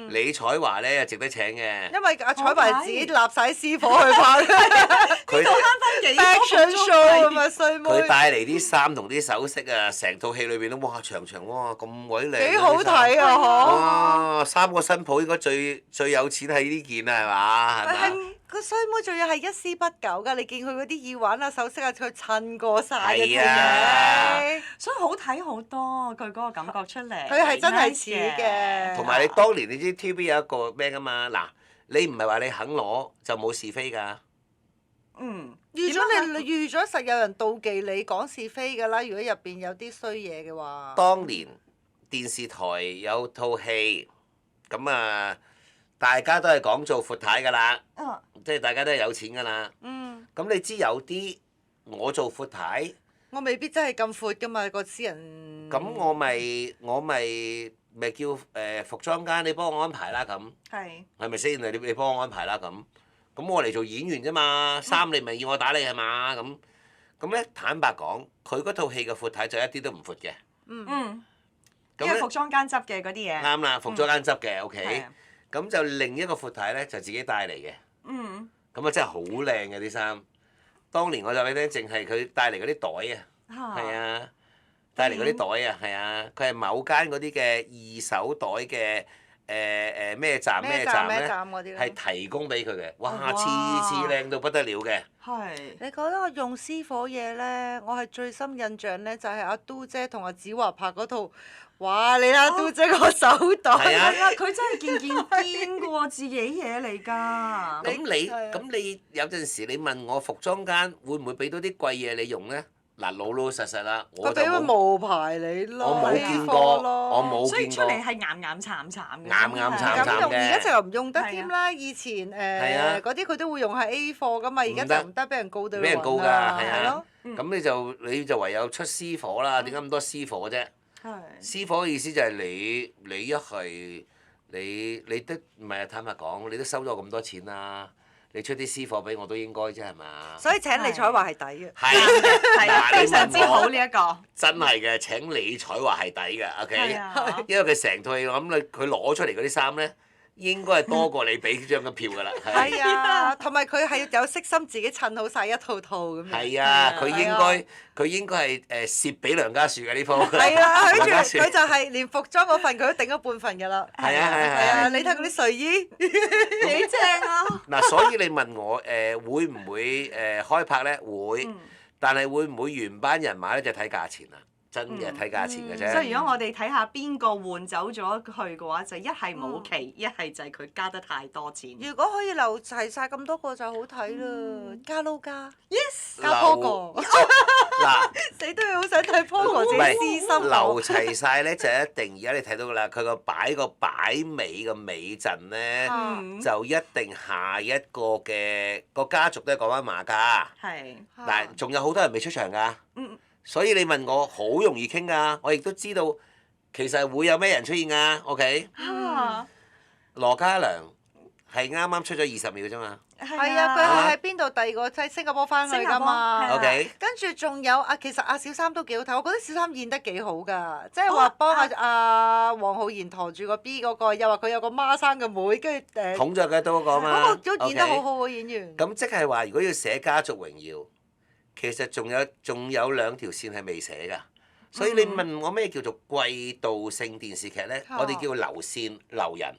李彩華咧又值得請嘅。因為阿彩華自己立晒師傅去拍。佢慳翻幾 fashion show 咁啊衰妹。佢帶嚟啲衫同啲首飾啊，成套戲裏邊都哇長長哇咁鬼靚。幾好睇啊！哇！3個新抱應該最有錢係呢件啊，係嘛？係咪？個衰妹仲要係一絲不苟㗎，你見佢嗰啲耳環啊、首飾啊，佢襯過晒嘅係啊嘢。所以好睇好多，佢嗰個感覺出嚟。佢係真係似嘅。同埋你當年你知 TVB 有一個咩㗎嘛？嗱，你唔係話你肯攞就冇是非㗎。嗯。預咗你預咗實有人妒忌你講是非㗎啦，如果入邊有啲衰嘢嘅話。當年電視台有套戲，咁啊，大家都係講做闊太㗎啦，即係大家都係有錢㗎啦。嗯。咁你知有啲我做闊太，我未必真係咁闊㗎嘛，個私人。咁我咪叫服裝間，你幫我安排啦咁。係咪先？你幫我安排啦咁。咁我嚟做演員啫嘛，衫你咪要我打你係嘛咁咧？坦白講，佢嗰套戲嘅闊太就一啲都唔闊嘅。因為服裝間執嘅嗰啲嘢。啱啦，服裝間執嘅 OK。咁就另一個闊太咧，就自己帶嚟嘅。咁啊真係好靚嘅啲衫。當年我就俾你聽，淨係佢帶嚟嗰啲袋啊，係啊，帶嚟嗰啲袋啊，係啊，佢係某間嗰啲嘅二手袋嘅。咩站咧，係提供俾佢嘅，哇！次次靚到不得了嘅。你覺得我用私火嘢咧，我係最深印象咧，就係阿嘟姐同阿子華拍嗰套，哇！你睇阿嘟姐個手袋。係啊！佢真係件堅嘅喎，自己嘢嚟㗎。咁你有陣時你問我服裝間會唔會俾到啲貴嘢你用咧？嗱，老老實實啦，我就冇。佢俾個冒牌你咯。我冇見過，我冇見過。所以出嚟係岩岩慘慘嘅。岩岩慘慘嘅。咁用而家就唔用得添啦，以前嗰啲佢都會用係 A 貨噶嘛，而家就唔得，俾人告到俾人告㗎，係啊。係咁你就唯有出私貨啦，點解咁多私貨啫？私貨嘅意思就係你一係你都唔係坦白講，你都收咗咁多錢啦。你出啲私貨俾我都應該啫係嘛？所以請李彩華係抵嘅。係非常之好呢一個。真係嘅，請李彩華係抵嘅，OK。因為佢成套戲我諗佢攞出嚟嗰啲衫咧，應該係多過你俾張嘅票㗎啦。係啊，同埋佢係有悉心自己襯好晒一套套咁樣。係啊，佢應該係蝕俾梁家樹嘅呢鋪。係啊，跟住佢就係連服裝嗰份佢都頂咗半份㗎啦。係啊係啊，你睇嗰啲睡衣幾正啊！嗱，所以你問我會唔會開拍咧？會，但係會唔會原班人馬咧？就睇價錢啦。真嘅睇價錢嘅啫。所以如果我哋睇下邊個換走咗佢嘅話，就一係冇期，一係就係佢加得太多錢。如果可以留齊晒咁多個就好睇啦，加撈加 ，yes，加 Pogo。嗱，你都係好想睇 Pogo 自己私心。留齊晒咧就一定，而家你睇到㗎啦，佢個擺尾嘅尾陣咧，就一定下一個嘅個家族都係講翻馬家。係。嗱，仲有好多人未出場㗎。所以你問我好容易傾㗎，我亦都知道其實會有咩人出現㗎，OK？羅嘉良係啱啱出咗20秒啫嘛。係啊，佢係喺邊度？第二個喺新加坡翻去㗎嘛。OK。跟住仲有其實阿小三都幾好睇，我覺得小三演得幾好㗎，即係話幫阿黃浩然陀住個 B 嗰個，又話佢有個孖生嘅妹，跟住捧着嘅都嗰個嘛。嗰個都演得好好喎，演員。咁即係話，如果要寫家族榮耀。其實仲有兩條線係未寫㗎，所以你問我咩叫做季度性電視劇咧？我哋叫流線流人。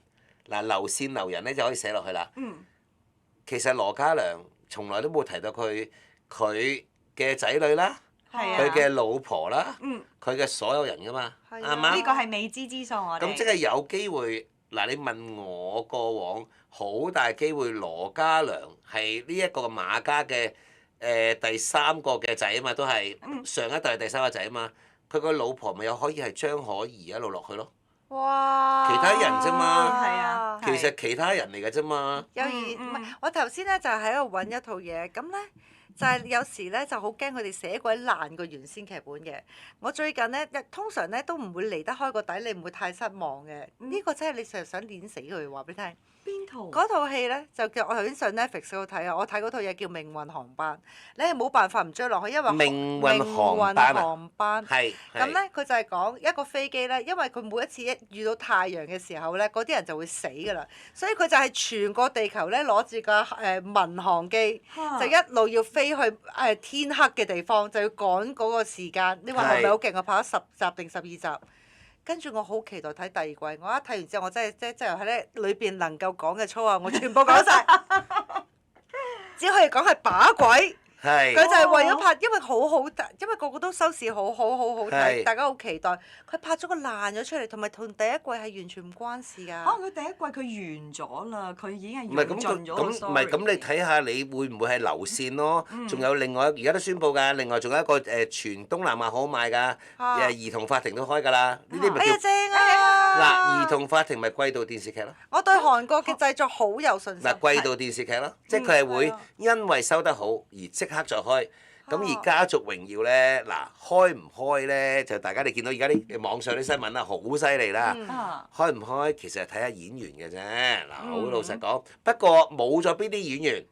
嗱，流線流人咧就可以寫落去啦。其實羅嘉良從來都冇提到佢嘅仔女啦，佢嘅老婆啦，佢嘅所有人㗎嘛，啱嘛？呢個係未知之數我哋。咁即係有機會嗱，你問我過往好大機會羅嘉良係呢一個馬家嘅。第三個嘅仔啊嘛，都係上一代第三個仔啊嘛，佢個老婆咪有可以係張可頤一路落去咯。哇！其他人啫嘛，係啊，其實其他人嚟嘅啫嘛。唔係，我頭先咧就喺度揾一套嘢，咁咧就係有時咧就好驚佢哋寫鬼爛個原先劇本嘅。我最近咧通常咧都唔會離得開個底，你唔會太失望嘅。呢個真係你成日想碾死佢，話俾你聽。邊套？嗰套戲咧就叫我頭先上 Netflix 嗰度睇啊！我睇嗰套嘢叫《命運航班》，你係冇辦法唔追落去，因為命運航班係。咁咧，佢就係講一個飛機咧，因為佢每一次一遇到太陽嘅時候咧，嗰啲人就會死㗎啦。所以佢就係全個地球咧攞住個民航機，就一路要飛去天黑嘅地方，就要趕嗰個時間。你話係咪好勁啊？拍咗10集定12集？跟住我好期待睇第二季，我一睇完之後，我真係喺咧裏邊能夠講嘅粗口，我全部講晒。只可以講係把鬼。係。佢就係為咗拍，因為好好睇，因為個個都收視好睇，係大家好期待。佢拍咗個爛咗出嚟，同埋同第一季係完全唔關事㗎。可能佢第一季佢完咗啦，佢已經係唔係咁用盡咗個唔係咁，你睇下你會唔會係流線咯？仲有另外而家都宣佈㗎，另外仲有一個全東南亞好賣㗎，兒童法庭都開㗎啦。呢啲咪叫正啊！嗱，兒童法庭咪季度電視劇咯。我對韓國嘅製作好有信心。嗱，季度電視劇咯，即係佢係會因為收得好而即刻就開。咁而家族榮耀咧，嗱開唔開咧？就大家你見到而家啲網上啲新聞啦，好犀利啦。開唔開其實係睇下演員嘅啫。嗱，好老實講，不過冇咗邊啲演員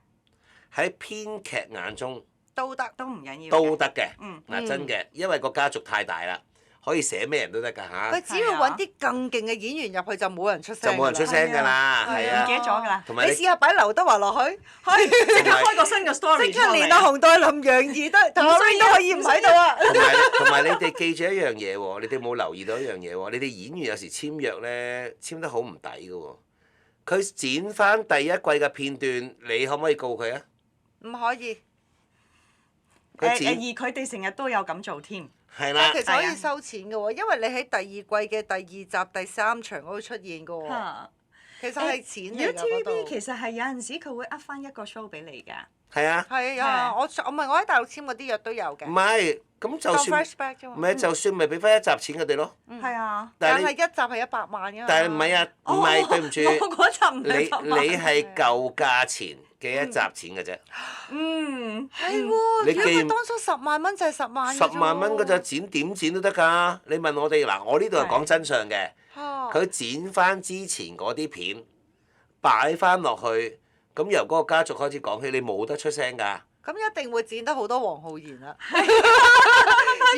喺編劇眼中都得，都唔緊要。都得嘅。嗱真嘅，因為個家族太大啦。可以寫咩人都得㗎嚇。佢只要揾啲更勁嘅演員入去就冇人出聲。就冇人出聲㗎啦，係啊。唔記得咗㗎啦。你試下擺劉德華落去，即刻開個新嘅 story 即刻連阿洪黛林、楊怡都同阿 Ray 都可以唔喺度啊！同埋你哋記住一樣嘢喎，你哋冇留意到一樣嘢喎，你哋演員有時簽約咧簽得好唔抵㗎喎。佢剪翻第一季嘅片段，你可唔可以告佢啊？唔可以。而佢哋成日都有咁做添。係啦，其實可以收錢嘅喎，因為你喺第二季嘅第二集第三場嗰度出現嘅喎。其實係錢嚟㗎嗰度。TVB 其實係有陣時佢會呃翻一個 show 俾你㗎。係啊。係啊，我喺大陸簽嗰啲約都有嘅。唔係，咁就算唔係，就算咪俾翻一集錢佢哋咯。係啊。但係一集係100萬㗎嘛。但係唔係啊？唔係，對唔住。我嗰集唔係100萬。你係舊價錢嘅一集錢嘅啫。係喎，如果佢當初10萬蚊就係10萬。10萬蚊嗰隻剪點剪都得㗎。你問我哋嗱，我呢度係講真相嘅。佢剪翻之前嗰啲片，擺翻落去，咁由嗰個家族開始講起，你冇得出聲㗎。咁一定會剪得好多黃浩然啦。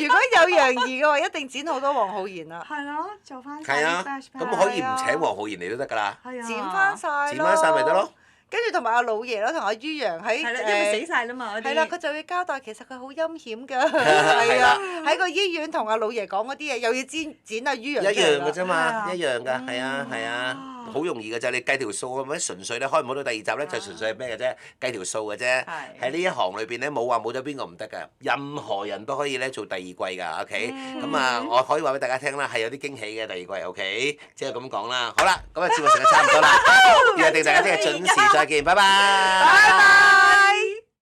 如果有楊怡嘅話，一定剪好多黃浩然啦。係咯，做翻。係啊，咁可以唔請黃浩然嚟都得㗎啦。剪翻晒。剪翻晒咪得咯。跟住同埋阿老爺咯，同阿于洋喺因為死晒啦嘛。係啦，佢就要交代其實佢好陰險㗎。係啊，喺個醫院同阿老爺講嗰啲嘢，又要剪阿于洋出嚟。一樣㗎啫嘛，一樣㗎，係啊係啊。好容易嘅就係你計條數咁樣，純粹咧開唔開到第二集咧，就純粹係咩嘅啫，計條數嘅啫。喺呢一行裏邊咧，冇話冇咗邊個唔得㗎，任何人都可以咧做第二季㗎，OK？咁啊，我可以話俾大家聽啦，係有啲驚喜嘅第二季，OK？即係咁講啦。好啦，咁啊節目時間差唔多啦，約定大家聽日準時再見，拜拜。拜拜。